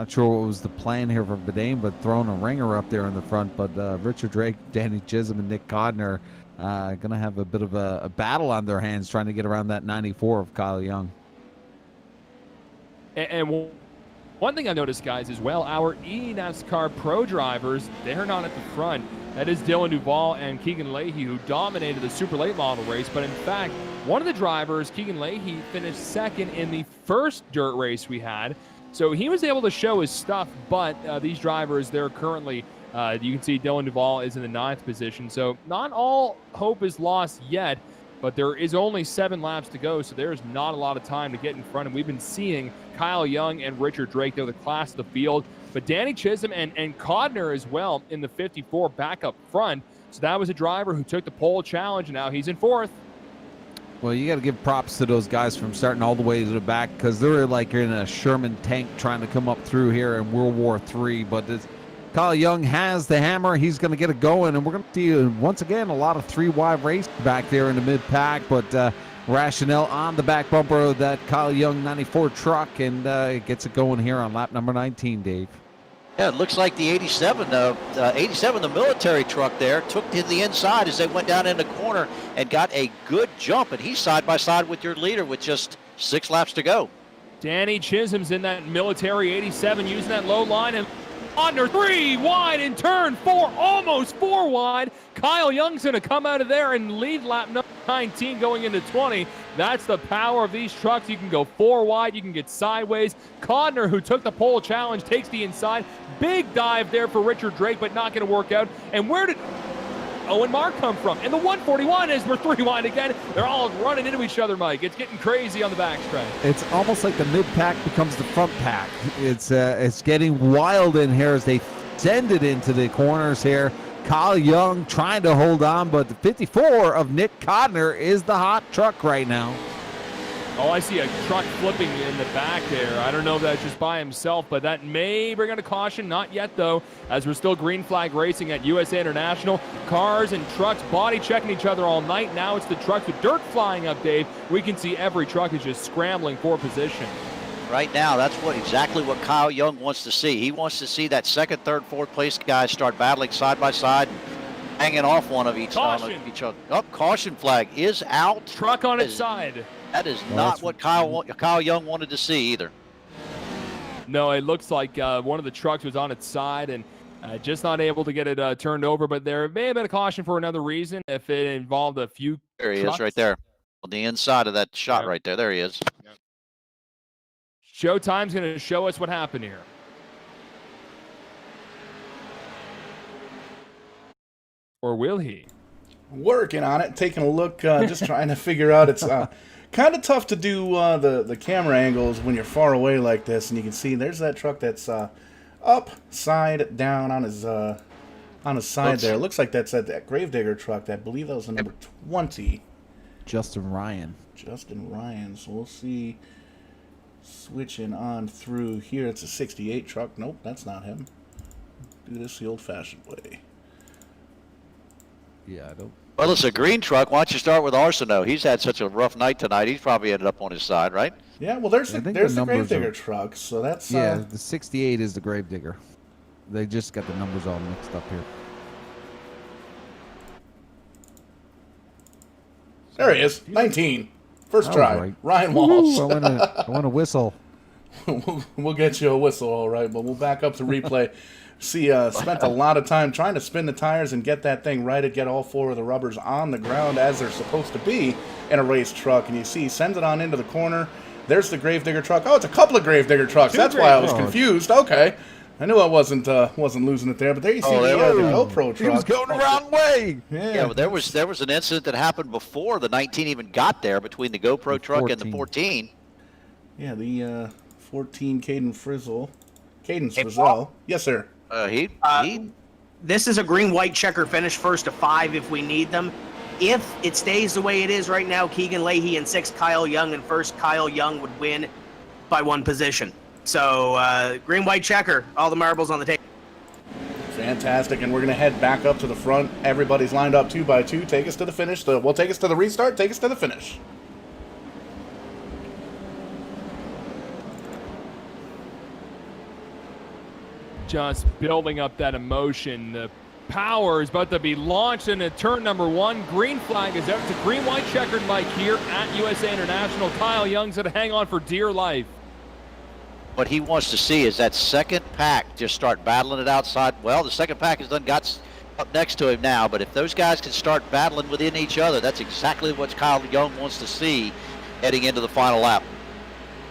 sure what was the plan here for Vidane, but throwing a ringer up there in the front. But Richard Drake, Danny Chisholm, and Nick Codner going to have a bit of a battle on their hands trying to get around that 94 of Kyle Young. And one thing I noticed, guys, as well, our eNASCAR Pro drivers, they're not at the front. That is Dylan Duval and Keegan Leahy, who dominated the super late model race. But in fact, one of the drivers, Keegan Leahy, finished second in the first dirt race we had. So he was able to show his stuff, but these drivers, they're currently, you can see Dylan Duval is in the 9th position. So not all hope is lost yet, but there is only 7 laps to go, so there's not a lot of time to get in front. And we've been seeing Kyle Young and Richard Drake, they're the class of the field. But Danny Chisholm and Codner as well in the 54 back up front. So that was a driver who took the pole challenge, and now he's in 4th. Well, you got to give props to those guys from starting all the way to the back, because they're like in a Sherman tank trying to come up through here in World War III. But Kyle Young has the hammer. He's going to get it going, and we're going to see, once again, a lot of 3 wide race back there in the mid-pack. But Rationale on the back bumper of that Kyle Young 94 truck, and gets it going here on lap number 19, Dave. Yeah, it looks like the 87, the military truck there, took to the inside as they went down in the corner and got a good jump. And he's side by side with your leader with just 6 laps to go. Danny Chisholm's in that military 87 using that low line and under 3 wide in turn 4, almost 4 wide. Kyle Young's going to come out of there and lead lap number 19 going into 20. That's the power of these trucks. You can go 4 wide, you can get sideways. Codner, who took the pole challenge, takes the inside. Big dive there for Richard Drake, but not going to work out. And where did Owen Mark come from? And the 141 is we're 3 wide again. They're all running into each other, Mike. It's getting crazy on the backstretch. It's almost like the mid pack becomes the front pack. It's getting wild in here as they send it into the corners here. Kyle Young trying to hold on, but the 54 of Nick Codner is the hot truck right now. Oh, I see a truck flipping in the back there. I don't know if that's just by himself, but that may bring out a caution. Not yet, though, as we're still green flag racing at USA International. Cars and trucks body checking each other all night. Now it's the trucks with dirt flying up, Dave. We can see every truck is just scrambling for position. Right now, that's exactly what Kyle Young wants to see. He wants to see that second, third, fourth place guys start battling side by side, hanging off one of each other. Oh, caution flag is out. Truck on its side. That is not what Kyle Young wanted to see either. No, it looks like one of the trucks was on its side and just not able to get it turned over. But there may have been a caution for another reason if it involved a few There he trucks. is right there on the inside of that shot right there. There he is. Showtime's going to show us what happened here. Or will he? Working on it, taking a look, just trying to figure out. It's kind of tough to do the camera angles when you're far away like this, and you can see there's that truck that's upside down on his side there. It looks like that's that Gravedigger truck. I believe that was the number 20. Justin Ryan. So we'll see. Switching on through here, it's a 68 truck. Nope, that's not him. Do this the old-fashioned way. Yeah, I don't. Well, it's a green truck. Why don't you start with Arsenault? He's had such a rough night tonight. He's probably ended up on his side, right? Yeah, well, there's the Gravedigger truck, so that's... Yeah, the 68 is the Gravedigger. They just got the numbers all mixed up here. There he is, 19. First try, right. Ryan Walsh. Ooh, I want a whistle. We'll get you a whistle, all right, but we'll back up to replay. See, spent a lot of time trying to spin the tires and get that thing right and get all 4 of the rubbers on the ground as they're supposed to be in a race truck. And you see, sends it on into the corner. There's the Gravedigger truck. Oh, it's a couple of Gravedigger trucks. That's why I was confused. Okay. I knew I wasn't losing it there, but there you see the GoPro truck. He was going the wrong way. Yeah, well, there was an incident that happened before the 19 even got there between the GoPro truck and the 14. Yeah, the 14 Cadence Frizzle. Yes, sir. This is a green-white checker finish, first to 5 if we need them. If it stays the way it is right now, Keegan, Leahy, and 6, Kyle Young, and first Kyle Young would win by 1 position. So, green-white checker, all the marbles on the table. Fantastic, and we're going to head back up to the front. Everybody's lined up 2 by 2. Take us to the finish. We'll take us to the restart. Take us to the finish. Just building up that emotion. The power is about to be launched into turn number 1. Green flag is out. It's a green-white checkered Mike here at USA International. Kyle Young's going to hang on for dear life. What he wants to see is that second pack just start battling it outside. Well, the second pack has done got up next to him now, but if those guys can start battling within each other, that's exactly what Kyle Young wants to see heading into the final lap.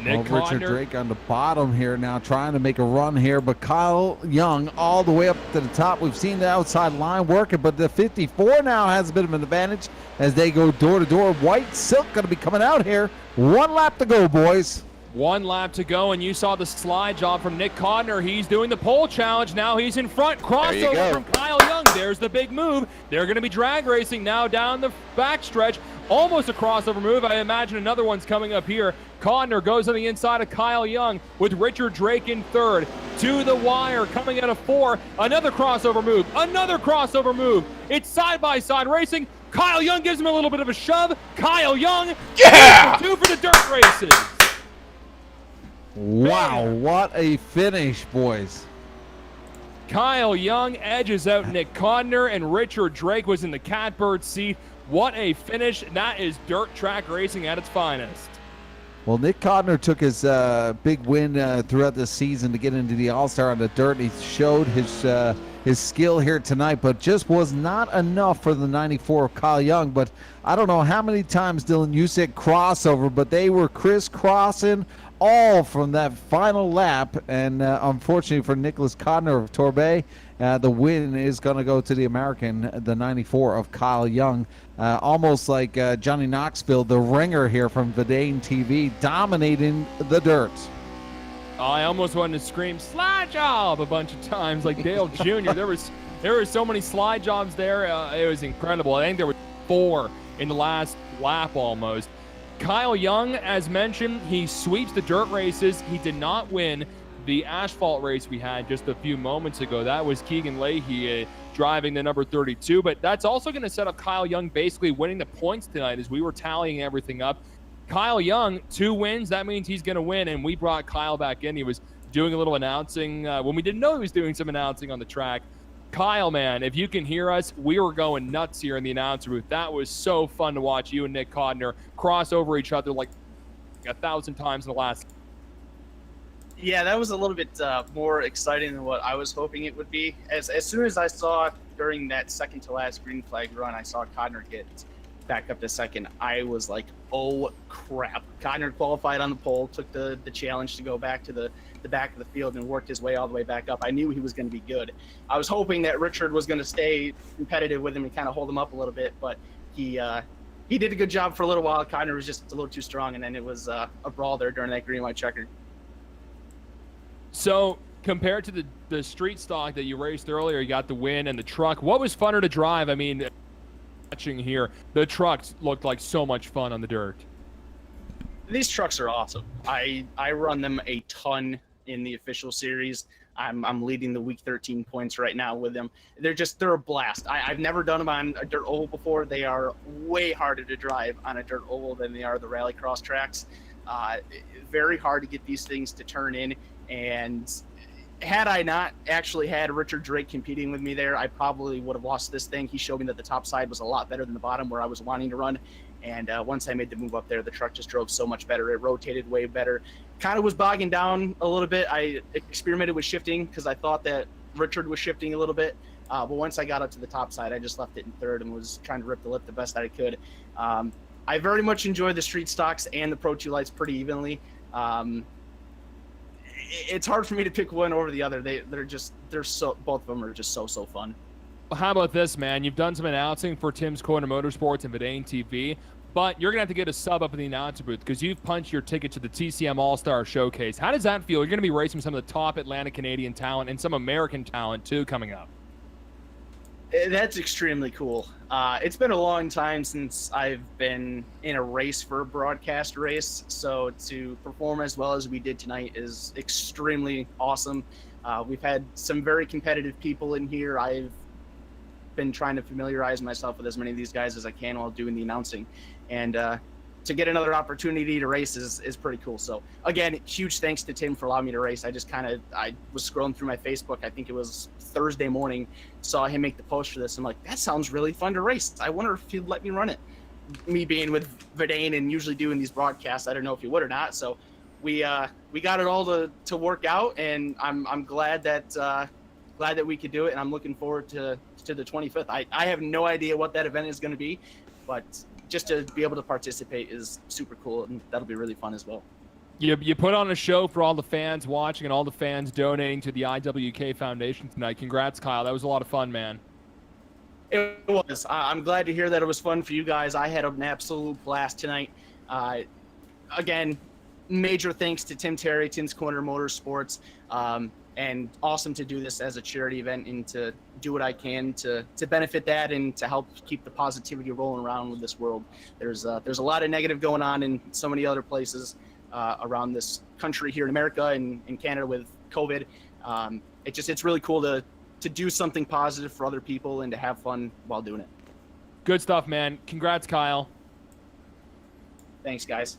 Richard Drake on the bottom here now trying to make a run here, but Kyle Young all the way up to the top. We've seen the outside line working, but the 54 now has a bit of an advantage as they go door to door. White Silk going to be coming out here. 1 lap to go, boys. 1 lap to go, and you saw the slide job from Nick Codner. He's doing the pole challenge. Now he's in front. Crossover from Kyle Young. There's the big move. They're going to be drag racing now down the backstretch. Almost a crossover move. I imagine another one's coming up here. Codner goes on the inside of Kyle Young with Richard Drake in 3rd. To the wire, coming out of 4. Another crossover move. Another crossover move. It's side-by-side racing. Kyle Young gives him a little bit of a shove. Kyle Young, 2 for the dirt races. Wow, what a finish, boys. Kyle Young edges out Nick Codner, and Richard Drake was in the catbird seat. What a finish. That is dirt track racing at its finest. Well, Nick Codner took his big win throughout the season to get into the All-Star on the dirt. He showed his skill here tonight, but just was not enough for the 94 of Kyle Young. But I don't know how many times, Dylan, you said crossover, but they were crisscrossing all from that final lap. And unfortunately for Nicholas Codner of Torbay, the win is going to go to the American, the 94 of Kyle Young. Almost like Johnny Knoxville, the ringer here from Vidane TV, dominating the dirt. I almost wanted to scream slide job a bunch of times like Dale Jr. There were so many slide jobs there. It was incredible. I think there were 4 in the last lap almost. Kyle Young, as mentioned, he sweeps the dirt races. He did not win the asphalt race we had just a few moments ago. That was Keegan Leahy driving the number 32, but that's also going to set up Kyle Young basically winning the points tonight as we were tallying everything up. Kyle Young, 2 wins. That means he's going to win, and we brought Kyle back in. He was doing a little announcing when we didn't know he was doing some announcing on the track. Kyle, man, if you can hear us, we were going nuts here in the announcer booth. That was so fun to watch you and Nick Codner cross over each other like 1,000 times in the last. Yeah, that was a little bit more exciting than what I was hoping it would be. As soon as I saw during that second to last green flag run, I saw Codner get back up to second. I was like, oh crap. Codner qualified on the pole, took the challenge to go back to the back of the field and worked his way all the way back up. I knew he was going to be good. I was hoping that Richard was going to stay competitive with him and kind of hold him up a little bit, but he did a good job for a little while. Codner was just a little too strong, and then it was a brawl there during that green-white checker. So compared to the street stock that you raced earlier, you got the win and the truck. What was funner to drive? I mean, watching here, the trucks looked like so much fun on the dirt. These trucks are awesome. I run them a ton in the official series. I'm leading the week 13 points right now with them. They're a blast. I've never done them on a dirt oval before. They are way harder to drive on a dirt oval than they are the rallycross tracks. Very hard to get these things to turn in. And had I not actually had Richard Drake competing with me there, I probably would have lost this thing. He showed me that the top side was a lot better than the bottom where I was wanting to run. And once I made the move up there, the truck just drove so much better. It rotated way better. Kind of was bogging down a little bit. I experimented with shifting because I thought that Richard was shifting a little bit. But once I got up to the top side, I just left it in third and was trying to rip the lip the best that I could. I very much enjoy the street stocks and the Pro 2 lights pretty evenly. It's hard for me to pick one over the other. They're so, both of them are just so fun. Well, how about this, man? You've done some announcing for Tim's Corner Motorsports and Vidane TV, but you're going to have to get a sub up in the announcer booth because you've punched your ticket to the TCM All-Star Showcase. How does that feel? You're going to be racing some of the top Atlantic Canadian talent and some American talent, too, coming up. That's extremely cool. It's been a long time since I've been in a race for a broadcast race, so to perform as well as we did tonight is extremely awesome. We've had some very competitive people in here. I've been trying to familiarize myself with as many of these guys as I can while doing the announcing, and to get another opportunity to race is pretty cool. So again, huge thanks to Tim for allowing me to race. I was scrolling through my Facebook, I think it was Thursday morning, saw him make the post for this. I'm like, that sounds really fun to race. I wonder if he'd let me run it. Me being with Vidane and usually doing these broadcasts, I don't know if he would or not. So we got it all to work out, and I'm glad that we could do it, and I'm looking forward to the 25th. I have no idea what that event is going to be, but just to be able to participate is super cool, and that'll be really fun as well. You put on a show for all the fans watching and all the fans donating to the IWK Foundation tonight. Congrats, Kyle. That was a lot of fun, man. It was. I'm glad to hear that it was fun for you guys. I had an absolute blast tonight. Again, major thanks to Tim Terry, Tim's Corner Motorsports, and awesome to do this as a charity event and to do what I can to benefit that and to help keep the positivity rolling around with this world. There's a lot of negative going on in so many other places around this country here in America and in Canada with COVID. It's really cool to do something positive for other people and to have fun while doing it. Good stuff, man. Congrats, Kyle. Thanks, guys.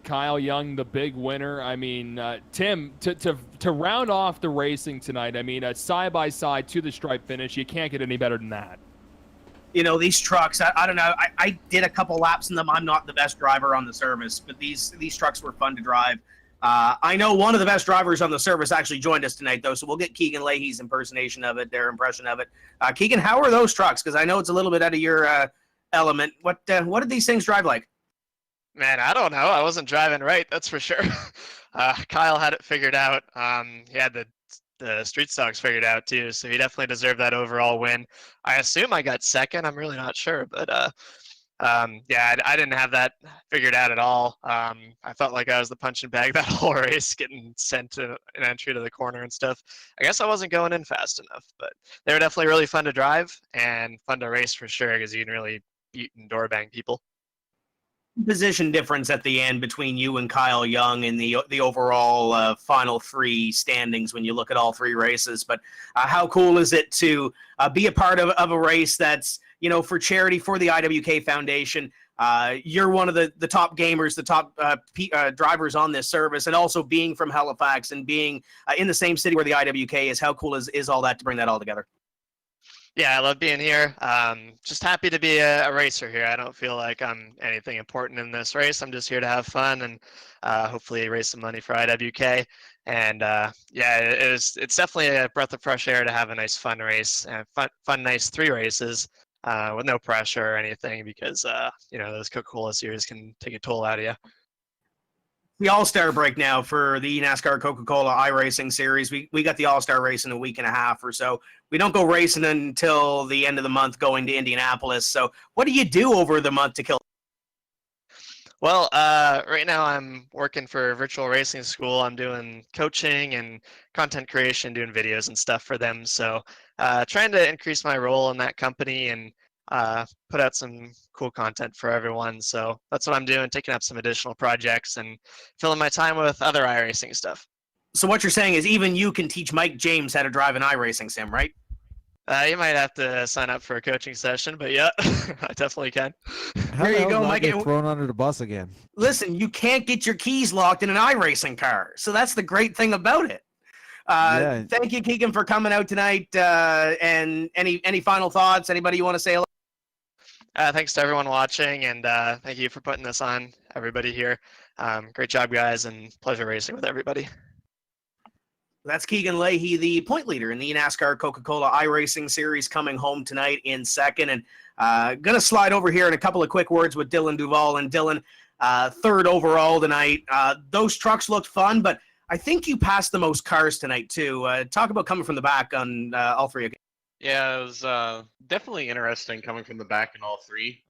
Kyle Young the big winner. I mean, Tim, to round off the racing tonight, I mean, a side-by-side to the stripe finish, you can't get any better than that. You know, these trucks, I don't know. I did a couple laps in them. I'm not the best driver on the service, but these trucks were fun to drive. I know one of the best drivers on the service actually joined us tonight, though, so we'll get Keegan Leahy's impersonation of it, their impression of it. Keegan, how are those trucks? Because I know it's a little bit out of your element. What did these things drive like? Man, I don't know. I wasn't driving right, that's for sure. Kyle had it figured out. He had the street stocks figured out too, so he definitely deserved that overall win. I assume I got second. I'm really not sure, but yeah, I didn't have that figured out at all. I felt like I was the punching bag that whole race, getting sent to an entry to the corner and stuff. I guess I wasn't going in fast enough, but they were definitely really fun to drive and fun to race for sure, because you can really beat and door bang people. Position difference at the end between you and Kyle Young in the overall final three standings when you look at all three races. But how cool is it to be a part of a race that's, you know, for charity for the IWK Foundation? You're one of the top gamers, the top drivers on this service, and also being from Halifax and being in the same city where the IWK is. How cool is all that to bring that all together? Yeah, I love being here. Just happy to be a racer here. I don't feel like I'm anything important in this race. I'm just here to have fun and hopefully raise some money for IWK. And yeah, it's definitely a breath of fresh air to have a nice fun race and fun nice 3 races with no pressure or anything, because you know, those Coca Cola series can take a toll out of you. The All-Star break now for the eNASCAR Coca Cola iRacing series. We got the All-Star race in a week and a half or so. We don't go racing until the end of the month, going to Indianapolis. So what do you do over the month to kill? Well, right now I'm working for virtual racing school. I'm doing coaching and content creation, doing videos and stuff for them. So trying to increase my role in that company and put out some cool content for everyone. So that's what I'm doing, taking up some additional projects and filling my time with other iRacing stuff. So what you're saying is even you can teach Mike James how to drive an iRacing sim, right? You might have to sign up for a coaching session, but yeah, I definitely can. How There the you hell go, did I Mike. get thrown under the bus again. Listen, you can't get your keys locked in an iRacing car. So that's the great thing about it. Yeah. Thank you, Keegan, for coming out tonight. And any final thoughts? Anybody you want to say hello? Thanks to everyone watching, and thank you for putting this on, everybody here. Great job, guys, and pleasure racing with everybody. That's Keegan Leahy, the point leader in the eNASCAR Coca Cola iRacing series, coming home tonight in second. And going to slide over here in a couple of quick words with Dylan Duval. And Dylan, third overall tonight. Those trucks looked fun, but I think you passed the most cars tonight, too. Talk about coming from the back on all three again. Yeah, it was definitely interesting coming from the back in all 3.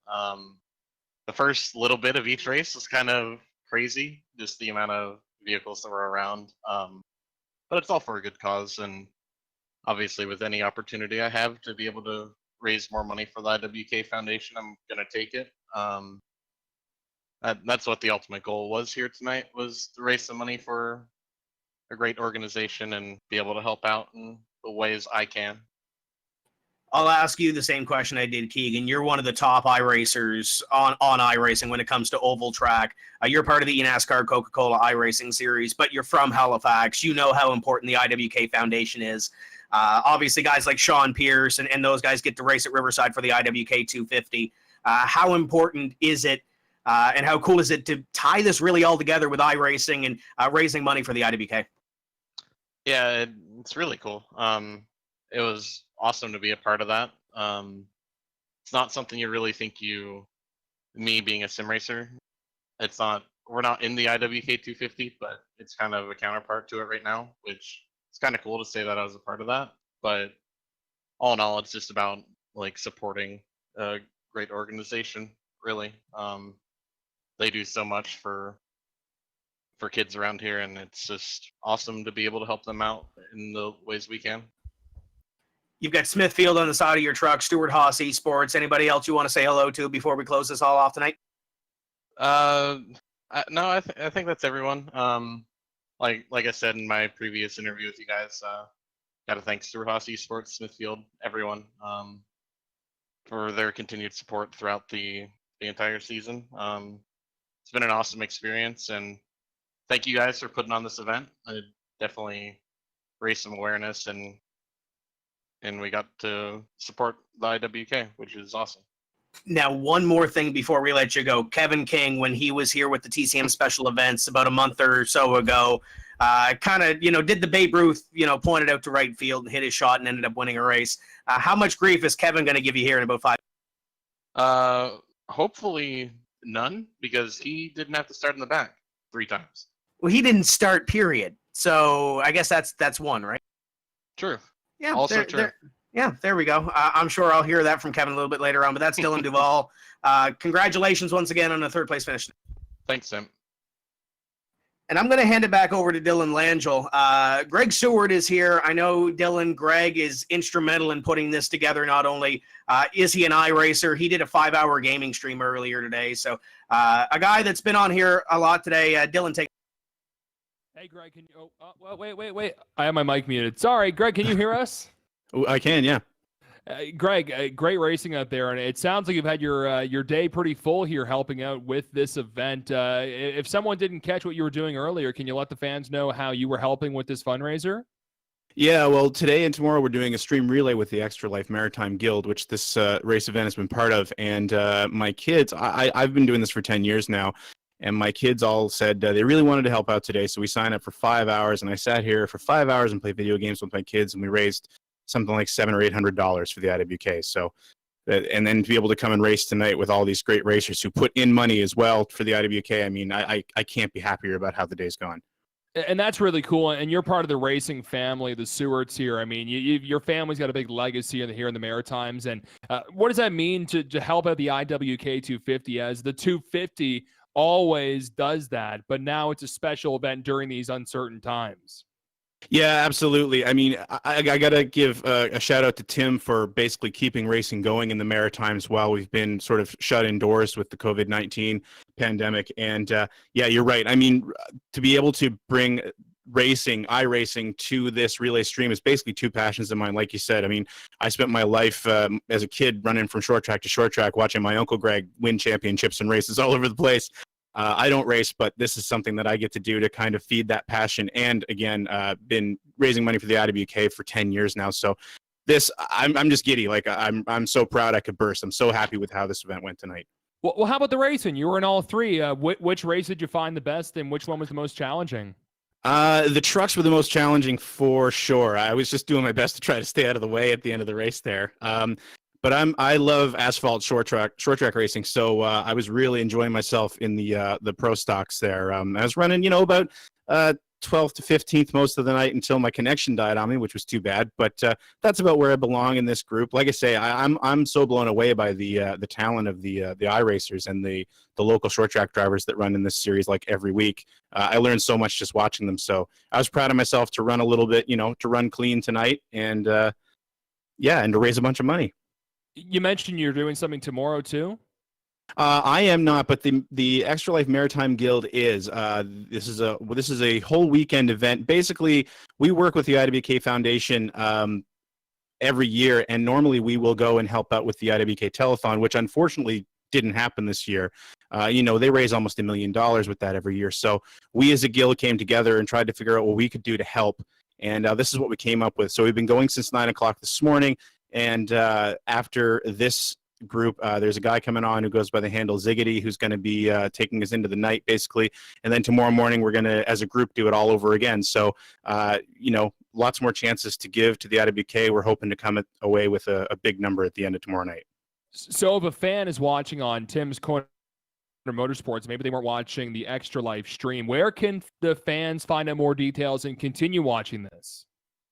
The first little bit of each race was kind of crazy, just the amount of vehicles that were around. But it's all for a good cause, and obviously with any opportunity I have to be able to raise more money for the IWK Foundation, I'm going to take it. That's what the ultimate goal was here tonight, was to raise some money for a great organization and be able to help out in the ways I can. I'll ask you the same question I did, Keegan. You're one of the top iRacers on iRacing when it comes to oval track. You're part of the eNASCAR Coca Cola iRacing series, but you're from Halifax. You know how important the IWK Foundation is. Obviously, guys like Sean Pierce and those guys get to race at Riverside for the IWK 250. How important is it and how cool is it to tie this really all together with iRacing and raising money for the IWK? Yeah, it's really cool. It was awesome to be a part of that. It's not something you really think me being a sim racer, we're not in the IWK 250, but it's kind of a counterpart to it right now, which it's kind of cool to say that I was a part of that. But all in all, it's just about like supporting a great organization, really. They do so much for kids around here, and it's just awesome to be able to help them out in the ways we can. You've got Smithfield on the side of your truck, Stuart Haas Esports. Anybody else you want to say hello to before we close this all off tonight? No, I think that's everyone. Like I said in my previous interview with you guys, got to thank Stuart Haas Esports, Smithfield, everyone, for their continued support throughout the entire season. it's been an awesome experience, and thank you guys for putting on this event. It definitely raised some awareness, and we got to support the IWK, which is awesome. Now, one more thing before we let you go. Kevin King, when he was here with the TCM special events about a month or so ago, kind of, did the Babe Ruth, pointed out to right field and hit his shot and ended up winning a race. How much grief is Kevin going to give you here in about 5? Hopefully none, because he didn't have to start in the back 3 times. Well, he didn't start, period. So I guess that's one, right? True. Yeah. Also true. Yeah, there we go. I'm sure I'll hear that from Kevin a little bit later on, but that's Dylan Duval. Congratulations once again on the 3rd place finish. Thanks, Tim. And I'm going to hand it back over to Dylan Langille. Greg Seward is here. I know Greg is instrumental in putting this together. Not only is he an iRacer, he did a 5-hour gaming stream earlier today. So a guy that's been on here a lot today. Dylan, take. Hey, Greg, can you? Oh, wait. I have my mic muted. Sorry, Greg, can you hear us? I can, yeah. Greg, great racing out there, and it sounds like you've had your day pretty full here helping out with this event. If someone didn't catch what you were doing earlier, can you let the fans know how you were helping with this fundraiser? Yeah, well, today and tomorrow we're doing a stream relay with the Extra Life Maritime Guild, which this race event has been part of. And my kids, I've been doing this for 10 years now, and my kids all said they really wanted to help out today, so we signed up for 5 hours, and I sat here for 5 hours and played video games with my kids, and we raised something like $700 or $800 for the IWK. So, and then to be able to come and race tonight with all these great racers who put in money as well for the IWK, I mean, I can't be happier about how the day's gone. And that's really cool. And you're part of the racing family, the Sewards here. I mean, your family's got a big legacy here in the Maritimes. And what does that mean to help out the IWK 250, as the 250 always does that, but now it's a special event during these uncertain times? Yeah, absolutely. I mean, I got to give a shout out to Tim for basically keeping racing going in the Maritimes while we've been sort of shut indoors with the COVID-19 pandemic. And yeah, you're right. I mean, to be able to bring iRacing to this relay stream is basically 2 passions of mine. Like you said, I mean, I spent my life as a kid running from short track to short track, watching my Uncle Greg win championships and races all over the place. I don't race, but this is something that I get to do to kind of feed that passion. And again, been raising money for the IWK for 10 years now. So this, I'm just giddy. Like I'm so proud I could burst. I'm so happy with how this event went tonight. Well, how about the racing? You were in all 3. Which race did you find the best, and which one was the most challenging? The trucks were the most challenging for sure. I was just doing my best to try to stay out of the way at the end of the race there. But I love asphalt short track racing, so I was really enjoying myself in the pro stocks there. I was running, about 12th to 15th most of the night until my connection died on me, which was too bad. But that's about where I belong in this group. Like I say, I'm so blown away by the talent of the iRacers and the local short track drivers that run in this series like every week. I learned so much just watching them. So I was proud of myself to run a little bit, to run clean tonight, and and to raise a bunch of money. You mentioned you're doing something tomorrow too? I am not, but the Extra Life Maritime Guild is. This is a whole weekend event. Basically, we work with the IWK Foundation every year, and normally we will go and help out with the IWK Telethon, which unfortunately didn't happen this year. They raise almost $1 million with that every year. So we as a guild came together and tried to figure out what we could do to help, and this is what we came up with. So we've been going since 9 o'clock this morning. And after this group, there's a guy coming on who goes by the handle Ziggity, who's going to be taking us into the night, basically. And then tomorrow morning, we're going to, as a group, do it all over again. So, lots more chances to give to the IWK. We're hoping to come away with a big number at the end of tomorrow night. So if a fan is watching on Tim's Corner Motorsports, maybe they weren't watching the Extra Life stream, where can the fans find out more details and continue watching this?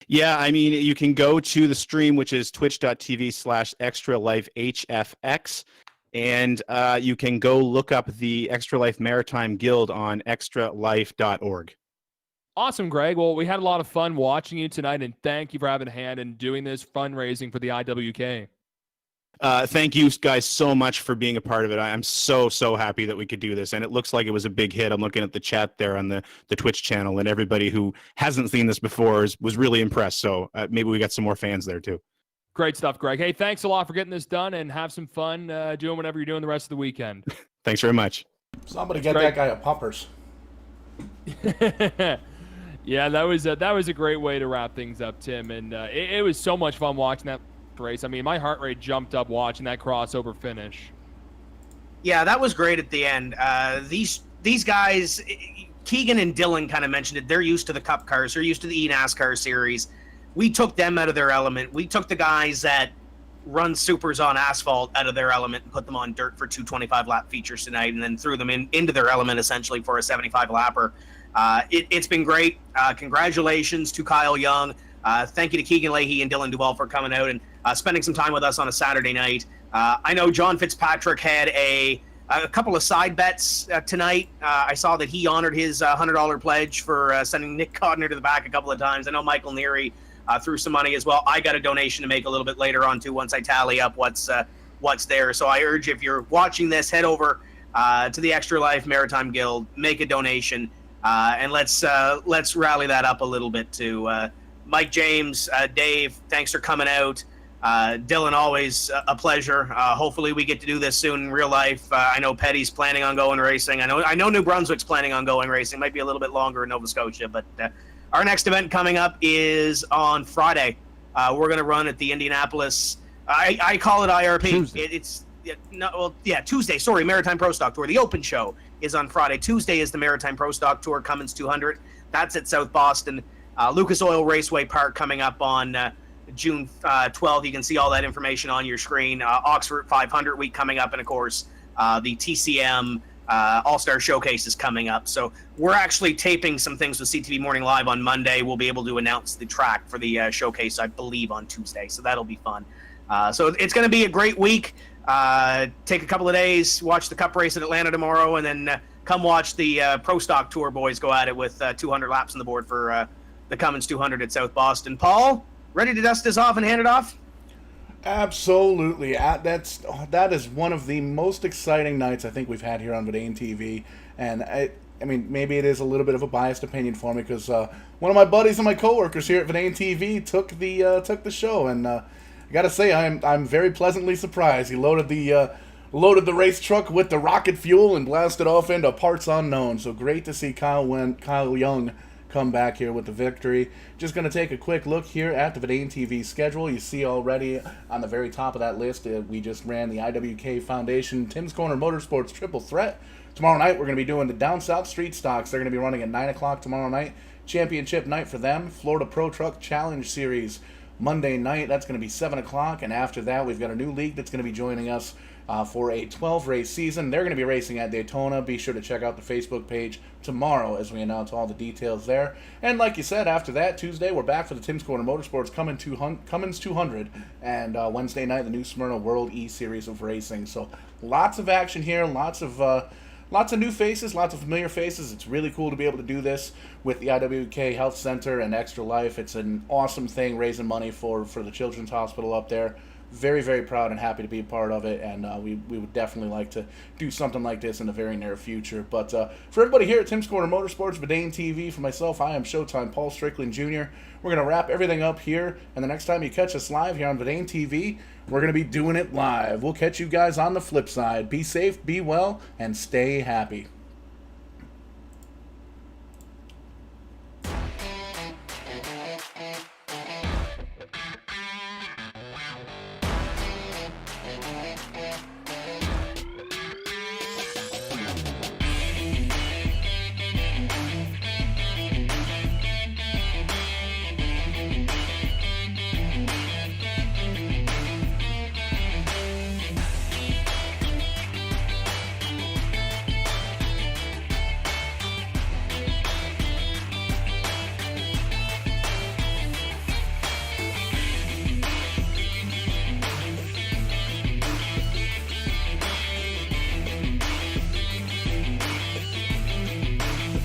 Yeah, I mean, you can go to the stream, which is twitch.tv/extralifehfx, and you can go look up the Extra Life Maritime Guild on extralife.org. Awesome, Greg. Well, we had a lot of fun watching you tonight, and thank you for having a hand in doing this fundraising for the IWK. Thank you guys so much for being a part of it. I'm so happy that we could do this, and it looks like it was a big hit. I'm looking at the chat there on the Twitch channel, and everybody who hasn't seen this before was really impressed. So maybe we got some more fans there too. Great stuff, Greg. Hey, thanks a lot for getting this done, and have some fun doing whatever you're doing the rest of the weekend. Thanks very much. Somebody get Great. that guy a puppers. Yeah, that was a great way to wrap things up, Tim, and it was so much fun watching that race. I mean, my heart rate jumped up watching that crossover finish. Yeah, that was great at the end. These guys, Keegan and Dylan kind of mentioned it. They're used to the Cup cars. They're used to the eNASCAR series. We took them out of their element. We took the guys that run supers on asphalt out of their element and put them on dirt for two 25-lap features tonight, and then threw them into their element essentially for a 75-lapper. It's been great. Congratulations to Kyle Young. Thank you to Keegan, Leahy, and Dylan Duval for coming out and spending some time with us on a Saturday night. I know John Fitzpatrick had a couple of side bets tonight. I saw that he honored his $100 pledge for sending Nick Codner to the back a couple of times. I know Michael Neary threw some money as well. I got a donation to make a little bit later on too once I tally up what's there. So I urge, if you're watching this, head over to the Extra Life Maritime Guild, make a donation, and let's rally that up a little bit too. Mike James, Dave, thanks for coming out. Dylan, always a pleasure. Hopefully we get to do this soon in real life. I know Petty's planning on going racing. I know New Brunswick's planning on going racing. Might be a little bit longer in Nova Scotia, but our next event coming up is on Friday. We're going to run at the Indianapolis. I call it IRP. Tuesday. Sorry, Maritime Pro Stock Tour. The Open Show is on Friday. Tuesday is the Maritime Pro Stock Tour Cummins 200. That's at South Boston. Lucas Oil Raceway Park coming up on June 12th. You can see all that information on your screen. Oxford 500 week coming up, and of course the TCM All-Star Showcase is coming up. So we're actually taping some things with CTV Morning Live on Monday. We'll be able to announce the track for the showcase, I believe, on Tuesday. So that'll be fun. So it's going to be a great week. Take a couple of days, watch the Cup race in Atlanta tomorrow, and then come watch the Pro Stock Tour boys go at it with 200 laps on the board for the Cummins 200 at South Boston. Paul, ready to dust this off and hand it off? Absolutely. That is one of the most exciting nights I think we've had here on Vidane TV, and I mean, maybe it is a little bit of a biased opinion for me because one of my buddies and my coworkers here at Vidane TV took the show, and I gotta say I'm very pleasantly surprised. He loaded the race truck with the rocket fuel and blasted off into parts unknown. So great to see Kyle Young come back here with the victory. Just going to take a quick look here at the Vidane TV schedule. You see already on the very top of that list, we just ran the IWK Foundation Tim's Corner Motorsports Triple Threat. Tomorrow night, we're going to be doing the Down South Street Stocks. They're going to be running at 9 o'clock tomorrow night. Championship night for them. Florida Pro Truck Challenge Series Monday night. That's going to be 7 o'clock. And after that, we've got a new league that's going to be joining us for a 12-race season. They're going to be racing at Daytona. Be sure to check out the Facebook page tomorrow as we announce all the details there. And like you said, after that, Tuesday, we're back for the Tim's Corner Motorsports Cummins 200. And Wednesday night, the new Smyrna World E-Series of Racing. So lots of action here, lots of new faces, lots of familiar faces. It's really cool to be able to do this with the IWK Health Center and Extra Life. It's an awesome thing, raising money for the Children's Hospital up there. Very, very proud and happy to be a part of it, and we would definitely like to do something like this in the very near future. But for everybody here at Tim's Corner Motorsports, Vidane TV, for myself, I am Showtime Paul Strickland Jr. We're going to wrap everything up here, and the next time you catch us live here on Vidane TV, we're going to be doing it live. We'll catch you guys on the flip side. Be safe, be well, and stay happy.